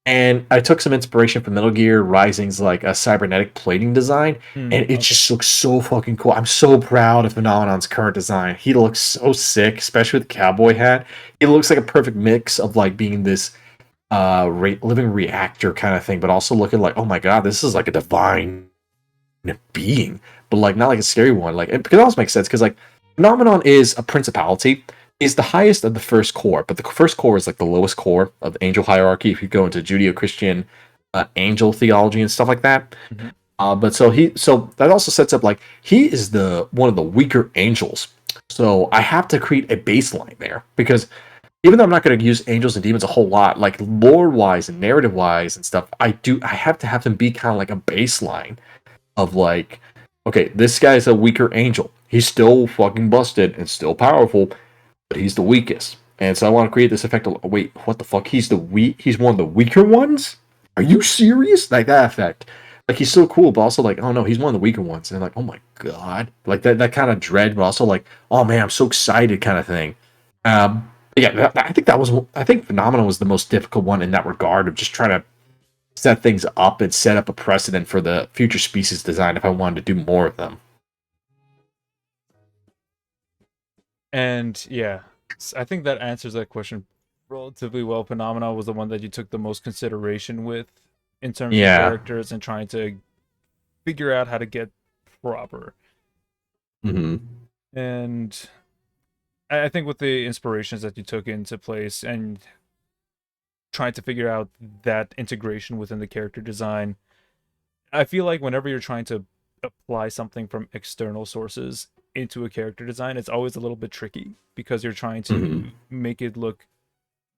And I took some inspiration from Metal Gear Rising's like a cybernetic plating design, and it just looks so fucking cool. I'm so proud of Phenomenon's current design. He looks so sick, especially with the cowboy hat. It looks like a perfect mix of like being this living reactor kind of thing, but also looking like, oh my god, this is like a divine being, but like not like a scary one. Like because it also makes sense because like Phenomenon is a principality. Is the highest of the first core, but the first core is like the lowest core of the angel hierarchy if you go into Judeo-Christian angel theology and stuff like that. But so that also sets up like he is one of the weaker angels. So I have to create a baseline there because even though I'm not going to use angels and demons a whole lot, like lore-wise and narrative-wise and stuff, I have to have them be kind of like a baseline of like, okay, this guy's a weaker angel. He's still fucking busted and still powerful, but he's the weakest. And so I want to create this effect of, wait, what the fuck? He's one of the weaker ones? Are you serious? Like that effect. Like he's so cool, but also like, oh no, he's one of the weaker ones. And like, oh my god. Like that kind of dread, but also like, oh man, I'm so excited kind of thing. I think Phenomenon was the most difficult one in that regard of just trying to set things up and set up a precedent for the future species design if I wanted to do more of them. And yeah, I think that answers that question relatively well. Phenomena was the one that you took the most consideration with in terms of characters and trying to figure out how to get proper. And I think with the inspirations that you took into place and trying to figure out that integration within the character design, I feel like whenever you're trying to apply something from external sources into a character design, it's always a little bit tricky because you're trying to make it look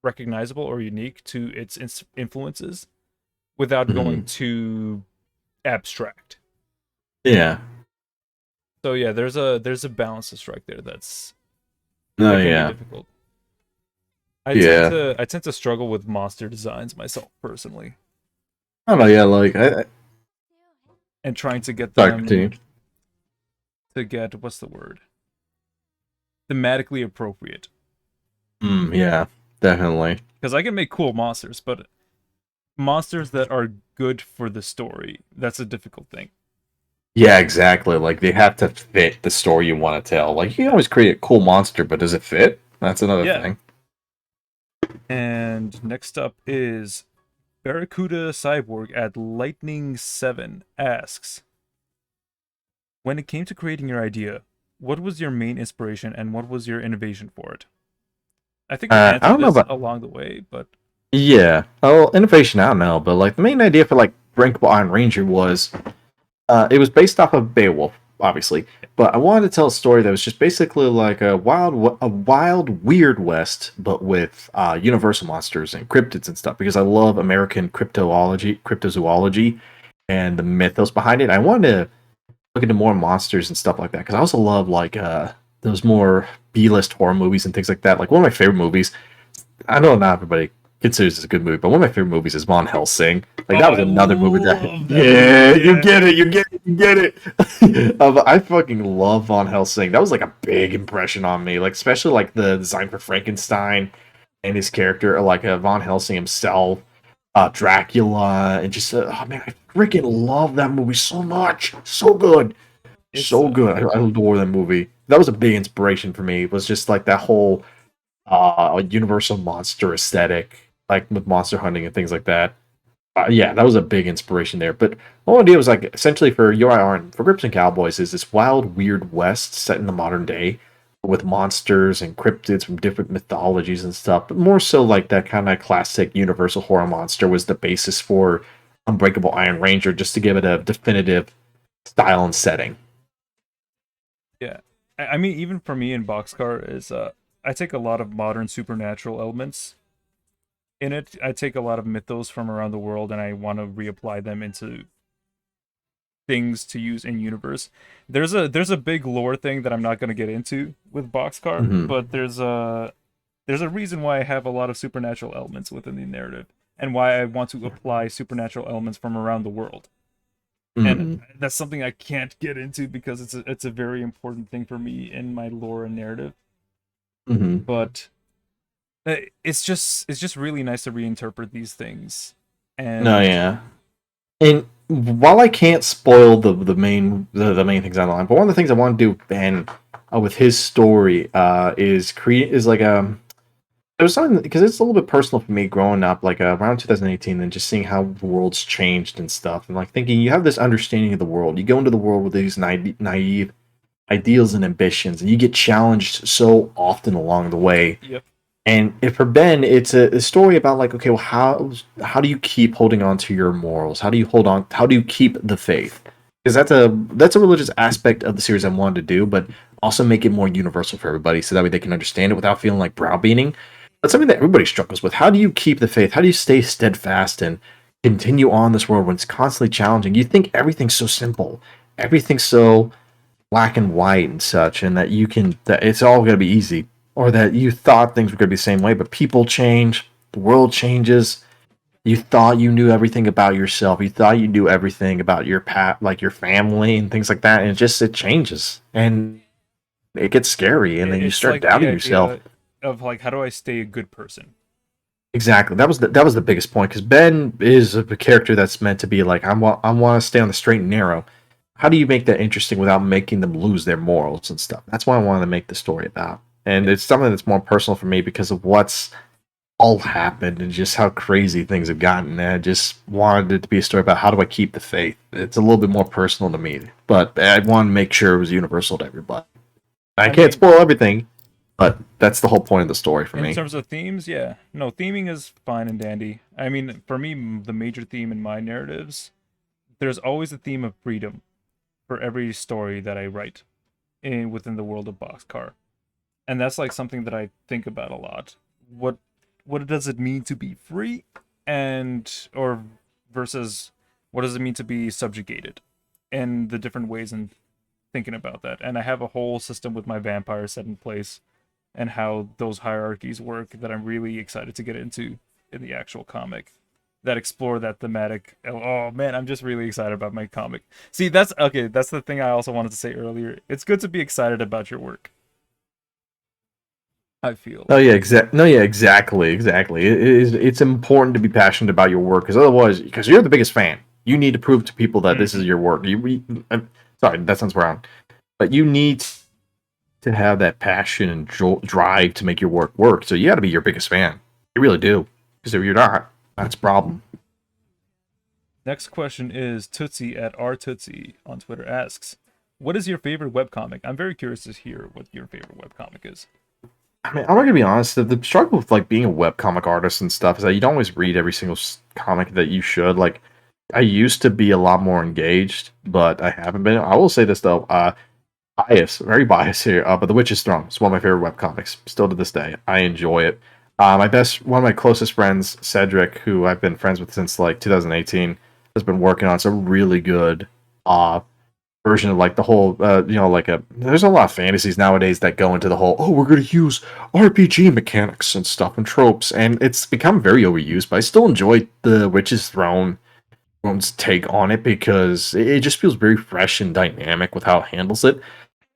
recognizable or unique to its influences without going too abstract. Yeah. So yeah, there's a balance to strike there that's difficult. I tend to struggle with monster designs myself personally. I don't know, yeah, like and trying to get them to get, what's the word? Thematically appropriate. Yeah, definitely. Because I can make cool monsters, but monsters that are good for the story, that's a difficult thing. Yeah, exactly. Like, they have to fit the story you want to tell. Like, you can always create a cool monster, but does it fit? That's another thing. And next up is Barracuda Cyborg at Lightning 7 asks, when it came to creating your idea, what was your main inspiration and what was your innovation for it? I think we answered this along the way, but... Yeah. Oh, innovation, I don't know, but like the main idea for like Breakable Iron Ranger was... it was based off of Beowulf, obviously, but I wanted to tell a story that was just basically like a wild, weird West, but with universal monsters and cryptids and stuff, because I love American cryptozoology, and the mythos behind it. I wanted to look into more monsters and stuff like that, because I also love like those more B-list horror movies and things like that. Like one of my favorite movies, I know not everybody considers this a good movie, but one of my favorite movies is Von Helsing. Like, that Oh, was I another movie that. love that Yeah, movie, you yeah. get it, you get it, you get it. I fucking love Von Helsing. That was like a big impression on me. Like, especially like the design for Frankenstein and his character, or like Von Helsing himself, Dracula, and just oh man, I freaking love that movie so much. So good. It's So good. I adore that movie. That was a big inspiration for me. It was just like that whole universal monster aesthetic, like with monster hunting and things like that. Yeah, that was a big inspiration there. But the whole idea was like essentially for UIR and for Grips and Cowboys is this wild, weird West set in the modern day with monsters and cryptids from different mythologies and stuff. But more so like that kind of classic universal horror monster was the basis for Unbreakable Iron Ranger, just to give it a definitive style and setting. Yeah, I mean, even for me in Boxcar is I take a lot of modern supernatural elements in it. I take a lot of mythos from around the world, and I want to reapply them into things to use in universe. There's a big lore thing that I'm not going to get into with Boxcar, Mhm. but there's a reason why I have a lot of supernatural elements within the narrative, and why I want to apply supernatural elements from around the world. And that's something I can't get into because it's a very important thing for me in my lore and narrative. Mm-hmm. But it's just really nice to reinterpret these things. And No, yeah. And while I can't spoil the main things on the line, but one of the things I want to do, and with his story, is create is like there was something because it's a little bit personal for me growing up, like around 2018, and just seeing how the world's changed and stuff, and like thinking you have this understanding of the world, you go into the world with these naive ideals and ambitions, and you get challenged so often along the way. Yep. And if for Ben, it's a story about like, okay, well, how do you keep holding on to your morals? How do you hold on? How do you keep the faith? Because that's a religious aspect of the series I wanted to do, but also make it more universal for everybody, so that way they can understand it without feeling like browbeating. That's something that everybody struggles with. How do you keep the faith? How do you stay steadfast and continue on this world when it's constantly challenging? You think everything's so simple, everything's so black and white and such, and that it's all going to be easy, or that you thought things were going to be the same way, but people change, the world changes. You thought you knew everything about yourself. You thought you knew everything about your like your family and things like that, and it changes, and it gets scary, and then you it's start like doubting the yourself. idea of like, how do I stay a good person? Exactly. That was the biggest point, because Ben is a character that's meant to be like, I want to stay on the straight and narrow. How do you make that interesting without making them lose their morals and stuff? That's what I wanted to make the story about, and it's something that's more personal for me because of what's all happened and just how crazy things have gotten. And I just wanted it to be a story about how do I keep the faith. It's a little bit more personal to me, but I wanted to make sure it was universal to everybody. I can't spoil everything, but that's the whole point of the story for me. In terms of themes, yeah. No, theming is fine and dandy. I mean, for me, the major theme in my narratives, there's always a theme of freedom for every story that I write within the world of Boxcar. And that's like something that I think about a lot. What does it mean to be free, or versus what does it mean to be subjugated, and the different ways in thinking about that. And I have a whole system with my vampires set in place, and how those hierarchies work, that I'm really excited to get into in the actual comic, that explore that thematic. Oh man, I'm just really excited about my comic. See, that's the thing I also wanted to say earlier. It's good to be excited about your work, I feel. Oh yeah, exactly. It's important to be passionate about your work, because otherwise, because you're the biggest fan, you need to prove to people that this is your work. Sorry, that sounds wrong, but you need to have that passion and drive to make your work. So you got to be your biggest fan. You really do, because if you're not, that's a problem. Next question is Tootsie at rtootsie on Twitter asks, what is your favorite webcomic? I'm very curious to hear what your favorite webcomic is. I mean, I'm not gonna be honest. The struggle with like being a webcomic artist and stuff is that you don't always read every single comic that you should. Like, I used to be a lot more engaged, but I haven't been. I will say this though, very biased here. But The Witch's Throne is one of my favorite webcomics, still to this day. I enjoy it. One of my closest friends, Cedric, who I've been friends with since like 2018, has been working on some really good version of like the whole there's a lot of fantasies nowadays that go into the whole, oh, we're going to use RPG mechanics and stuff and tropes, and it's become very overused, but I still enjoy the Witch's Throne's take on it because it just feels very fresh and dynamic with how it handles it.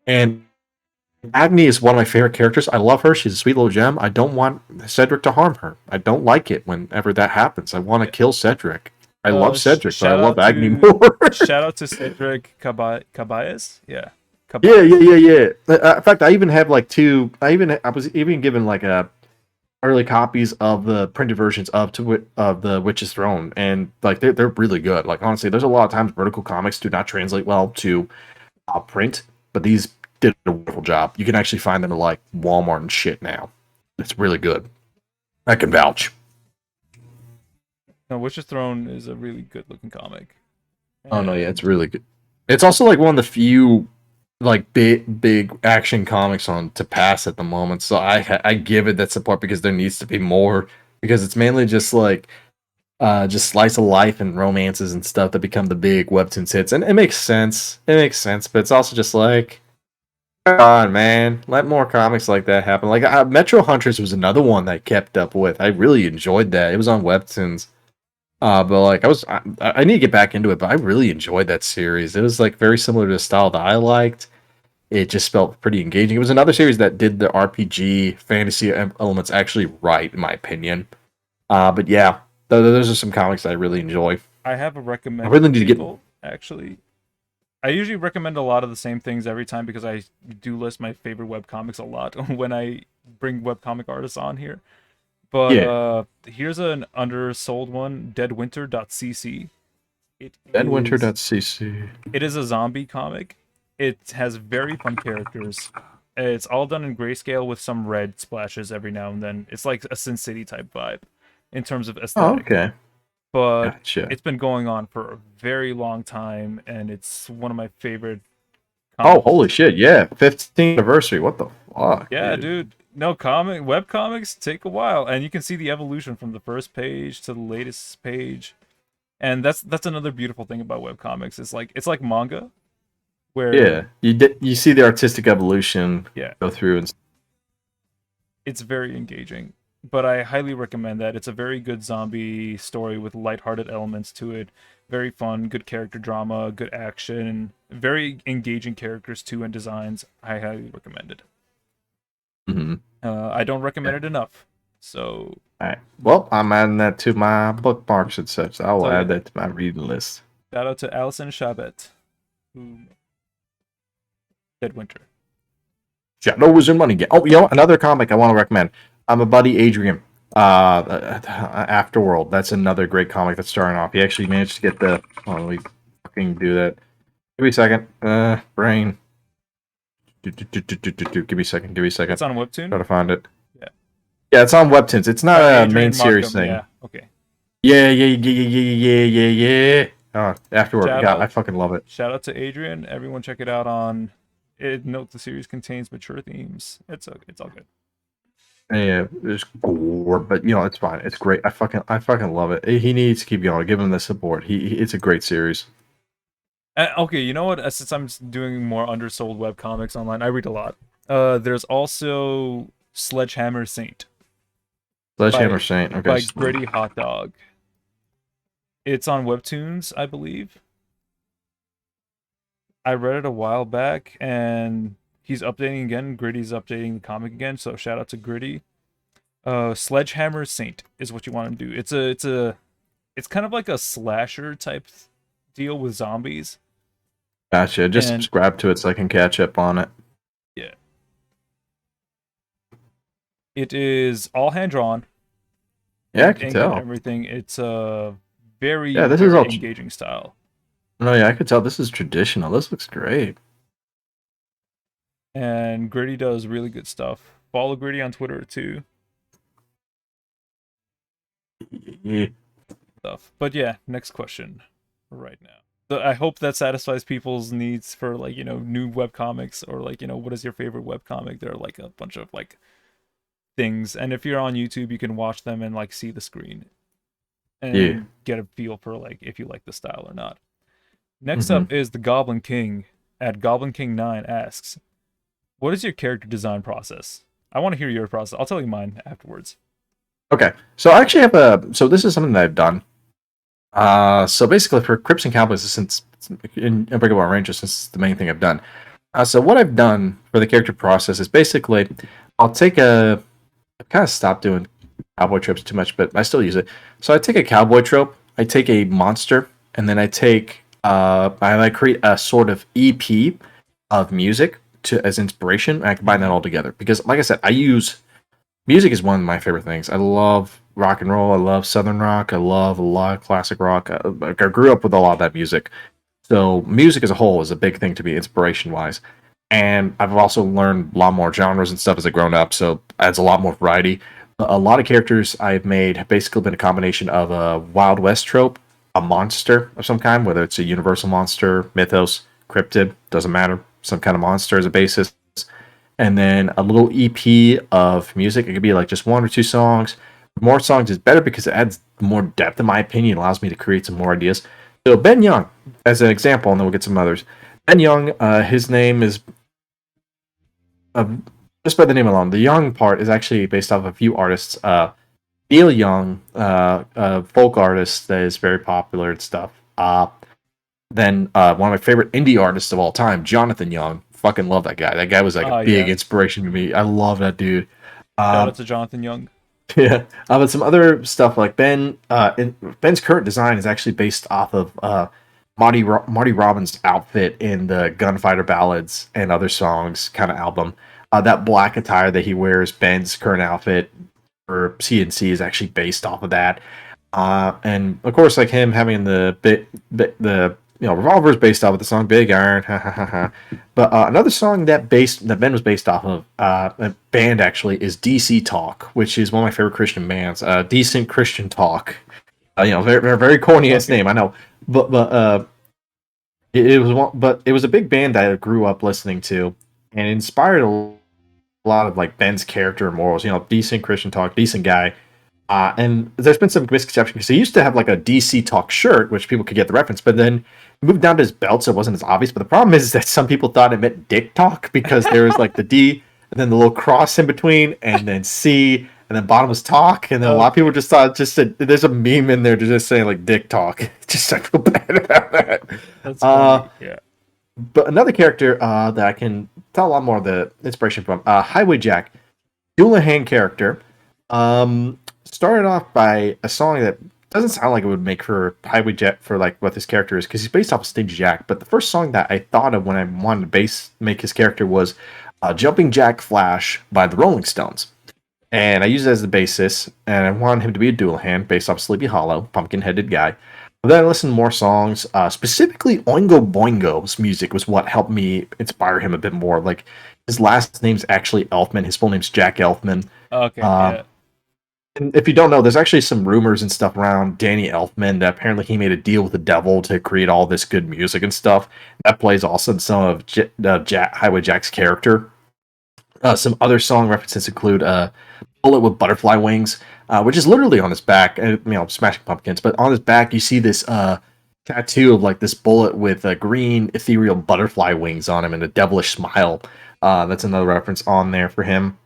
And Agni is one of my favorite characters. I love her. She's a sweet little gem. I don't want Cedric to harm her. I don't like it whenever that happens. I want to kill Cedric. I love Cedric, but I love Agni more. Shout out to Cedric Cabayas. Yeah. Yeah. In fact, I even have like two. I was even given like a early copies of the printed versions of the Witch's Throne, and like they're really good. Like honestly, there's a lot of times vertical comics do not translate well to print, but these did a wonderful job. You can actually find them at like Walmart and shit now. It's really good. I can vouch. No, Witch's Throne is a really good looking comic. Oh no, yeah, it's really good. It's also like one of the few like big action comics on to pass at the moment. So I give it that support because there needs to be more, because it's mainly just like just slice of life and romances and stuff that become the big webtoons hits, and it makes sense. But it's also just like, come on, man, let more comics like that happen. Like Metro Hunters was another one that I kept up with. I really enjoyed that. It was on webtoons. But like I need to get back into it, but I really enjoyed that series. It was like very similar to the style that I liked. It just felt pretty engaging. It was another series that did the RPG fantasy elements actually right, in my opinion. But yeah, those are some comics that I really enjoy. I have a recommendation. I really need to get. Actually, I usually recommend a lot of the same things every time because I do list my favorite webcomics a lot when I bring webcomic artists on here. But here's an undersold one, deadwinter.cc. Deadwinter.cc. It is a zombie comic. It has very fun characters. It's all done in grayscale with some red splashes every now and then. It's like a Sin City type vibe in terms of aesthetic. Oh, okay. But Gotcha. It's been going on for a very long time, and it's one of my favorite comics. Oh, holy shit, yeah. 15th anniversary. What the fuck? Yeah, dude. No, web comics take a while, and you can see the evolution from the first page to the latest page. And that's another beautiful thing about web comics. It's like manga, where you see the artistic evolution go through, and it's very engaging. But I highly recommend that. It's a very good zombie story with lighthearted elements to it. Very fun, good character drama, good action, very engaging characters too, and designs. I highly recommend it. Mm-hmm. I don't recommend it enough. So, all right. Well, I'm adding that to my bookmarks and such. I will add that to my reading list. Shout out to Allison Chabet, who Deadwinter. Shadows and Money Game. Oh, another comic I want to recommend. I'm a buddy Adrian. Afterworld. That's another great comic that's starting off. He actually managed to get the. Oh, let me fucking do that. Give me a second. Brain. Give me a second. It's on Webtoon? Try to find it. Yeah, it's on Webtoons. It's not a main series thing. Yeah, okay. Yeah. Oh, Afterward. I fucking love it. Shout out to Adrian. Everyone check it out on... Note the series contains mature themes. It's all good. Yeah, there's gore, but it's fine. It's great. I fucking love it. He needs to keep going. Give him the support. It's a great series. Okay, you know what? Since I'm doing more undersold webcomics online, I read a lot. There's also Sledgehammer Saint. Sledgehammer Saint, okay. By Gritty Hot Dog. It's on Webtoons, I believe. I read it a while back, and he's updating again. Gritty's updating the comic again, so shout out to Gritty. Sledgehammer Saint is what you want to do. It's kind of like a slasher type deal with zombies. Gotcha. Just subscribe to it so I can catch up on it. Yeah. It is all hand drawn. Yeah, I can tell. Everything. It's a very engaging style. No, yeah, I could tell this is traditional. This looks great. And Gritty does really good stuff. Follow Gritty on Twitter too. Yeah. But yeah, next question right now. I hope that satisfies people's needs for new webcomics, or what is your favorite webcomic? There are a bunch of things, and if you're on YouTube, you can watch them and see the screen and get a feel for if you like the style or not. Next up is The Goblin King at Goblin King 9 asks, "What is your character design process?" I want to hear your process. I'll tell you mine afterwards. Okay, so I actually have so this is something that I've done. So basically for Crips and Cowboys, since in Unbreakable Rangers, since it's the main thing I've done. So what I've done for the character process is basically, I'll take I've kind of stopped doing cowboy tropes too much, but I still use it. So I take a cowboy trope, I take a monster, and then I take, I create a sort of EP of music as inspiration, and I combine that all together. Because, like I said, music is one of my favorite things. I love rock and roll. I love southern rock. I love a lot of classic rock. I grew up with a lot of that music. So music as a whole is a big thing to me, inspiration-wise. And I've also learned a lot more genres and stuff as I've grown up, so adds a lot more variety. A lot of characters I've made have basically been a combination of a Wild West trope, a monster of some kind, whether it's a universal monster, mythos, cryptid, doesn't matter, some kind of monster as a basis. And then a little EP of music. It could be like just one or two songs. More songs is better because it adds more depth, in my opinion, allows me to create some more ideas. So Ben Young, as an example, and then we'll get some others. Ben Young, his name is, just by the name alone, the Young part is actually based off of a few artists. Neil Young, a folk artist that is very popular and stuff. Then one of my favorite indie artists of all time, Jonathan Young. Fucking love that guy. That guy was like a big inspiration to me. I love that dude. Shout out to Jonathan Young. Yeah, but some other stuff like Ben's current design is actually based off of Marty Robbins' outfit in the Gunfighter Ballads and Other Songs kind of album. That black attire that he wears, Ben's current outfit for CNC, is actually based off of that. And of course, like him having the revolver is based off of the song "Big Iron." But another song that Ben was based off of, a band actually, is DC Talk, which is one of my favorite Christian bands. Decent Christian Talk. Very, very corny ass name, I know, but it was a big band that I grew up listening to, and it inspired a lot of like Ben's character and morals. Decent Christian Talk, decent guy. And there's been some misconception because he used to have like a DC Talk shirt, which people could get the reference, but then he moved down to his belt, so it wasn't as obvious. But the problem is that some people thought it meant Dick Talk because there was like the D and then the little cross in between, and then C, and then bottom was Talk, and then a lot of people just thought there's a meme in there to just saying like Dick Talk. Just I feel bad about that. That's funny. Yeah. But another character that I can tell a lot more of the inspiration from, Highway Jack, Doulahan character. Started off by a song that doesn't sound like it would make for Highway Jack for like what this character is, because he's based off of Stage Jack. But the first song that I thought of when I wanted to make his character was Jumping Jack Flash by the Rolling Stones. And I used it as the basis, and I wanted him to be a Doulahan based off Sleepy Hollow, pumpkin-headed guy. But then I listened to more songs, specifically Oingo Boingo's music was what helped me inspire him a bit more. Like, his last name's actually Elfman, his full name's Jack Elfman. Okay, yeah. And if you don't know, there's actually some rumors and stuff around Danny Elfman that apparently he made a deal with the devil to create all this good music and stuff. That plays also in some of Highway Jack's character. Some other song references include Bullet with Butterfly Wings, which is literally on his back, Smashing Pumpkins, but on his back you see this tattoo of like this bullet with green ethereal butterfly wings on him and a devilish smile. That's another reference on there for him.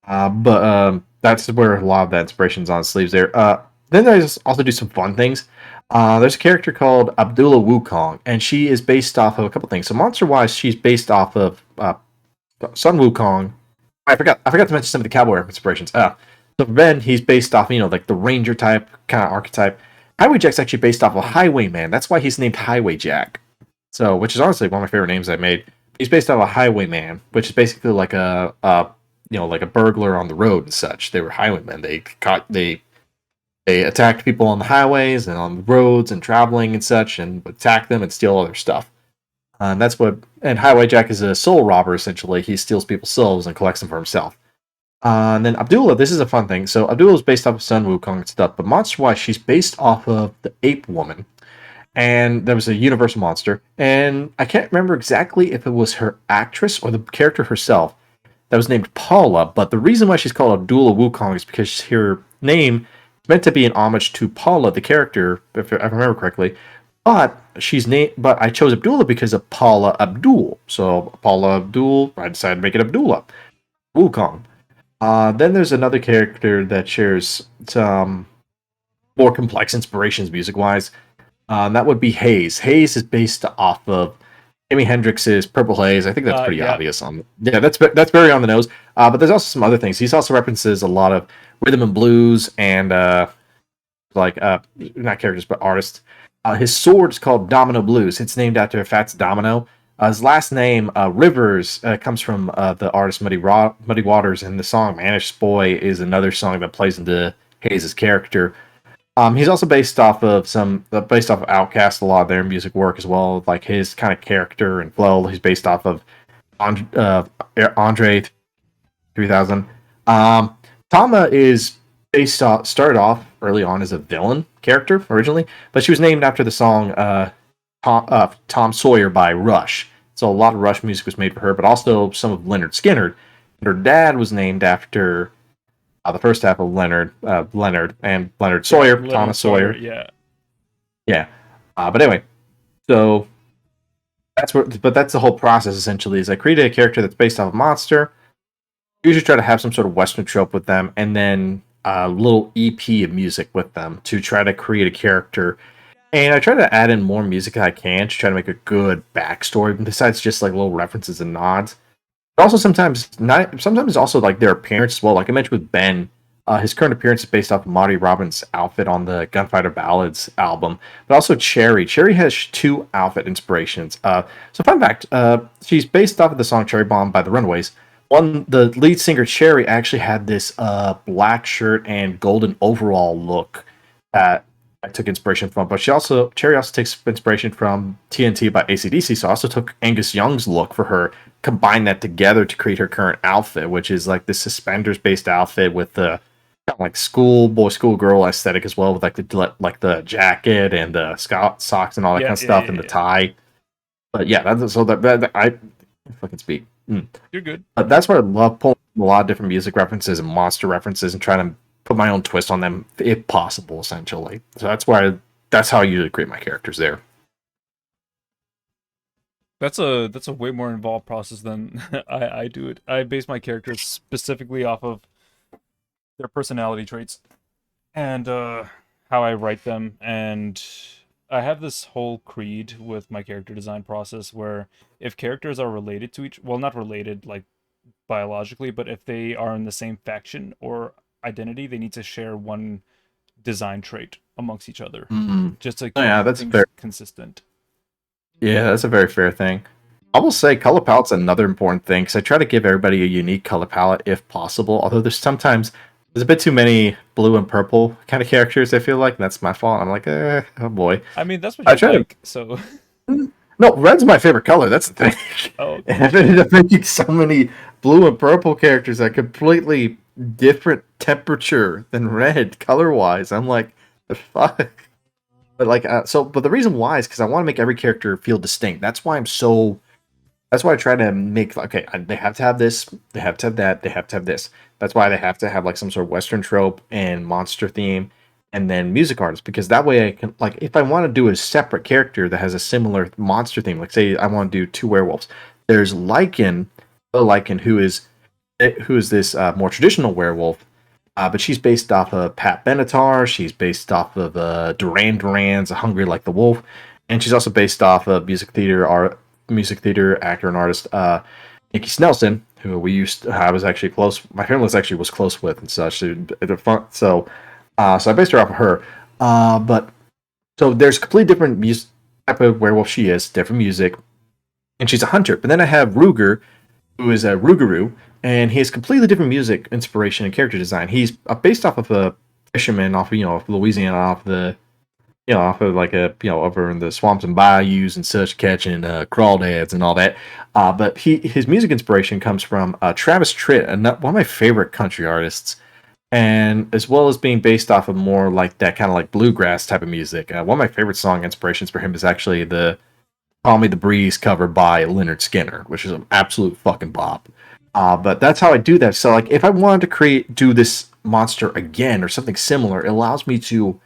But that's where a lot of that inspiration's on the sleeves there. Then there's also do some fun things. There's a character called Abdullah Wukong, and she is based off of a couple things. So monster-wise, she's based off of Sun Wukong. I forgot to mention some of the cowboy inspirations. So for Ben, he's based off, like the ranger type kind of archetype. Highway Jack's actually based off of Highwayman. That's why he's named Highway Jack. So, which is honestly one of my favorite names I made. He's based off of Highwayman, which is basically like a burglar on the road and such. They were highwaymen. They attacked people on the highways and on the roads and traveling and such, and attack them and steal all their stuff. And Highway Jack is a soul robber, essentially. He steals people's souls and collects them for himself. And then Abdullah, this is a fun thing. So Abdullah is based off of Sun Wukong and stuff, but monster-wise, she's based off of the Ape Woman. And there was a universal monster. And I can't remember exactly if it was her actress or the character herself that was named Paula, but the reason why she's called Abdullah Wukong is because her name is meant to be an homage to Paula, the character, if I remember correctly, But she's named. But I chose Abdullah because of Paula Abdul. So Paula Abdul, I decided to make it Abdullah. Wukong. Then there's another character that shares some more complex inspirations music-wise. That would be Haze. Haze is based off of Jimi Hendrix's Purple Haze. I think that's pretty obvious. That's very on the nose. But there's also some other things. He also references a lot of rhythm and blues and not characters but artists. His sword is called Domino Blues. It's named after Fats Domino. His last name, Rivers, comes from the artist Muddy Waters, and the song "Manish Boy" is another song that plays into Hayes' character. He's also based off of Outkast, a lot of their music work as well, like his kind of character and flow. He's based off of Andre 3000. Tama is started off early on as a villain character originally, but she was named after the song Tom Sawyer by Rush. So a lot of Rush music was made for her, but also some of Leonard Skinner. Her dad was named after the first half of Leonard and Leonard Sawyer, Thomas Sawyer. Yeah. But anyway, so that's the whole process essentially. Is I created a character that's based off a monster. Usually try to have some sort of Western trope with them, and then a little EP of music with them to try to create a character. And I try to add in more music that I can to try to make a good backstory, besides just like little references and nods. But also sometimes also like their appearance as well. Like I mentioned with Ben, his current appearance is based off of Marty Robbins' outfit on the Gunfighter Ballads album. But also Cherry. Cherry has 2 outfit inspirations. So fun fact, she's based off of the song Cherry Bomb by the Runaways. The lead singer Cherry actually had this black shirt and golden overall look that I took inspiration from, but Cherry also takes inspiration from TNT by AC/DC, so I also took Angus Young's look for her, combined that together to create her current outfit, which is like this suspenders-based outfit with the kind of like schoolgirl aesthetic as well, with like the jacket and the socks and all that kind of stuff, and the tie. But yeah, I fucking speak. You're good. But that's where I love pulling a lot of different music references and monster references and trying to put my own twist on them if possible, essentially. So that's how I usually create my characters there. That's a way more involved process than I do it. I base my characters specifically off of their personality traits and how I write them, and I have this whole creed with my character design process where if characters are related to not related like biologically, but if they are in the same faction or identity, they need to share one design trait amongst each other, just to keep things consistent. Yeah, that's a very fair thing. I will say color palette's another important thing, because I try to give everybody a unique color palette if possible, although there's a bit too many blue and purple kind of characters, I feel like, and that's my fault. I'm like, oh boy. I mean, that's what you like, so... No, red's my favorite color, that's the thing. Oh, okay. And I've ended up making so many blue and purple characters that completely different temperature than red color-wise. I'm like, the fuck? But like, but the reason why is because I want to make every character feel distinct. That's why I try to make, okay, they have to have this, they have to have that, they have to have this. That's why they have to have like some sort of Western trope and monster theme, and then music artists, because that way I can, like, if I want to do a separate character that has a similar monster theme, like say I want to do 2 werewolves, there's Lycan, who is this more traditional werewolf, but she's based off of Pat Benatar, she's based off of Duran Duran's Hungry Like the Wolf, and she's also based off of music theater actor and artist Nikki Snelson, who I was actually close, my family was close with and such. So I based her off of her. But so there's completely different type of werewolf she is, different music, and she's a hunter. But then I have Ruger, who is a Rougarou, and he has completely different music inspiration and character design. He's based off of a fisherman off of Louisiana, off of over in the swamps and bayous and such, catching crawdads and all that. But his music inspiration comes from Travis Tritt, one of my favorite country artists, and as well as being based off of more like that kind of like bluegrass type of music. One of my favorite song inspirations for him is actually the "Call Me the Breeze" cover by Leonard Skinner, which is an absolute fucking bop. But that's how I do that. So like, if I wanted to do this monster again or something similar, it allows me to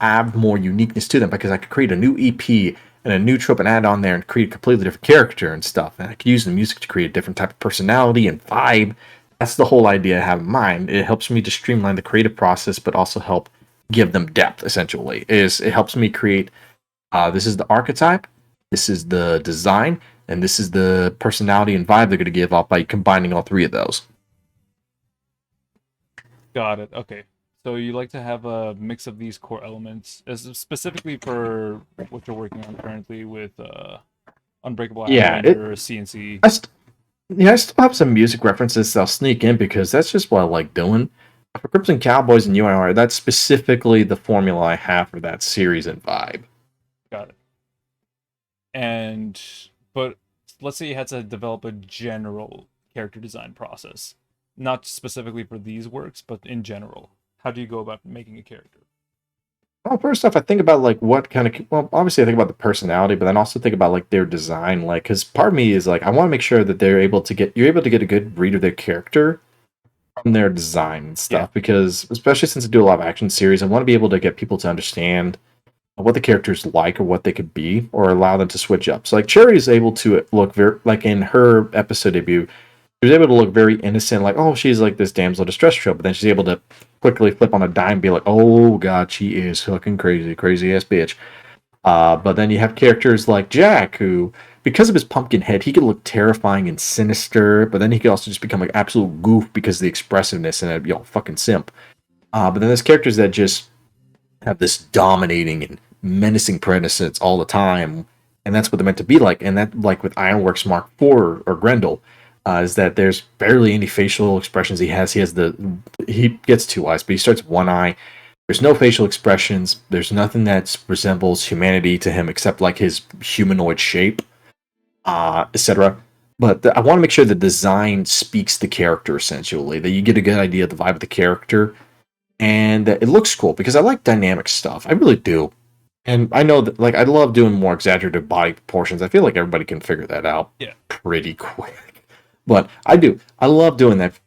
add more uniqueness to them because I could create a new EP and a new trope and add on there and create a completely different character and stuff. And I could use the music to create a different type of personality and vibe. That's the whole idea I have in mind. It helps me to streamline the creative process, but also help give them depth, essentially. It helps me create, this is the archetype, this is the design, and this is the personality and vibe they're going to give off by combining all three of those. Got it. Okay. So you like to have a mix of these core elements, as specifically for what you're working on currently with Unbreakable Outlander, CNC. I still have some music references that I'll sneak in because that's just what I like doing. For Crimson Cowboys and UIR, that's specifically the formula I have for that series and vibe. Got it. But let's say you had to develop a general character design process, not specifically for these works, but in general. How do you go about making a character? Well, first off, I think about like what kind of, well, obviously I think about the personality, but then also think about like their design, like, because part of me is like, I want to make sure that you're able to get a good read of their character from their design and stuff, because especially since I do a lot of action series, I want to be able to get people to understand what the character's like or what they could be, or allow them to switch up. So like Cherry is able to look very, like in her episode debut, she was able to look very innocent, like, oh, she's like this damsel distress trope, but then she's able to quickly flip on a dime and be like, oh god, she is fucking crazy ass bitch. But then you have characters like Jack, who, because of his pumpkin head, he could look terrifying and sinister, but then he could also just become like absolute goof because of the expressiveness and a fucking simp. But then there's characters that just have this dominating and menacing presence all the time, and that's what they're meant to be like. And that, like with Ironworks Mark IV or Grendel, is that there's barely any facial expressions he has. He gets two eyes, but he starts with one eye. There's no facial expressions. There's nothing that resembles humanity to him except like his humanoid shape, etc. But I want to make sure the design speaks the character, essentially, that you get a good idea of the vibe of the character, and that it looks cool, because I like dynamic stuff. I really do. And I know that, like, I love doing more exaggerated body proportions. I feel like everybody can figure that out pretty quick. But I do. I love doing that.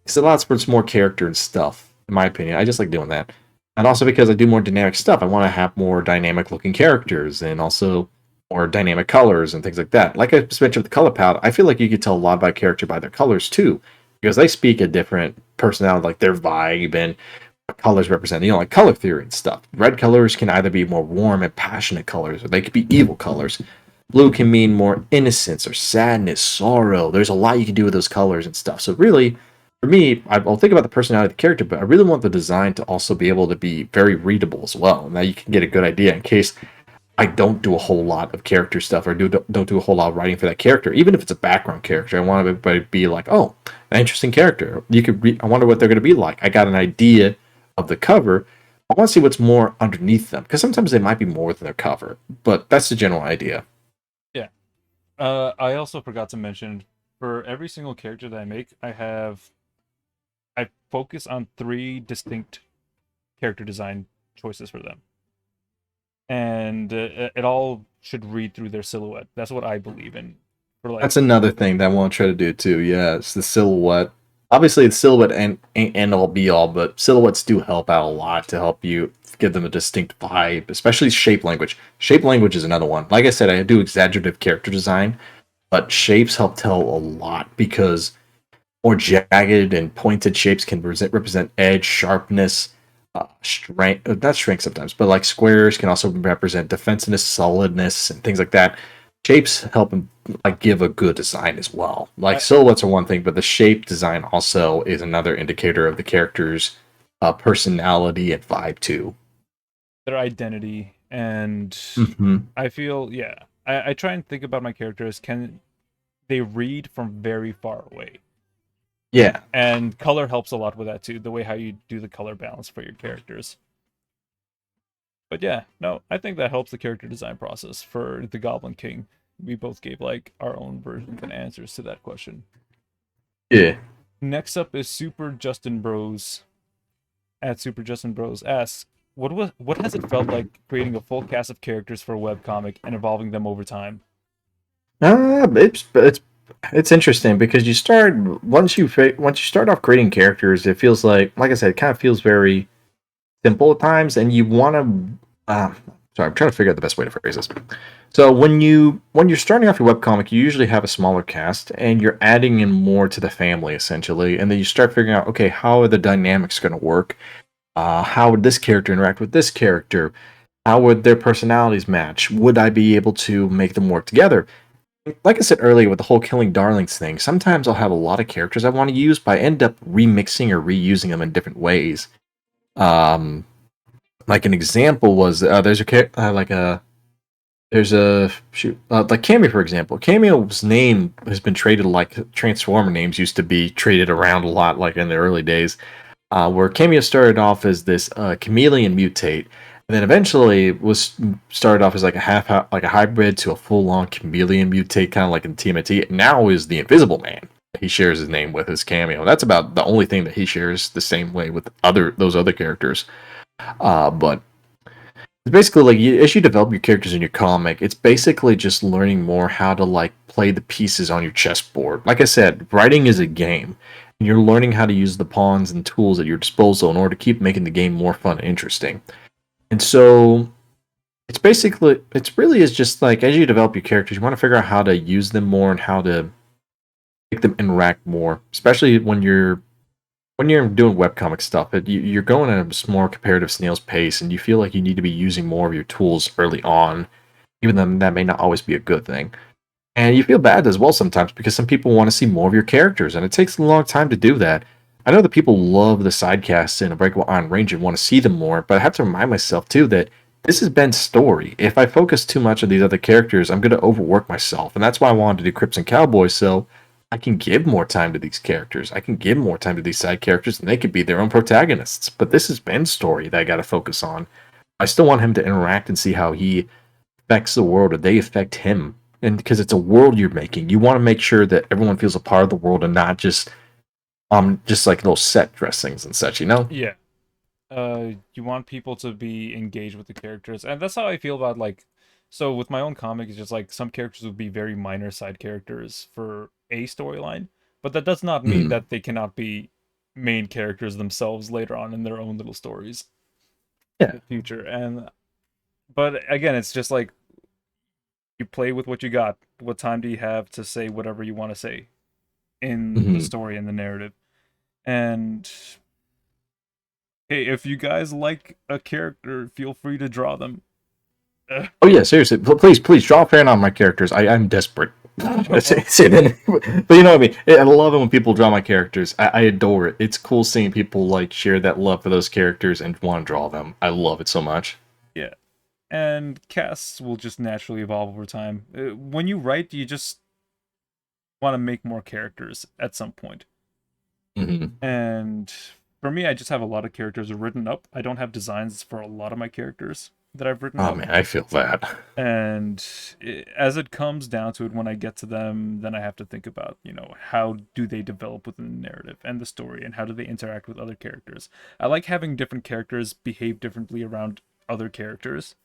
Because it allows for more character and stuff, in my opinion. I just like doing that. And also because I do more dynamic stuff, I want to have more dynamic looking characters and also more dynamic colors and things like that. Like I just mentioned with the color palette, I feel like you can tell a lot about a character by their colors too. Because they speak a different personality, like their vibe and what colors represent, like color theory and stuff. Red colors can either be more warm and passionate colors, or they could be evil colors. Blue can mean more innocence or sadness, sorrow. There's a lot you can do with those colors and stuff. So really, for me, I'll think about the personality of the character, but I really want the design to also be able to be very readable as well. Now you can get a good idea in case I don't do a whole lot of character stuff or don't do a whole lot of writing for that character. Even if it's a background character, I want everybody to be like, oh, an interesting character. I wonder what they're going to be like. I got an idea of the cover. I want to see what's more underneath them, because sometimes they might be more than their cover, but that's the general idea. Yeah. I also forgot to mention, for every single character that I make, I focus on 3 distinct character design choices for them. And it all should read through their silhouette. That's what I believe in. That's another thing that I want to try to do too. Yeah, it's the silhouette. Obviously, the silhouette ain't end all be all, but silhouettes do help out a lot to help you give them a distinct vibe, especially shape language. Shape language is another one. Like I said, I do exaggerative character design, but shapes help tell a lot, because more jagged and pointed shapes can represent edge, sharpness, strength. Not strength sometimes, but like squares can also represent defensiveness, solidness, and things like that. Shapes help like give a good design as well. Like silhouettes are one thing, but the shape design also is another indicator of the character's personality and vibe too. Their identity, and I feel, I try and think about my characters. Can they read from very far away? Yeah. And color helps a lot with that too, the way how you do the color balance for your characters. But yeah, no, I think that helps the character design process for the Goblin King. We both gave like our own versions and answers to that question. Yeah. Next up is Super Justin Bros. At Super Justin Bros asks, what has it felt like creating a full cast of characters for a webcomic and evolving them over time? It's interesting, because once you start off creating characters, it feels like I said, it kind of feels very simple at times, and you want to. Sorry, I'm trying to figure out the best way to phrase this. So when you're starting off your webcomic, you usually have a smaller cast, and you're adding in more to the family essentially, and then you start figuring out, okay, how are the dynamics going to work? How would this character interact with this character? How would their personalities match? Would I be able to make them work together? Like I said earlier with the whole killing darlings thing, sometimes I'll have a lot of characters I want to use, but I end up remixing or reusing them in different ways. Like an example was there's like Cameo, for example. Cameo's name has been traded like Transformer names used to be traded around a lot, like in the early days, where Cameo started off as this chameleon mutate, and then eventually was started off as like a hybrid to a full-on chameleon mutate, kind of like in TMNT. Now is the Invisible Man. He shares his name with his Cameo. That's about the only thing that he shares the same way with those other characters. But it's basically like as you develop your characters in your comic, it's basically just learning more how to like play the pieces on your chessboard. Like I said, writing is a game, and you're learning how to use the pawns and tools at your disposal in order to keep making the game more fun and interesting. And so it's really is just like as you develop your characters, you want to figure out how to use them more and how to make them interact more, especially when you're doing webcomic stuff. You're going at a more comparative snail's pace, and you feel like you need to be using more of your tools early on, even though that may not always be a good thing. And you feel bad as well sometimes because some people want to see more of your characters, and it takes a long time to do that. I know that people love the sidecasts in Unbreakable Iron Range and want to see them more, but I have to remind myself too that this is Ben's story. If I focus too much on these other characters, I'm going to overwork myself, and that's why I wanted to do Crips and Cowboys, so I can give more time to these characters. I can give more time to these side characters, and they could be their own protagonists. But this is Ben's story that I got to focus on. I still want him to interact and see how he affects the world, or they affect him. And because it's a world you're making, you want to make sure that everyone feels a part of the world and not just like those set dressings and such, you know? Yeah. You want people to be engaged with the characters, and that's how I feel about like. So with my own comic, it's just like some characters would be very minor side characters for a storyline, but that does not mean that they cannot be main characters themselves later on in their own little stories. Yeah. In the future. But again, it's just like you play with what you got. What time do you have to say whatever you want to say in the story and the narrative? And hey, if you guys like a character, feel free to draw them. Oh yeah, seriously, please draw a fan on my characters. I'm desperate. But you know what I mean. I love it when people draw my characters. I adore it. It's cool seeing people like share that love for those characters and want to draw them. I love it so much. Yeah, and casts will just naturally evolve over time. When you write, you just want to make more characters at some point. And for me, I just have a lot of characters written up. I don't have designs for a lot of my characters that I've written up. Oh man, I feel that. And as it comes down to it, when I get to them, then I have to think about, how do they develop within the narrative and the story, and how do they interact with other characters. I like having different characters behave differently around other characters,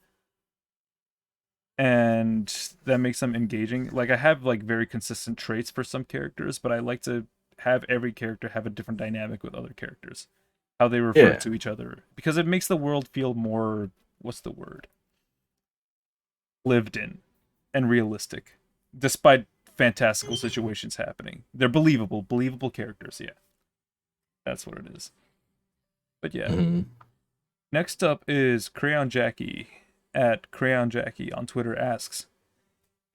and that makes them engaging. Like I have like very consistent traits for some characters, but I like to have every character have a different dynamic with other characters, how they refer to each other, because it makes the world feel more, what's the word? Lived in and realistic, despite fantastical situations happening. They're believable characters, yeah. That's what it is. But yeah. Next up is Crayon Jackie at Crayon Jackie on Twitter asks,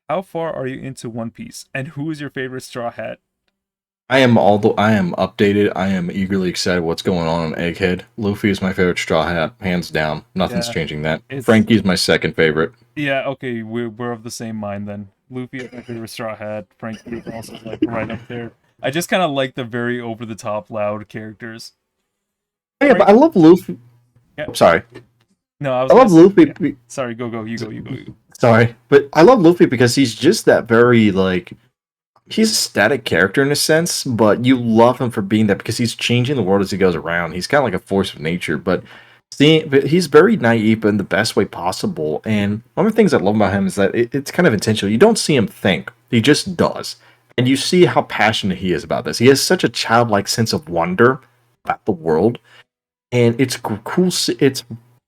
how far are you into One Piece, and who is your favorite Straw Hat? I am updated. I am eagerly excited what's going on Egghead. Luffy is my favorite Straw Hat, hands down. Nothing's changing that. Frankie's my second favorite. Yeah, okay, we're of the same mind then. Luffy is my favorite Straw Hat. Frankie is also like right up there. I just kind of like the very over the top, loud characters. Yeah, but I love Luffy. Yeah. I'm sorry. No, I love Luffy. Yeah. Sorry, go. You go. Sorry, but I love Luffy because he's just that very like. He's a static character in a sense, but you love him for being that because he's changing the world as he goes around. He's kind of like a force of nature, but he's very naive in the best way possible. And one of the things I love about him is that it's kind of intentional. You don't see him think; he just does, and you see how passionate he is about this. He has such a childlike sense of wonder about the world, and it's cool. It's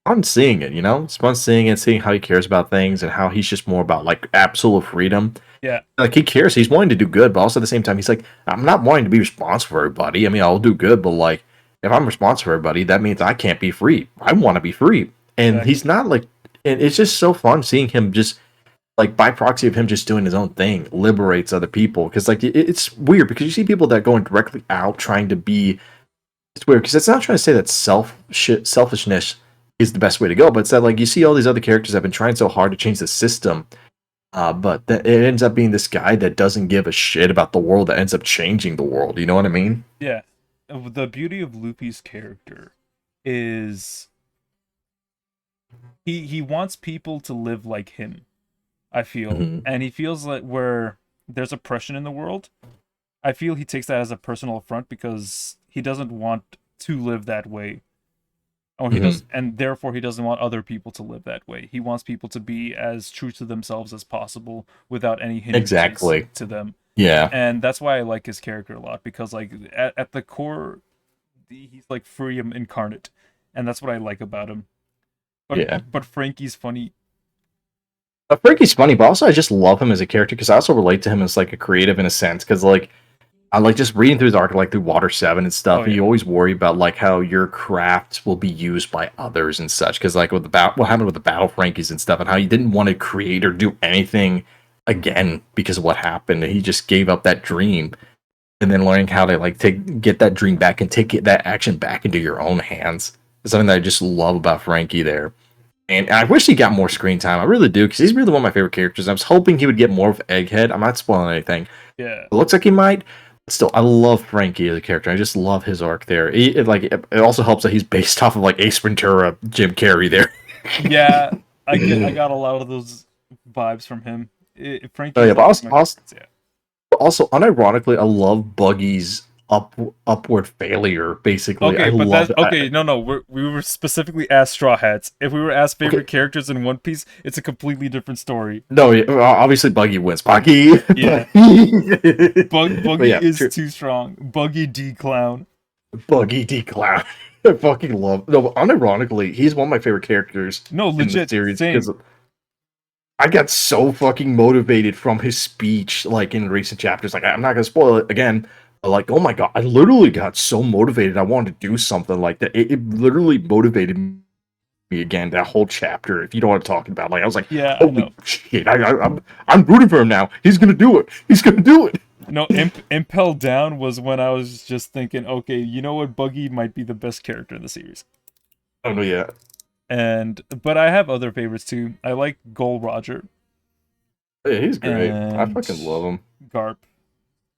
fun seeing it. It's fun seeing it, seeing how he cares about things, and how he's just more about like absolute freedom. Yeah, Like he cares, he's wanting to do good, but also at the same time, he's like, I'm not wanting to be responsible for everybody. I mean, I'll do good, but like, if I'm responsible for everybody, that means I can't be free. I want to be free, and exactly. he's not like. And it's just so fun seeing him just like by proxy of him just doing his own thing liberates other people because like it's weird because you see people that going directly out trying to be. It's weird because it's not trying to say that selfishness is the best way to go, but it's that like you see all these other characters that have been trying so hard to change the system, but it ends up being this guy that doesn't give a shit about the world that ends up changing the world. You know what I mean? Yeah. The beauty of Luffy's character is he wants people to live like him, I feel. Mm-hmm. And he feels like where there's oppression in the world, I feel he takes that as a personal affront because he doesn't want to live that way. Oh, he does, and therefore he doesn't want other people to live that way. He wants people to be as true to themselves as possible without any hindrances Exactly. to them. Yeah. And that's why I like his character a lot because like at the core he's like freedom incarnate, and that's what I like about him. But Frankie's funny. Frankie's funny, but also I just love him as a character because I also relate to him as like a creative in a sense because like I like just reading through his arc like through Water 7 and stuff. Oh, yeah. You always worry about like how your craft will be used by others and such because like with what happened with the Battle Frankies and stuff and how he didn't want to create or do anything again because of what happened. He just gave up that dream and then learning how to like get that dream back and take that action back into your own hands is something that I just love about Frankie there. And I wish he got more screen time. I really do, because he's really one of my favorite characters. I was hoping he would get more of Egghead. I'm not spoiling anything. Yeah. It looks like he might. But still, I love Frankie as a character. I just love his arc there. It also helps that he's based off of like Ace Ventura, Jim Carrey there. Yeah, I got a lot of those vibes from him. Frankie. Oh yeah, but also, unironically, I love Buggy's upward failure. Basically, Okay, I but love that's okay. No, we were specifically asked Straw Hats. If we were asked favorite characters in One Piece, it's a completely different story. No, obviously Buggy wins. Buggy, yeah, Buggy yeah, is true. Too strong. Buggy D Clown. Buggy D Clown. I fucking love. No, but unironically, he's one of my favorite characters. No, legit. In the series same. because I got so fucking motivated from his speech, like in recent chapters. Like I'm not gonna spoil it again. Like, oh my god, I literally got so motivated. I wanted to do something like that. It literally motivated me again. That whole chapter, if you know what I'm talking about. Like, I was like, yeah, holy shit, I'm rooting for him now. He's gonna do it. He's gonna do it. No, Impel Down was when I was just thinking, okay, you know what, Buggy might be the best character in the series. Oh no, yeah. But I have other favorites too. I like Gol Roger. Yeah, he's great. I fucking love him. Garp.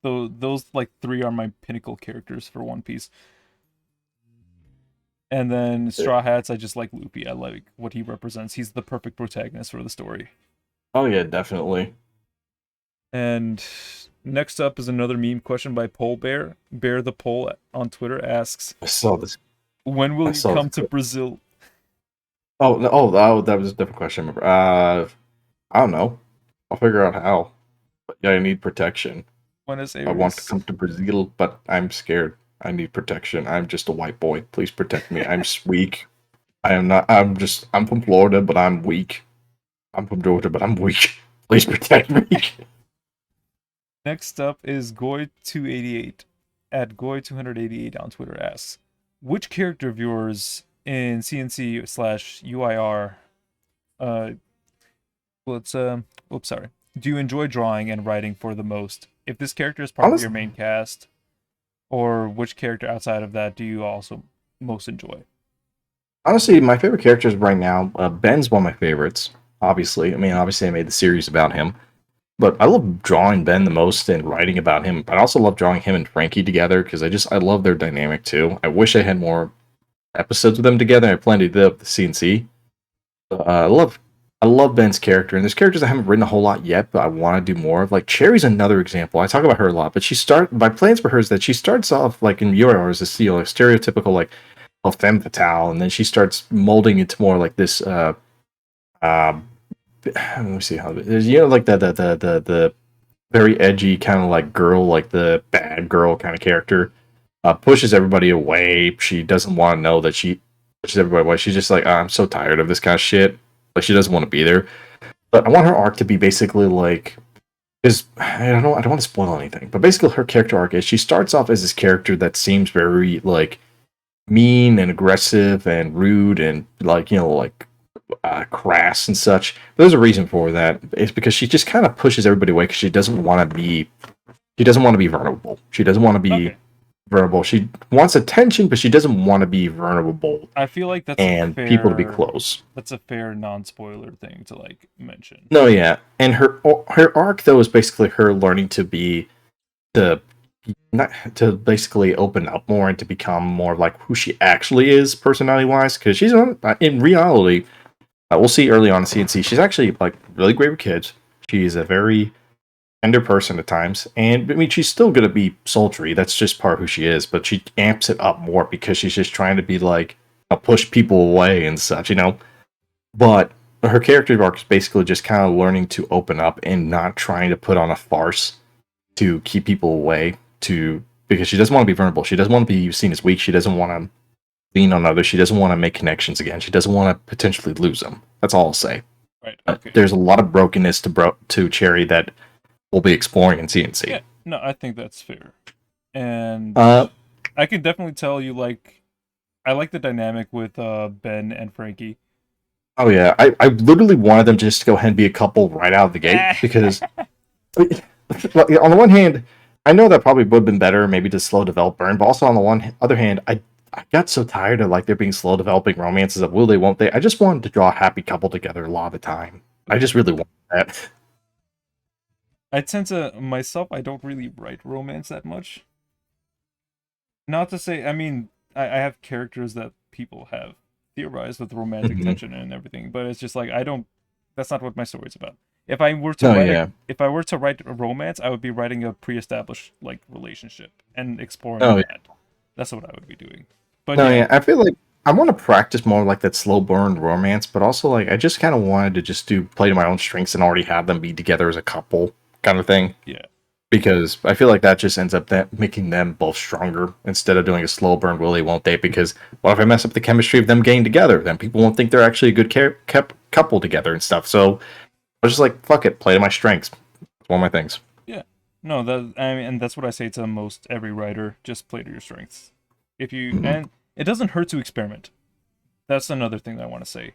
So those like three are my pinnacle characters for One Piece. And then Straw Hats, I just like Luffy. I like what he represents. He's the perfect protagonist for the story. Oh yeah, definitely. And next up is another meme question by Pole Bear. Bear the Pole on Twitter asks, I saw this. when will you come to Brazil? Oh no! That was a different question. I don't know. I'll figure out how. But yeah, I need protection. I want to come to Brazil, but I'm scared. I need protection. I'm just a white boy. Please protect me. I'm weak. I am not. I'm from Florida, but I'm weak. I'm from Georgia, but I'm weak. Please protect me. Next up is Goy288 at Goy288 on Twitter asks, which character of yours in CNC/UIR do you enjoy drawing and writing for the most? If this character is part of your main cast, or which character outside of that do you also most enjoy? Honestly, my favorite characters right now, Ben's one of my favorites. Obviously, I made the series about him, but I love drawing Ben the most and writing about him. But I also love drawing him and Frankie together because I love their dynamic too. I wish I had more episodes with them together. I plan to do the CNC. I love Ben's character, and there's characters I haven't written a whole lot yet, but I want to do more of. Like Cherry's another example. I talk about her a lot, but my plans for her is that she starts off like in Euro as a stereotypical like a femme fatale, and then she starts molding into more like this. Let me see how there's like the very edgy kind of like girl, like the bad girl kind of character. pushes everybody away. She doesn't want to know that she pushes everybody away. She's just like, I'm so tired of this kind of shit. Like she doesn't want to be there. But I want her arc to be basically like, is I don't want to spoil anything, but basically her character arc is she starts off as this character that seems very like mean and aggressive and rude and like like crass and such. There's a reason for that. It's because she just kind of pushes everybody away because she doesn't want to be vulnerable. She doesn't want to be Okay. vulnerable. She wants attention, but she doesn't want to be vulnerable I feel like that's and people to be close. That's a fair non-spoiler thing to like mention. No, yeah, and her arc though is basically her learning to be the not to basically open up more and to become more like who she actually is personality wise. Because she's in reality, we'll see early on in CNC, she's actually like really great with kids. She's a very tender person at times, and I mean she's still gonna be sultry. That's just part of who she is, but she amps it up more because she's just trying to be like push people away and such, But her character arc is basically just kind of learning to open up and not trying to put on a farce to keep people away because she doesn't want to be vulnerable. She doesn't want to be seen as weak. She doesn't want to lean on others. She doesn't want to make connections again. She doesn't want to potentially lose them. That's all I'll say. Right. Okay. There's a lot of brokenness to Cherry that we'll be exploring in CNC. Yeah. No, I think that's fair. And Uh, I can definitely tell you I like the dynamic with Ben and Frankie. Oh yeah, I literally wanted them just to go ahead and be a couple right out of the gate because on the one hand, I know that probably would have been better maybe to slow develop Burn, but also on the other hand, I got so tired of like there being slow developing romances of will they won't they. I just wanted to draw a happy couple together a lot of the time. I just really want that. I tend to myself. I don't really write romance that much. Not to say, I mean, I have characters that people have theorized with romantic Mhm. tension and everything, but it's just like I don't. That's not what my story's about. If I were to No, write yeah. if I were to write a romance, I would be writing a pre-established like relationship and exploring Oh, yeah. that. That's what I would be doing. But No, yeah, yeah. I feel like I want to practice more like that slow burn romance, but also like I just kind of wanted to just play to my own strengths and already have them be together as a couple kind of thing. yeah, Because I feel like that just ends up making them both stronger instead of doing a slow burn will they won't they. Because what if I mess up the chemistry of them getting together? Then people won't think they're actually a good couple together and stuff. So I was just like, fuck it, play to my strengths. It's one of my things. yeah. No, that I mean, and that's what I say to most every writer: just play to your strengths. If you Mhm. and it doesn't hurt to experiment. That's another thing that I want to say.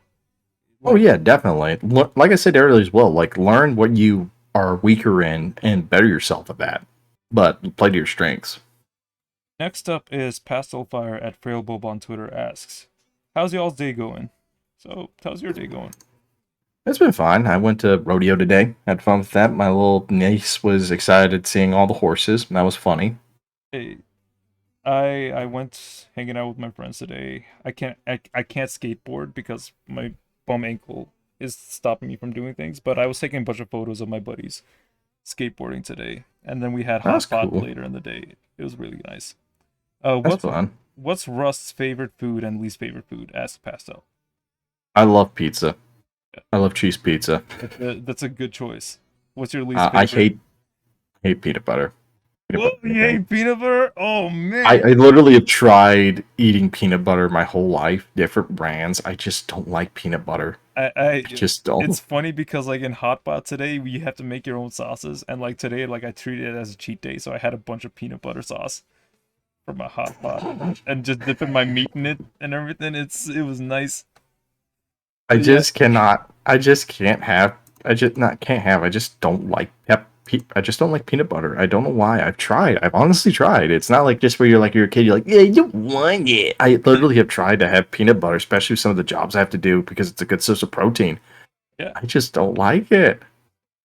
Oh yeah, definitely. Like I said earlier as well, like learn what you are weaker in and better yourself at that. But play to your strengths. Next up is Pastel Fire at Frail Bulb on Twitter asks, "How's y'all's day going?" So, how's your day going? It's been fine. I went to rodeo today. Had fun with that. My little niece was excited seeing all the horses. That was funny. Hey, I went hanging out with my friends today. I can't skateboard because my bum ankle is stopping me from doing things. But I was taking a bunch of photos of my buddies skateboarding today, and then we had That's hot pot cool. later in the day. It was really nice. That's fun. What's Rust's favorite food and least favorite food? Asked Pastel. I love pizza. I love cheese pizza. That's a good choice. What's your least I favorite? hate peanut butter. Whoa, you hate peanut butter? Oh man. I literally have tried eating peanut butter my whole life, different brands. I just don't like peanut butter. I just don't. It's funny because like in Hot Pot today, we have to make your own sauces, and like today, like I treated it as a cheat day, so I had a bunch of peanut butter sauce from my Hot Pot and just dipping my meat in it and everything. It was nice. I just cannot. I just can't have. I just not can't have. I just don't like I just don't like peanut butter. I don't know why. I've tried. I've honestly tried. It's not like just where you're a kid. You're like, yeah, you want it. I literally have tried to have peanut butter, especially some of the jobs I have to do because it's a good source of protein. Yeah. I just don't like it.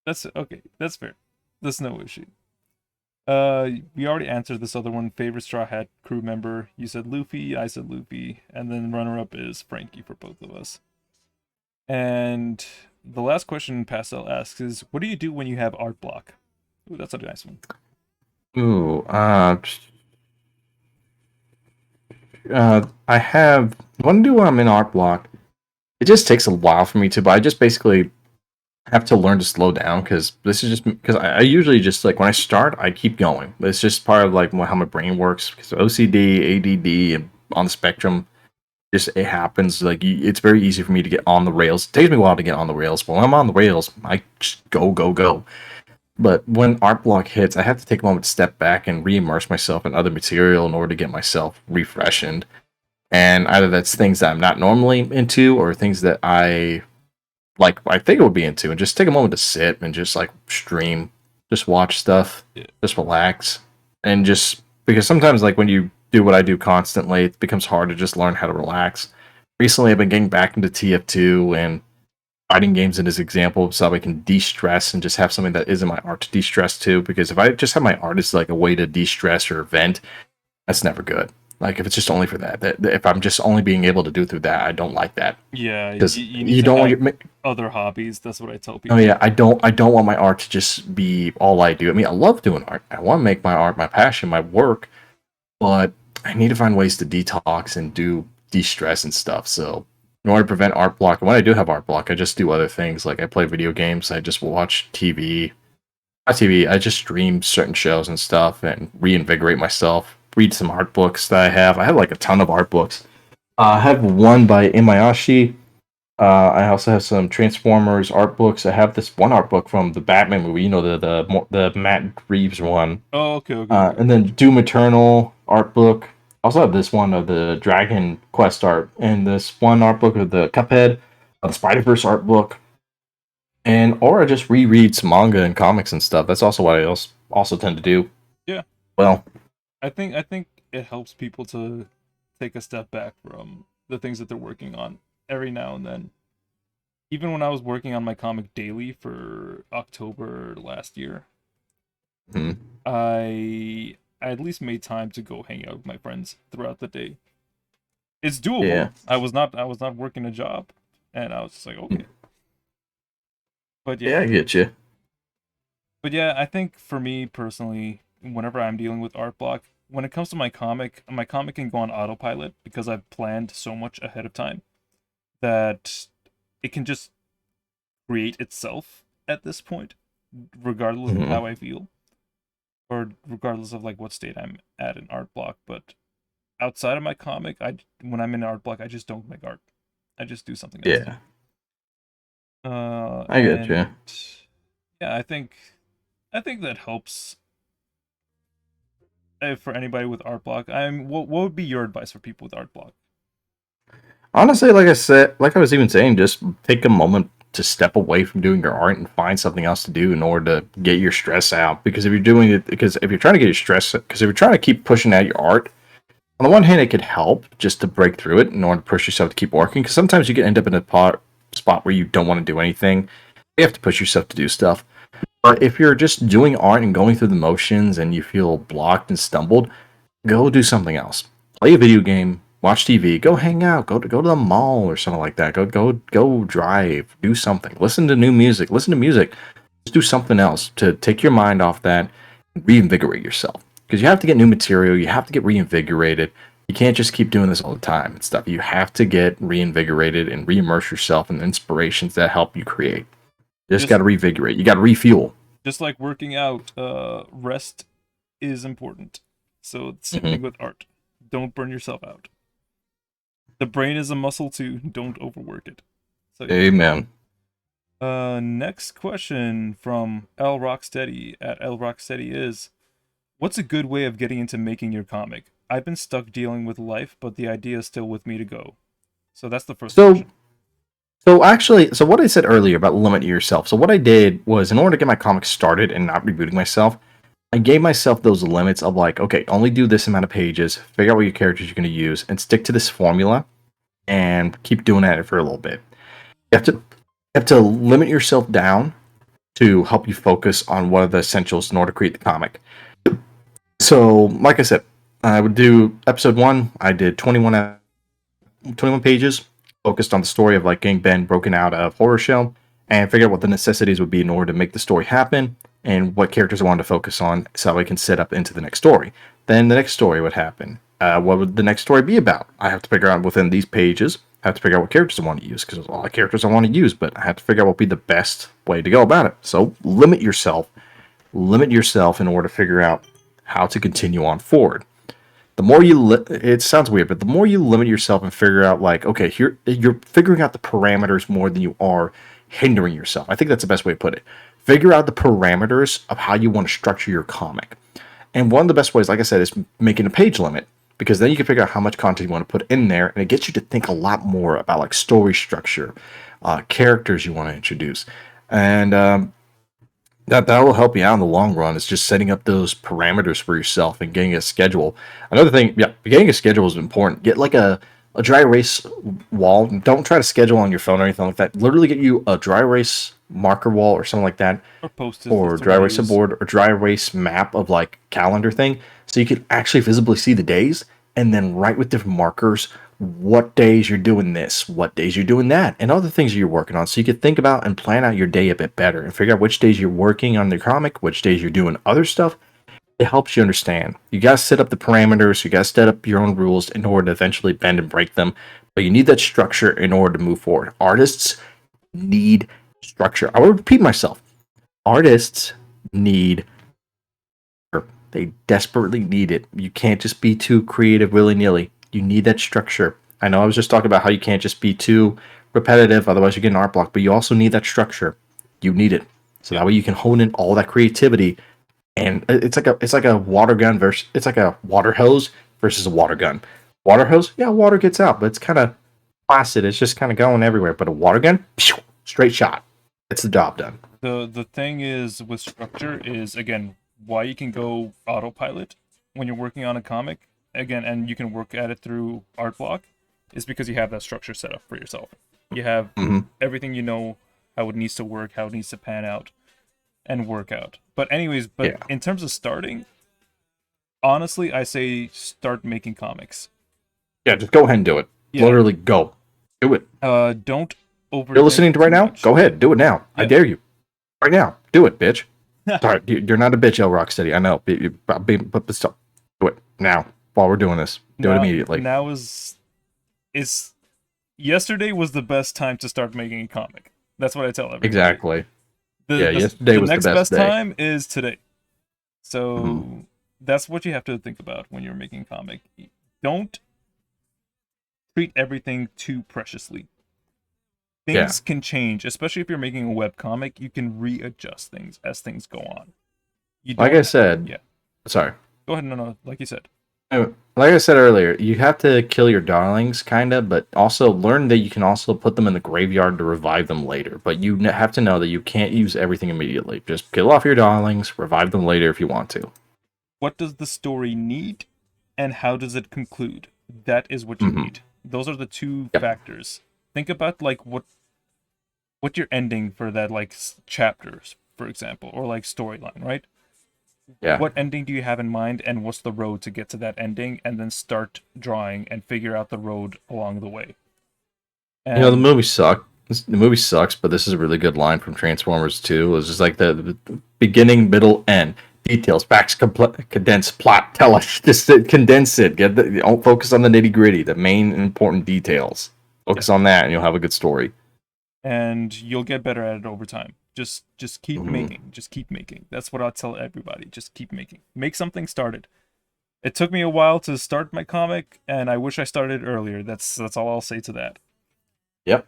That's okay. That's fair. That's no issue. We already answered this other one. Favorite Straw Hat crew member? You said Luffy. I said Luffy, and then runner up is Frankie for both of us. And the last question Pastel asks is, "What do you do when you have art block?" Ooh, that's a nice one. Ooh, I have. What do when I'm in art block? It just takes a while for me to, but I just basically have to learn to slow down because this is just because I usually just like when I start, I keep going. It's just part of like how my brain works because OCD, ADD, and on the spectrum, just it happens. Like it's very easy for me to get on the rails. It takes me a while to get on the rails, but when I'm on the rails, I just go. But when art block hits, I have to take a moment to step back and re-immerse myself in other material in order to get myself refreshed. And either that's things that I'm not normally into or things that I think I would be into, and just take a moment to sit and just like stream, just watch stuff, just relax, and just because sometimes like when you do what I do constantly, it becomes hard to just learn how to relax. Recently, I've been getting back into TF2 and fighting games in this example, so I can de-stress and just have something that isn't my art to de-stress too. Because if I just have my art as like a way to de-stress or vent, that's never good. Like if it's just only for that if I'm just only being able to do through that, I don't like that. Yeah, Because you need you to don't have other hobbies. That's what I tell people. Oh yeah, I don't want my art to just be all I do. I mean, I love doing art. I want to make my art my passion, my work, but I need to find ways to detox and do de-stress and stuff. So in order to prevent art block, when I do have art block, I just do other things. Like I play video games, I just watch TV. Not TV, I just stream certain shows and stuff and reinvigorate myself. Read some art books that I have. I have like a ton of art books. I have one by Imayashi. I also have some Transformers art books. I have this one art book from the Batman movie, the Matt Reeves one, Oh, okay. and then Doom Eternal art book. I also have this one of the Dragon Quest art, and this one art book of the Cuphead, the Spider Verse art book, and or I just reread some manga and comics and stuff. That's also what I also tend to do. Yeah. Well, I think it helps people to take a step back from the things that they're working on every now and then. Even when I was working on my comic daily for October last year, hmm. I at least made time to go hang out with my friends throughout the day. It's doable. Yeah. I was not working a job, and I was just like, okay. But Yeah, I get you. But yeah, I think for me personally, whenever I'm dealing with art block, when it comes to my comic can go on autopilot because I've planned so much ahead of time that it can just create itself at this point, regardless of how I feel, or regardless of like what state I'm at in art block. But outside of my comic, when I'm in art block, I just don't make art. I just do something else. Yeah. I get you. Yeah, I think that helps for anybody with art block. What would be your advice for people with art block? Honestly, like I was even saying, just take a moment to step away from doing your art and find something else to do in order to get your stress out. Because if you're trying to get your stress, because if you're trying to keep pushing out your art, on the one hand, it could help just to break through it in order to push yourself to keep working. Because sometimes you can end up in a spot where you don't want to do anything. You have to push yourself to do stuff. But if you're just doing art and going through the motions and you feel blocked and stumbled, go do something else. Play a video game, watch TV, go hang out, go to the mall or something like that. Go drive, do something. Listen to new music. Just do something else to take your mind off that and reinvigorate yourself. Because you have to get new material, you have to get reinvigorated. You can't just keep doing this all the time and stuff. You have to get reinvigorated and re-immerse yourself in the inspirations that help you create. You just got to revigorate. You got to refuel. Just like working out, rest is important. So it's same thing with art. Don't burn yourself out. The brain is a muscle too. Don't overwork it. So, yeah. Amen. Next question from L Rocksteady at L Rocksteady is, what's a good way of getting into making your comic? I've been stuck dealing with life, but the idea is still with me to go. So that's the first question. So what I said earlier about limiting yourself. So what I did was, in order to get my comic started and not rebooting myself, I gave myself those limits of like, okay, only do this amount of pages, figure out what your characters you're going to use, and stick to this formula, and keep doing that for a little bit. You have to limit yourself down to help you focus on what are the essentials in order to create the comic. So, like I said, I would do episode 1. I did 21 pages, focused on the story of like getting Ben broken out of horror show, and figure out what the necessities would be in order to make the story happen, and what characters I wanted to focus on so I can set up into the next story. Then the next story would happen. What would the next story be about? I have to figure out within these pages I have to figure out what characters I want to use because there's a lot of characters I want to use, but I have to figure out what would be the best way to go about it. So limit yourself in order to figure out how to continue on forward. The more it sounds weird, but the more you limit yourself and figure out, like, okay, here you're figuring out the parameters more than you are hindering yourself. I think that's the best way to put it. Figure out the parameters of how you want to structure your comic. And one of the best ways, like I said, is making a page limit, because then you can figure out how much content you want to put in there, and it gets you to think a lot more about like story structure, characters you want to introduce, and that will help you out in the long run. Is just setting up those parameters for yourself and getting a schedule. Another thing, yeah, getting a schedule is important. Get like a dry erase wall. Don't try to schedule on your phone or anything like that. Literally get you a dry erase marker wall or something like that, Or Post-its. or dry erase board, or dry erase map of like calendar thing, so you can actually visibly see the days, and then write with different markers what days you're doing this, what days you're doing that, and other things you're working on, so you can think about and plan out your day a bit better and figure out which days you're working on the comic, which days you're doing other stuff. It helps you understand. You got to set up the parameters, you got to set up your own rules in order to eventually bend and break them, but you need that structure in order to move forward. Artists need structure. I will repeat myself. Artists need, they desperately need it. You can't just be too creative willy-nilly. You need that structure. I know I was just talking about how you can't just be too repetitive, otherwise you get an art block, but you also need that structure. You need it. So that way you can hone in all that creativity. And it's like a water gun versus, it's like a water hose versus a water gun. Water hose, yeah, water gets out, but it's kind of placid. It's just kind of going everywhere. But a water gun, straight shot. It's the job done. The thing is with structure is, again, why you can go autopilot when you're working on a comic, again, and you can work at it through art block, is because you have that structure set up for yourself. You have everything, you know how it needs to work, how it needs to pan out and work out. But anyways, in terms of starting, honestly, I say start making comics. Yeah, just go ahead and do it. Yeah. Literally go. Do it. Don't overthink. You're listening to right now? Much. Go ahead, do it now. Yeah. I dare you. Right now. Do it, bitch. Sorry, you're not a bitch, El Rocksteady. I know. But stop. Do it now while we're doing this. Do it immediately. Now yesterday was the best time to start making a comic. That's what I tell everybody. Exactly. Yesterday was the best day. The next best time is today. So that's what you have to think about when you're making a comic. Don't treat everything too preciously. Things can change, especially if you're making a web comic. You can readjust things as things go on. Like I said, sorry. Go ahead. No, like you said. Like I said earlier, you have to kill your darlings, kind of, but also learn that you can also put them in the graveyard to revive them later. But you have to know that you can't use everything immediately. Just kill off your darlings, revive them later if you want to. What does the story need, and how does it conclude? That is what you need. Those are the two factors. Think about like what your ending for that like chapters, for example, or like storyline, right? Yeah. What ending do you have in mind, and what's the road to get to that ending, and then start drawing and figure out the road along the way. And, the movie sucked. The movie sucks, but this is a really good line from Transformers 2. It was just like the beginning, middle, end. Details, facts, condense, plot, tell us. Just condense it. Don't focus on the nitty gritty, the main important details. Focus on that, and you'll have a good story. And you'll get better at it over time. Just keep making. Just keep making. That's what I'll tell everybody. Just keep making. Make something started. It took me a while to start my comic, and I wish I started earlier. That's all I'll say to that. Yep.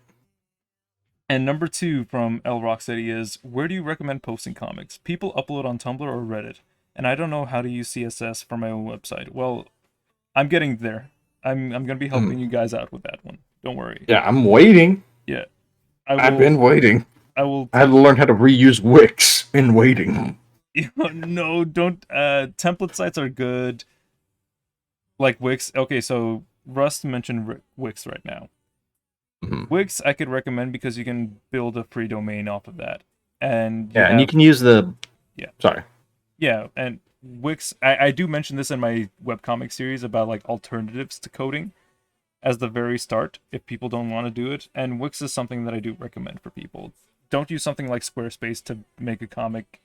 And number 2 from El Rocksteady is, where do you recommend posting comics? People upload on Tumblr or Reddit, and I don't know how to use CSS for my own website. Well, I'm getting there. I'm going to be helping you guys out with that one. Don't worry. Yeah, I'm waiting. Yeah. I've been waiting. I had to learn how to reuse Wix in waiting. No, don't. Template sites are good. Like Wix. Okay, so Rust mentioned Wix right now. Wix I could recommend because you can build a free domain off of that. And you can use the... Yeah. Sorry. Yeah, and Wix... I do mention this in my webcomic series about like alternatives to coding as the very start if people don't want to do it. And Wix is something that I do recommend for people. Don't use something like Squarespace to make a comic.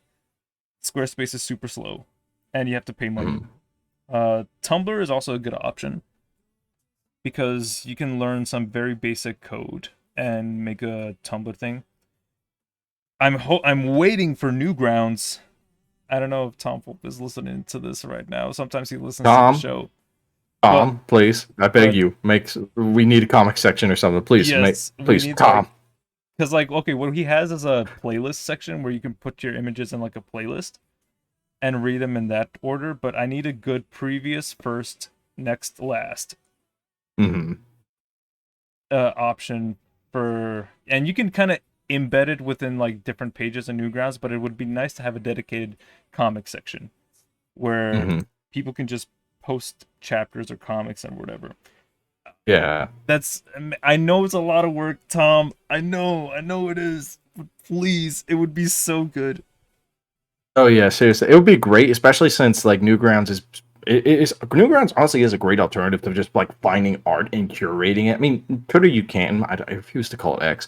Squarespace is super slow, and you have to pay money. Tumblr is also a good option. because you can learn some very basic code and make a Tumblr thing. I'm waiting for Newgrounds. I don't know if Tom Fulp is listening to this right now. Sometimes he listens to the Tom, show. Tom, please, I beg but- you, we need a comic section or something. Please, Yes, we please, need, Tom. Because, like, okay, what he has is a playlist section where you can put your images in, like, a playlist and read them in that order, but I need a good previous, first, next, last Mm-hmm. option for... And you can kind of embed it within, like, different pages in Newgrounds, but it would be nice to have a dedicated comic section where Mm-hmm. people can just post chapters or comics and whatever. Yeah. I know it's a lot of work, Tom. I know it is. But please, it would be so good. Oh yeah, seriously, it would be great, especially since like Newgrounds honestly is a great alternative to just like finding art and curating it. I mean, Twitter you can. I refuse to call it X.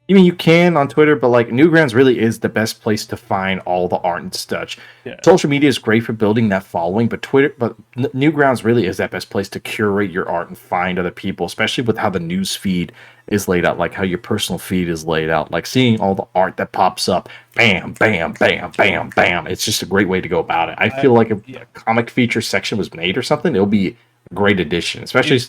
I mean, you can on Twitter, but like Newgrounds really is the best place to find all the art and such. Yeah. Social media is great for building that following, but Newgrounds really is that best place to curate your art and find other people, especially with how the news feed is laid out, like how your personal feed is laid out, like seeing all the art that pops up, bam, bam, bam, bam, bam. It's just a great way to go about it. I feel like if a comic feature section was made or something, it'll be a great addition, especially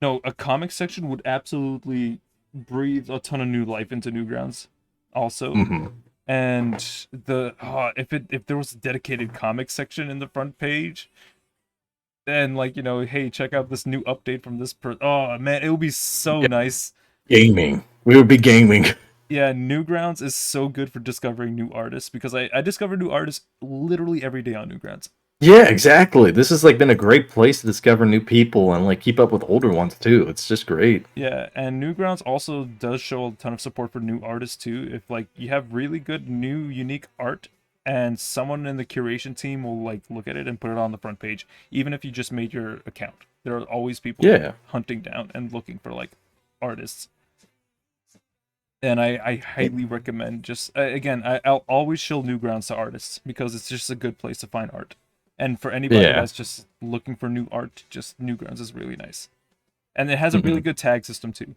No, a comic section would absolutely breathe a ton of new life into Newgrounds also. Mm-hmm. And if there was a dedicated comic section in the front page, then like, hey, check out this new update from this oh man, it would be so nice. Gaming. We would be gaming. Yeah, Newgrounds is so good for discovering new artists because I discover new artists literally every day on Newgrounds. Yeah, exactly. This has like been a great place to discover new people and like keep up with older ones too. It's just great. Yeah, and Newgrounds also does show a ton of support for new artists too. If like you have really good new unique art and someone in the curation team will like look at it and put it on the front page, even if you just made your account. There are always people hunting down and looking for like artists. And I highly recommend just again, I'll always show Newgrounds to artists because it's just a good place to find art. And for anybody that's just looking for new art, just Newgrounds is really nice. And it has a really good tag system too.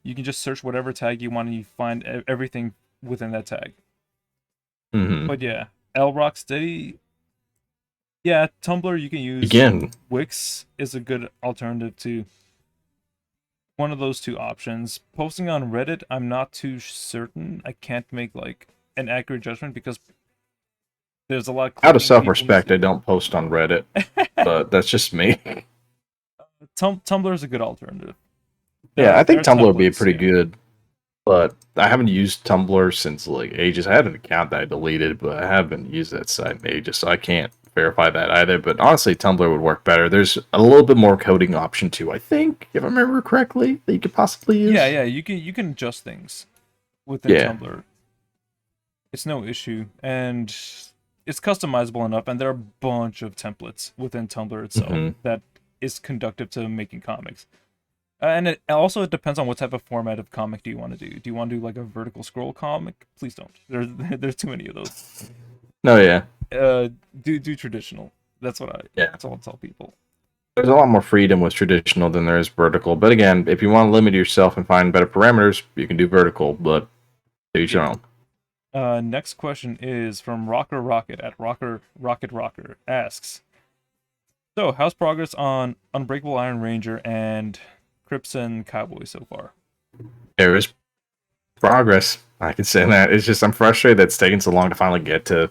You can just search whatever tag you want and you find everything within that tag. Mm-hmm. But yeah, L Rocksteady. Yeah, Tumblr you can use. Again, Wix is a good alternative to one of those two options. Posting on Reddit, I'm not too certain. I can't make like an accurate judgment because there's a lot. Out of self-respect, I don't post on Reddit, but that's just me. Tumblr is a good alternative. Yeah, I think Tumblr would be pretty good, but I haven't used Tumblr since like ages. I had an account that I deleted, but I haven't used that site in ages, so I can't verify that either. But honestly, Tumblr would work better. There's a little bit more coding option too, I think, if I remember correctly, that you could possibly use. Yeah, you can adjust things within Tumblr. It's no issue, and it's customizable enough, and there are a bunch of templates within Tumblr itself that is conducive to making comics. And it depends on what type of format of comic do you want to do. Do you want to do like a vertical scroll comic? Please don't. There's too many of those. No, yeah. Do traditional. That's what that's all I tell people. There's a lot more freedom with traditional than there is vertical. But again, if you want to limit yourself and find better parameters, you can do vertical, but do your own. Next question is from Rocker Rocket at Rocker asks, so how's progress on Unbreakable Iron Ranger and Crimson Cowboy so far? There is progress. I can say that. It's just I'm frustrated that it's taking so long to finally get to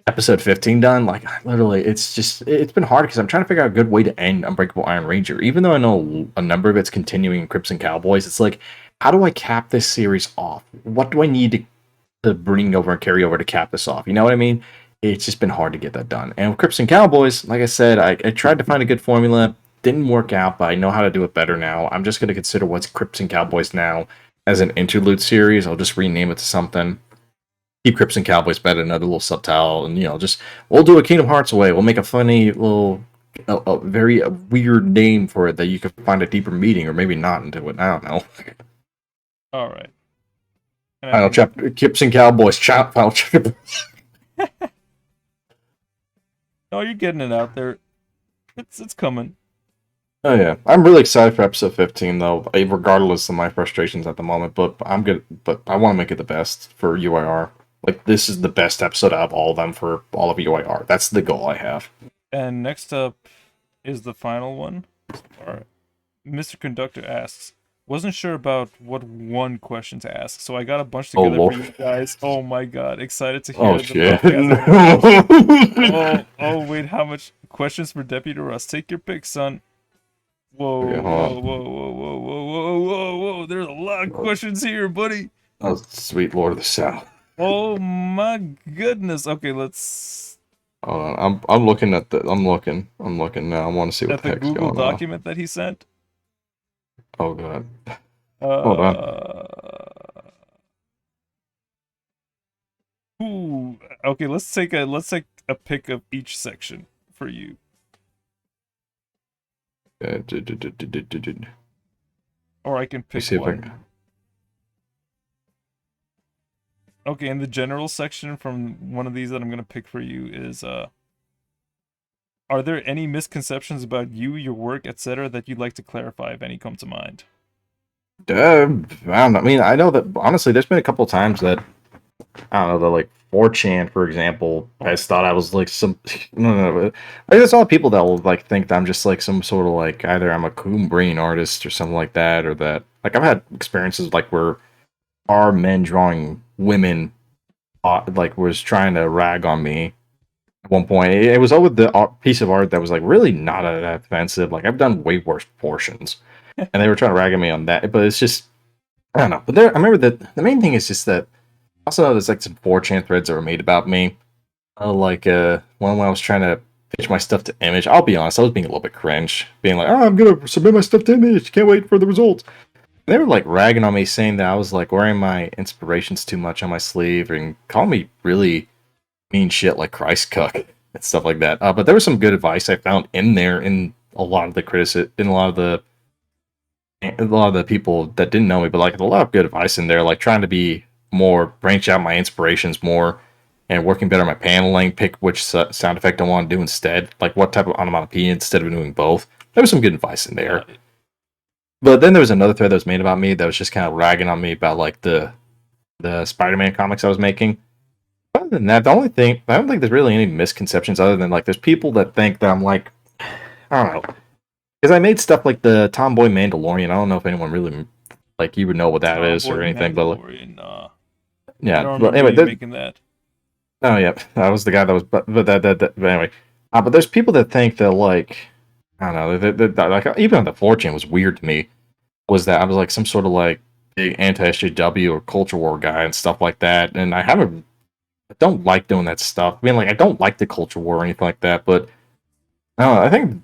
episode 15 done. Like literally, it's been hard because I'm trying to figure out a good way to end Unbreakable Iron Ranger. Even though I know a number of it's continuing in Crimson Cowboys, it's like, how do I cap this series off? What do I need to bring over and carry over to cap this off? You know what I mean? It's just been hard to get that done. And with Crimson Cowboys, like I said, I tried to find a good formula. Didn't work out, but I know how to do it better now. I'm just going to consider what's Crimson Cowboys now as an interlude series. I'll just rename it to something. Keep Crimson Cowboys better, another little subtitle, and we'll do a Kingdom Hearts way. We'll make a funny little, a very weird name for it that you could find a deeper meaning, or maybe not into it. I don't know. All right. Final chapter, Crimson Cowboys. Final chapter. Oh, you're getting it out there. It's coming. Oh yeah, I'm really excited for episode 15 though, regardless of my frustrations at the moment. But I'm good. But I want to make it the best for UIR. Like this is the best episode out of all of them for all of UIR. That's the goal I have. And next up is the final one. All right. Mr. Conductor asks, wasn't sure about what one question to ask, so I got a bunch Oh together for lord. you guys. Oh my god, excited to Oh hear the shit. podcast. Oh wait, how much questions for Deputy Russ? Take your pick, son. Whoa, Okay, whoa, hold whoa, whoa, whoa, whoa, whoa, whoa, whoa. There's a lot of on. questions here, buddy. Oh, sweet Lord of the South. Oh my goodness. Okay, let's Hold on. I'm looking at the. I'm looking now. I want to see what at the the heck's Google going on. document that he sent. Oh god. Hold on. Uh Ooh, okay, let's take a pick of each section for you. Let me Or I can pick see if I one. can. Okay, in the general section from one of these that I'm gonna pick for you is are there any misconceptions about you, your work, etc. that you'd like to clarify if any come to mind? I don't know. I mean, I know that honestly, there's been a couple times that I don't know, the like 4chan, for example, I just thought I was like some no. Like, there's all people that will like think that I'm just like some sort of like either I'm a coon brain artist or something like that, or that like I've had experiences like where our men drawing women like was trying to rag on me at one point. It was over the piece of art that was like really not that offensive. Like I've done way worse portions, and they were trying to rag on me on that. But it's just I don't know. But there, I remember that the main thing is just that. I also know there's like some 4chan threads that were made about me. One when I was trying to pitch my stuff to Image. I'll be honest, I was being a little bit cringe, being like, "Oh, I'm gonna submit my stuff to Image. Can't wait for the results." They were like ragging on me, saying that I was like wearing my inspirations too much on my sleeve and calling me really mean shit like Christ cuck and stuff like that. But there was some good advice I found in there in a lot of the in a lot of the people that didn't know me, but like a lot of good advice in there, like trying to be more branch out my inspirations more and working better on my paneling, pick which sound effect I want to do instead, like what type of onomatopoeia instead of doing both. There was some good advice in there. But then there was another thread that was made about me that was just kind of ragging on me about like the Spider-Man comics I was making. Other than that, the only thing I don't think there's really any misconceptions other than like there's people that think that I'm like I don't know because I made stuff like the Tomboy Mandalorian. I don't know if anyone really like you would know what that is or Boy anything, but like, Mandalorian. I yeah. don't But remember anyway, you making that. oh yeah, that was the guy that was. But anyway, but there's people that think that like I don't know, that like even on the 4chan was weird to me. Was that I was like some sort of like big anti-SJW or culture war guy and stuff like that, and I don't like doing that stuff. I mean, like I don't like the culture war or anything like that, but I don't know, I think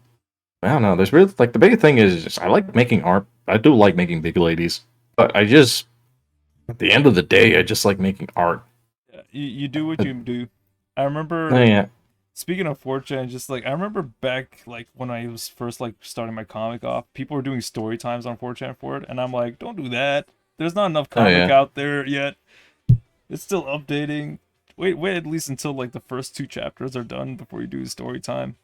I don't know. There's really like the big thing is just, I like making art. I do like making big ladies, but I just at the end of the day, I just like making art. Yeah, you do what you do. I remember Yeah. speaking of 4chan, just like I remember back like when I was first like starting my comic off, people were doing story times on 4chan for it, and I'm like, don't do that. There's not enough Oh comic yeah. out there yet. It's still updating. Wait at least until like the first two chapters are done before you do the story time.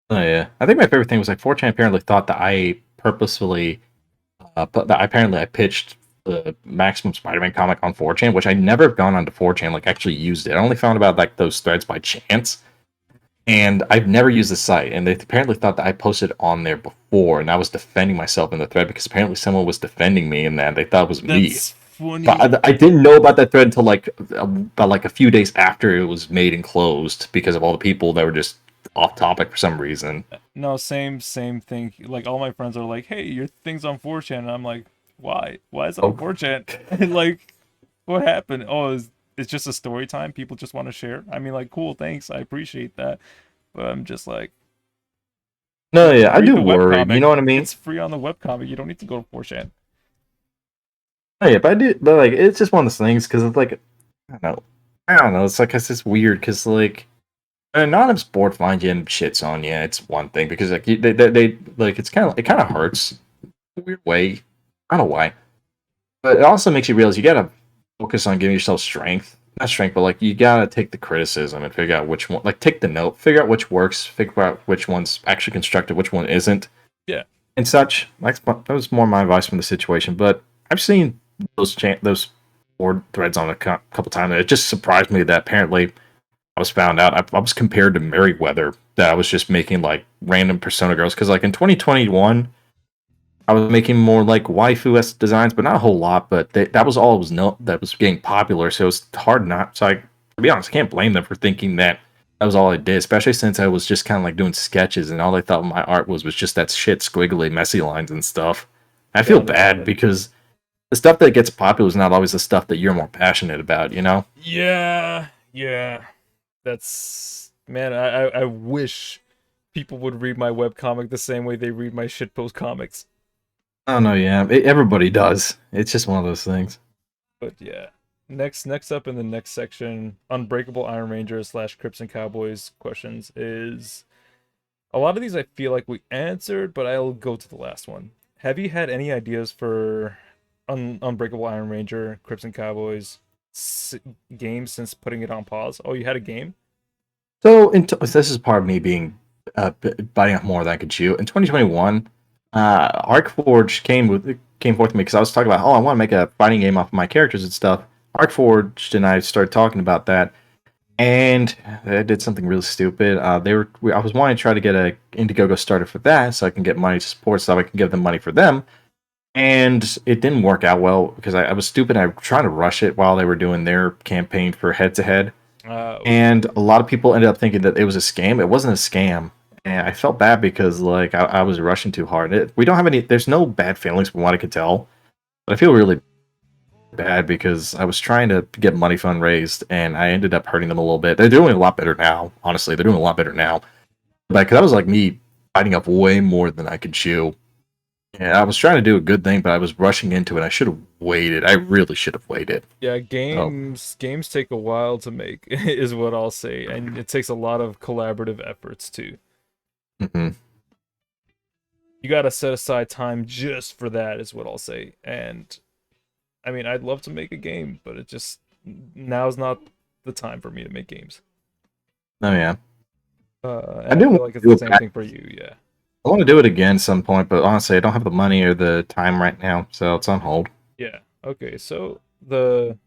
Oh yeah. I think my favorite thing was like 4chan apparently thought that I purposefully that apparently I pitched the Maximum Spider-Man comic on 4chan, which I never have gone onto 4chan like actually used it. I only found about like those threads by chance. And I've never used the site, and they apparently thought that I posted on there before, and I was defending myself in the thread because apparently someone was defending me in that they thought it was me. That's funny. But I didn't know about that thread until like about like a few days after it was made and closed because of all the people that were just off topic for some reason. No, same thing. Like all my friends are like, "Hey, your thing's on 4chan," and I'm like, "Why? Why is it on Oh, 4chan?" And like, what happened? Oh, it's just a story time. People just want to share. I mean, like, cool, thanks, I appreciate that. But I'm just like, no, yeah, I read do the worry. You webcomic. know what I mean? It's free on the webcomic. You don't need to go to 4chan. Oh, yeah, but I do. But like, it's just one of those things because it's like, I don't know. I don't know. It's like it's just weird because like an anonymous board finds you and shits on you. It's one thing because like they like it kind of hurts in a weird way. I don't know why, but it also makes you realize you gotta focus on giving yourself strength. Not strength, but like you gotta take the criticism and figure out which one. Like take the note, figure out which works, figure out which one's actually constructive, which one isn't, Yeah. and such. That was more my advice from the situation. But I've seen those board threads on a couple times. And it just surprised me that apparently I was found out. I was compared to Merryweather, that I was just making like random Persona girls. Because like in 2021, I was making more like waifu-esque designs, but not a whole lot. But that was all that was getting popular. So it's hard not. So to be honest, I can't blame them for thinking that was all I did. Especially since I was just kind of like doing sketches, and all they thought my art was just that shit squiggly, messy lines and stuff. I feel bad because the stuff that gets popular is not always the stuff that you're more passionate about. You know? Yeah. Yeah. That's man. I wish people would read my webcomic the same way they read my shitpost comics. Oh no, yeah, everybody does. It's just one of those things. But yeah. Next up in the next section, Unbreakable Iron Ranger / Crips and Cowboys questions is a lot of these I feel like we answered, but I'll go to the last one. Have you had any ideas for Unbreakable Iron Ranger, Crips and Cowboys games since putting it on pause? Oh, you had a game? So this is part of me being biting off more than I could chew. In 2021, ArcForge came forth to me because I was talking about, I want to make a fighting game off of my characters and stuff. ArcForge and I started talking about that, and I did something really stupid. I was wanting to try to get a Indiegogo started for that, so I can get money to support stuff. I can give them money for them, and it didn't work out well because I was stupid. I was trying to rush it while they were doing their campaign for head to head. And a lot of people ended up thinking that it was a scam. It wasn't a scam. And I felt bad because like I was rushing too hard. We don't have any, there's no bad feelings from what I could tell. But I feel really bad because I was trying to get money fund raised and I ended up hurting them a little bit. They're doing a lot better now. Honestly, they're doing a lot better now. But that was like me biting up way more than I could chew. Yeah, I was trying to do a good thing, but I was rushing into it. I should have waited. I really should have waited. Yeah, games take a while to make, is what I'll say, and it takes a lot of collaborative efforts too. Mm-hmm. You gotta set aside time just for that, is what I'll say. And I mean, I'd love to make a game, but it just now's not the time for me to make games. Oh yeah, I feel like it's the same thing for you. Yeah. I want to do it again at some point, but honestly, I don't have the money or the time right now, so it's on hold. Yeah. Okay. So the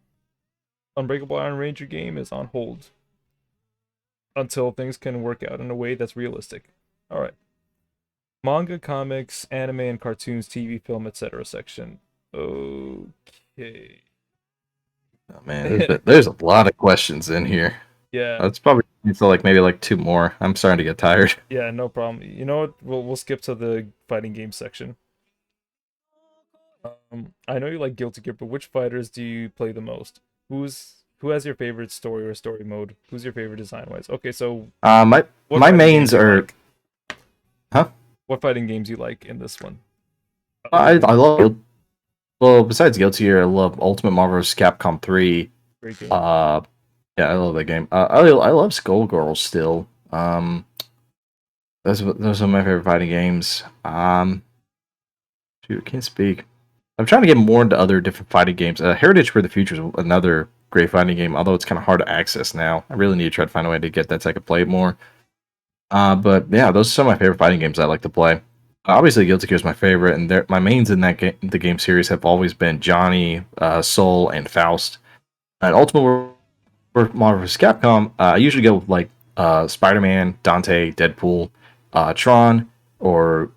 Unbreakable Iron Ranger game is on hold until things can work out in a way that's realistic. All right. Manga, comics, anime, and cartoons, TV, film, etc. section. Okay. Oh man, there's a lot of questions in here. Yeah. It's probably like maybe like two more. I'm starting to get tired. Yeah, no problem. You know what? We'll skip to the fighting game section. I know you like Guilty Gear, but which fighters do you play the most? Who has your favorite story or story mode? Who's your favorite design wise? Okay, so my mains are like? Huh? What fighting games you like in this one? I love, well, besides Guilty Gear, I love Ultimate Marvel vs. Capcom 3. Great game. Yeah, I love that game. I love Skullgirls still. Those are my favorite fighting games. Shoot, I can't speak. I'm trying to get more into other different fighting games. Heritage for the Future is another great fighting game, although it's kind of hard to access now. I really need to try to find a way to get that so I can play it more. But yeah, those are some of my favorite fighting games I like to play. Obviously, Guilty Gear is my favorite, and my mains in that the game series have always been Johnny, Soul, and Faust. And Ultimate Marvel vs. Capcom, I usually go with like Spider-Man, Dante, Deadpool, Tron, or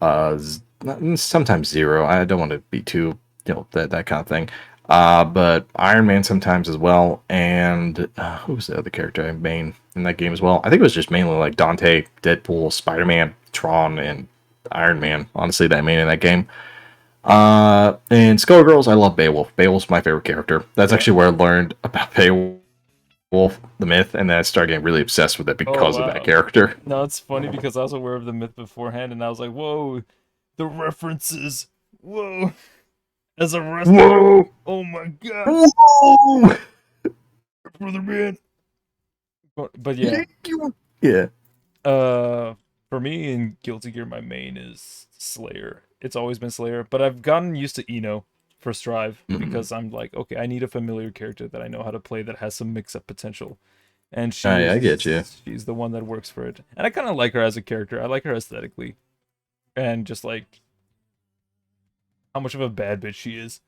sometimes Zero. I don't want to be too, that kind of thing. But Iron Man sometimes as well. And who was the other character I main in that game as well? I think it was just mainly like Dante, Deadpool, Spider-Man, Tron, and Iron Man. Honestly, that I main in that game. And Skullgirls, I love Beowulf. Beowulf's my favorite character. That's actually where I learned about Beowulf, the myth, and then I started getting really obsessed with it because of that character. No, it's funny because I was aware of the myth beforehand, and I was like, whoa, the references. Whoa. As a wrestler. Whoa! Oh my god. Whoa! Brother man. But yeah. Yeah. For me in Guilty Gear, my main is Slayer. It's always been Slayer, but I've gotten used to Ino for Strive because I'm like, okay, I need a familiar character that I know how to play that has some mix-up potential. And I get you. She's the one that works for it. And I kind of like her as a character. I like her aesthetically. and just like how much of a bad bitch she is.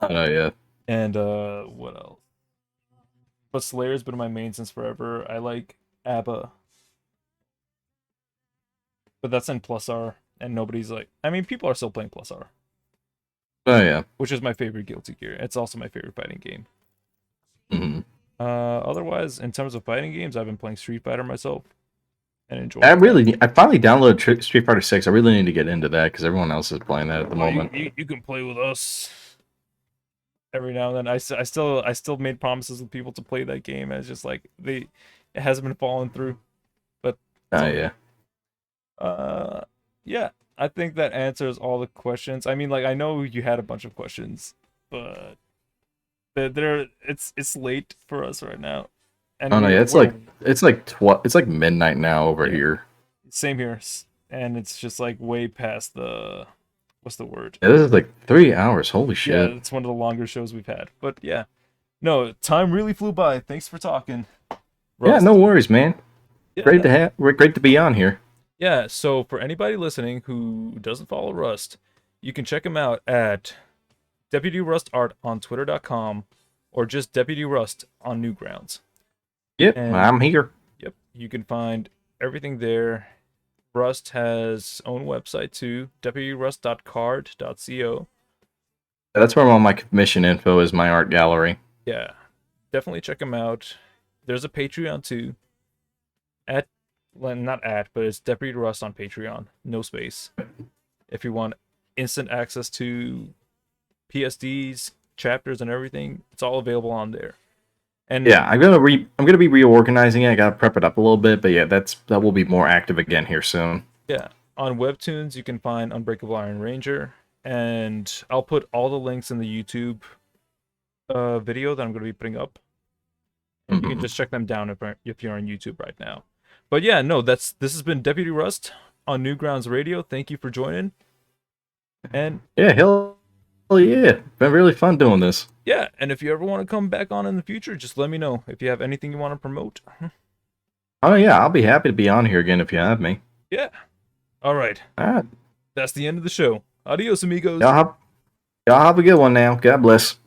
Oh yeah. And what else? But Slayer's been my main since forever. I like ABBA, but that's in Plus R, and nobody's like. I mean, people are still playing Plus R, Oh yeah. which is my favorite Guilty Gear. It's also my favorite fighting game. hmm Otherwise, in terms of fighting games, I've been playing Street Fighter myself and enjoying that. I finally downloaded Street Fighter 6. I really need to get into that because everyone else is playing that at the Well, moment. you can play with us every now and then. I still made promises with people to play that game, and it's just like it hasn't been falling through. But Oh yeah. yeah, I think that answers all the questions. I mean, like, I know you had a bunch of questions, but it's late for us right now. And Oh no, yeah. It's like midnight now over Yeah. here. Same here. And it's just like way past the, what's the word? Yeah, this is like 3 hours. Holy Yeah, shit. it's one of the longer shows we've had. But yeah, no, time really flew by. Thanks for talking. Yeah, Rust. no worries, man. Yeah. Great to be on here. Yeah, so for anybody listening who doesn't follow Rust, you can check him out at Deputy Rust Art on Twitter.com or just Deputy Rust on Newgrounds. Yep, And- I'm here. Yep, you can find everything there. Rust has his own website too, deputyrust.card.co. That's where all my commission info is. My art gallery. Yeah, definitely check him out. There's a Patreon too. Not at, but it's Deputy Rust on Patreon. No space. If you want instant access to PSDs, chapters, and everything, it's all available on there. And Yeah, I'm gonna be reorganizing it. I gotta prep it up a little bit, but yeah, that will be more active again here soon. yeah, on Webtoons you can find Unbreakable Iron Ranger, and I'll put all the links in the YouTube video that I'm going to be putting up. And you can just check them down if you're on YouTube right now. But yeah, no, this has been Deputy Rust on Newgrounds Radio. Thank you for joining. And Yeah, hell yeah, been really fun doing this. yeah, and if you ever want to come back on in the future, just let me know if you have anything you want to promote. Oh yeah, I'll be happy to be on here again if you have me. Yeah. All right. All right, That's the end of the show. Adios, amigos. y'all have a good one now. God bless.